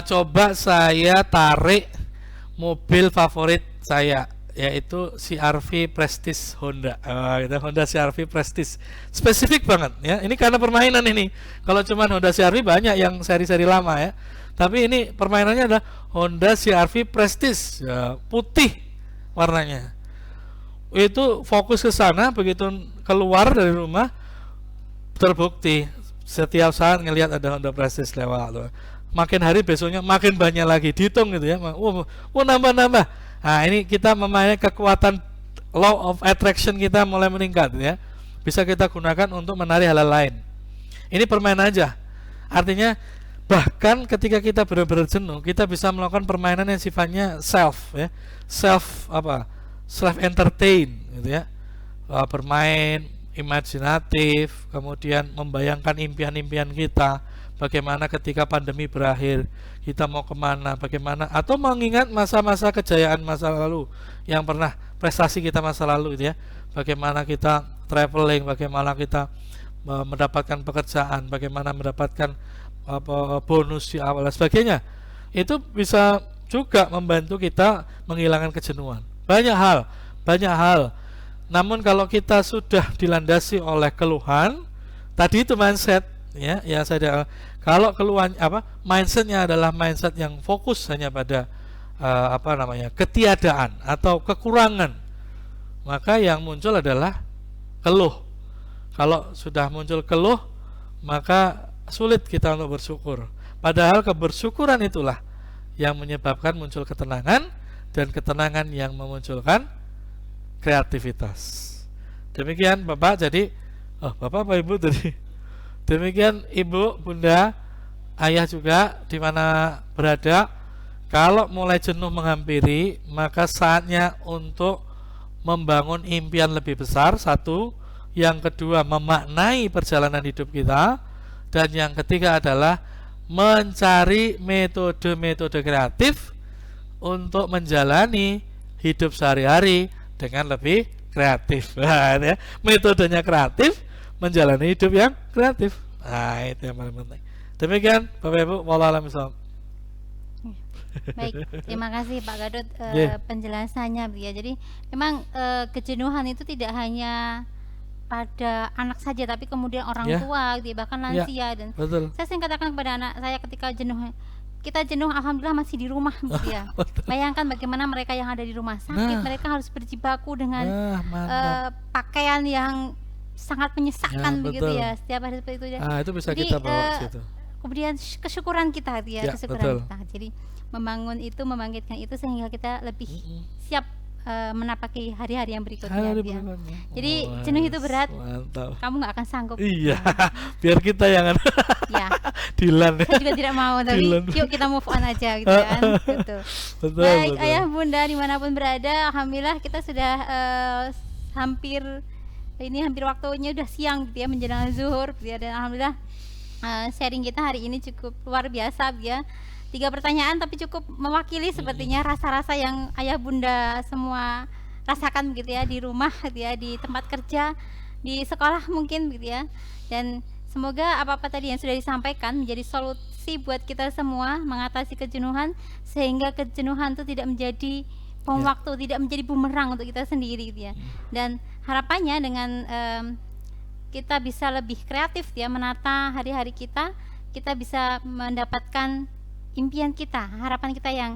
Coba saya tarik mobil favorit saya, yaitu CR-V Prestige Honda. Honda CR-V Prestige, spesifik banget ya. Ini karena permainan ini. Kalau cuma Honda CR-V banyak yang seri-seri lama ya. Tapi ini permainannya adalah Honda CR-V Prestige, ya, putih warnanya. Itu fokus ke sana, begitu keluar dari rumah terbukti setiap saat ngelihat ada Honda Prestige lewat. Makin hari besoknya makin banyak lagi, dihitung gitu ya. Nambah. Nah, ini kita memainkan kekuatan law of attraction kita mulai meningkat ya. Bisa kita gunakan untuk menarik hal lain. Ini permainan aja. Artinya bahkan ketika kita benar-benar jenuh, kita bisa melakukan permainan yang sifatnya self entertain gitu ya, bermain imajinatif, kemudian membayangkan impian-impian kita, bagaimana ketika pandemi berakhir kita mau kemana, bagaimana, atau mengingat masa-masa kejayaan masa lalu yang pernah prestasi kita masa lalu gitu ya, bagaimana kita traveling, bagaimana kita mendapatkan pekerjaan, bagaimana mendapatkan bonus di awal dan sebagainya. Itu bisa juga membantu kita menghilangkan kejenuhan. Banyak hal. Namun kalau kita sudah dilandasi oleh keluhan, tadi itu mindset ya kalau keluhan mindsetnya adalah mindset yang fokus hanya pada ketiadaan atau kekurangan, maka yang muncul adalah keluh. Kalau sudah muncul keluh, maka sulit kita untuk bersyukur. Padahal kebersyukuran itulah yang menyebabkan muncul ketenangan, dan ketenangan yang memunculkan kreativitas. Demikian Bapak, jadi Bapak apa Ibu tadi? Demikian Ibu, Bunda, Ayah juga di mana berada. Kalau mulai jenuh menghampiri, maka saatnya untuk membangun impian lebih besar, satu. Yang kedua, memaknai perjalanan hidup kita. Dan yang ketiga adalah mencari metode-metode kreatif untuk menjalani hidup sehari-hari dengan lebih kreatif. Nah, ya. Metodenya kreatif, menjalani hidup yang kreatif. Nah, itu yang paling penting. Demikian Bapak Ibu, wallahu a'lam bishawab. Baik, terima kasih Pak Gadot penjelasannya ya. Jadi memang kejenuhan itu tidak hanya pada anak saja, tapi kemudian orang tua, bahkan lansia. Dan betul. Saya sering katakan kepada anak saya ketika kita jenuh, alhamdulillah masih di rumah ya. Bayangkan bagaimana mereka yang ada di rumah sakit, mereka harus berjibaku dengan pakaian yang sangat menyesakkan begitu ya, setiap hari seperti itu ya. Itu bisa kita bawa situ. Kemudian kesyukuran kita ya, kesyukuran betul. kita. Jadi membangun itu, membangkitkan itu sehingga kita lebih siap menapaki hari-hari yang berikutnya. Jadi jenuh itu berat. Mantap. Kamu nggak akan sanggup. Iya, biar kita yang ya. Dilan. Saya juga tidak mau, tapi yuk kita move on aja gitu kan. Gitu. Betul, baik, betul. Ayah Bunda dimanapun berada, alhamdulillah kita sudah hampir waktunya udah siang gitu ya, menjelang zuhur gitu ya. Dan alhamdulillah sharing kita hari ini cukup luar biasa ya. 3 pertanyaan tapi cukup mewakili sepertinya rasa-rasa yang Ayah Bunda semua rasakan begitu ya, di rumah gitu ya, di tempat kerja, di sekolah mungkin gitu ya. Dan semoga apa-apa tadi yang sudah disampaikan menjadi solusi buat kita semua mengatasi kejenuhan, sehingga kejenuhan itu tidak menjadi bom waktu, tidak menjadi bumerang untuk kita sendiri gitu ya. Dan harapannya dengan kita bisa lebih kreatif ya menata hari-hari kita bisa mendapatkan impian kita, harapan kita yang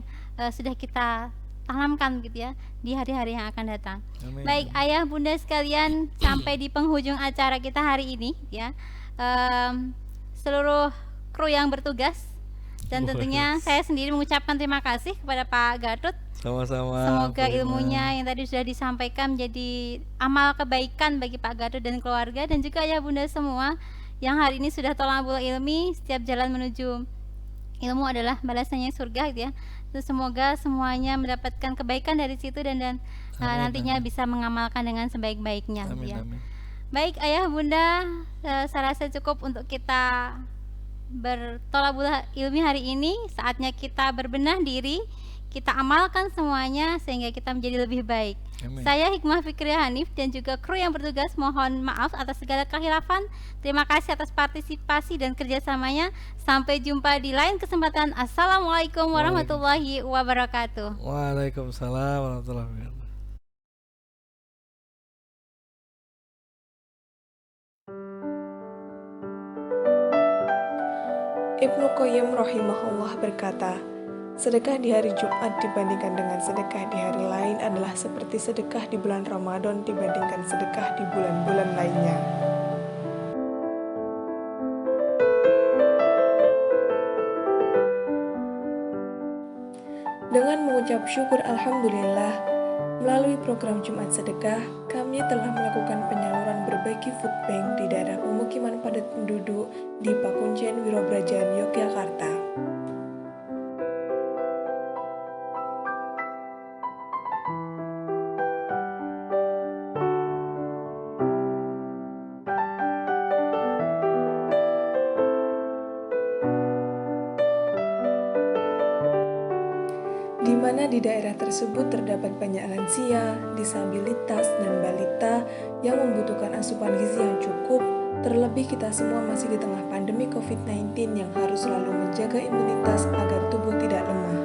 sudah kita tanamkan gitu ya di hari-hari yang akan datang. Amin. Baik Ayah Bunda sekalian, sampai di penghujung acara kita hari ini ya. Seluruh kru yang bertugas dan tentunya saya sendiri mengucapkan terima kasih kepada Pak Gatot. Sama-sama. Semoga ilmunya yang tadi sudah disampaikan menjadi amal kebaikan bagi Pak Gatot dan keluarga, dan juga Ayah Bunda semua yang hari ini sudah tolabul ilmi. Setiap jalan menuju ilmu adalah balasannya surga gitu ya. Terus semoga semuanya mendapatkan kebaikan dari situ dan nantinya bisa mengamalkan dengan sebaik-baiknya gitu ya. Baik Ayah Bunda, saya rasa cukup untuk kita bertolabul ilmi hari ini. Saatnya kita berbenah diri, kita amalkan semuanya sehingga kita menjadi lebih baik. Amin. Saya Hikmah Fikriah Hanif dan juga kru yang bertugas mohon maaf atas segala kehilafan. Terima kasih atas partisipasi dan kerjasamanya. Sampai jumpa di lain kesempatan. Assalamualaikum warahmatullahi wabarakatuh. Waalaikumsalam warahmatullahi wabarakatuh. Ibnu Qayyim rahimahullah berkata, sedekah di hari Jumat dibandingkan dengan sedekah di hari lain adalah seperti sedekah di bulan Ramadan dibandingkan sedekah di bulan-bulan lainnya. Dengan mengucap syukur Alhamdulillah, melalui program Jumat Sedekah, kami telah melakukan penyaluran berbagi food bank di daerah pemukiman padat penduduk di Pakuncen, Wirobrajan, Yogyakarta. Di mana di daerah tersebut terdapat banyak lansia, disabilitas, dan balita yang membutuhkan asupan gizi yang cukup. Terlebih kita semua masih di tengah pandemi COVID-19 yang harus selalu menjaga imunitas agar tubuh tidak lemah.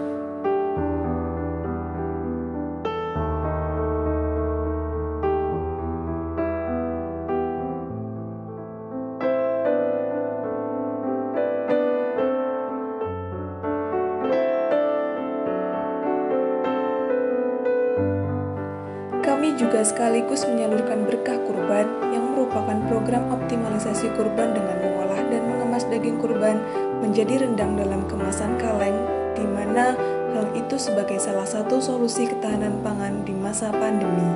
Kami juga sekaligus menyalurkan berkah kurban yang merupakan program optimalisasi kurban dengan mengolah dan mengemas daging kurban menjadi rendang dalam kemasan kaleng, di mana hal itu sebagai salah satu solusi ketahanan pangan di masa pandemi.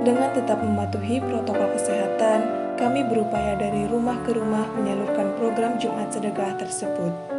Dengan tetap mematuhi protokol kesehatan, kami berupaya dari rumah ke rumah menyalurkan program Jumat Sedekah tersebut.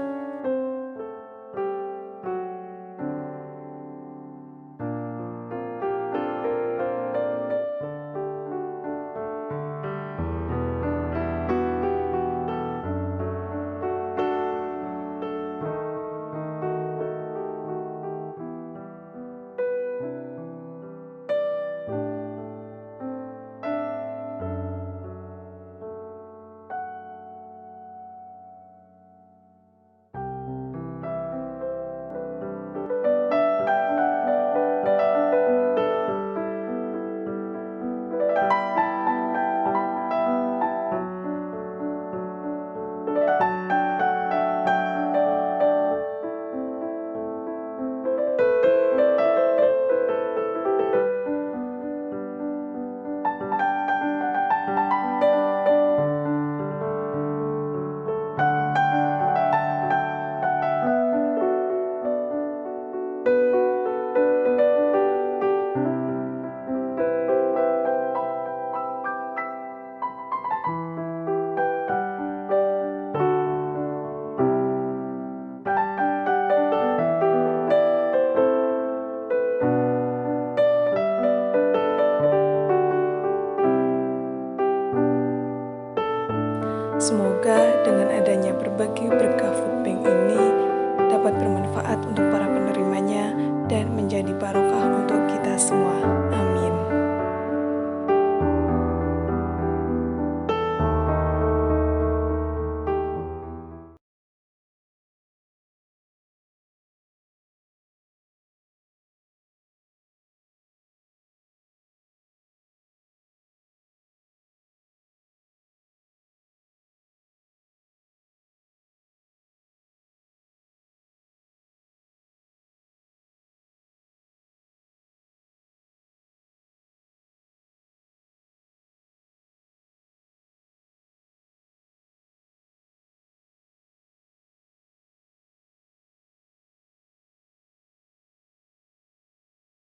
Semoga dengan adanya berbagai berkah food bank ini dapat bermanfaat untuk para penerimanya dan menjadi barokah untuk kita semua. Amin.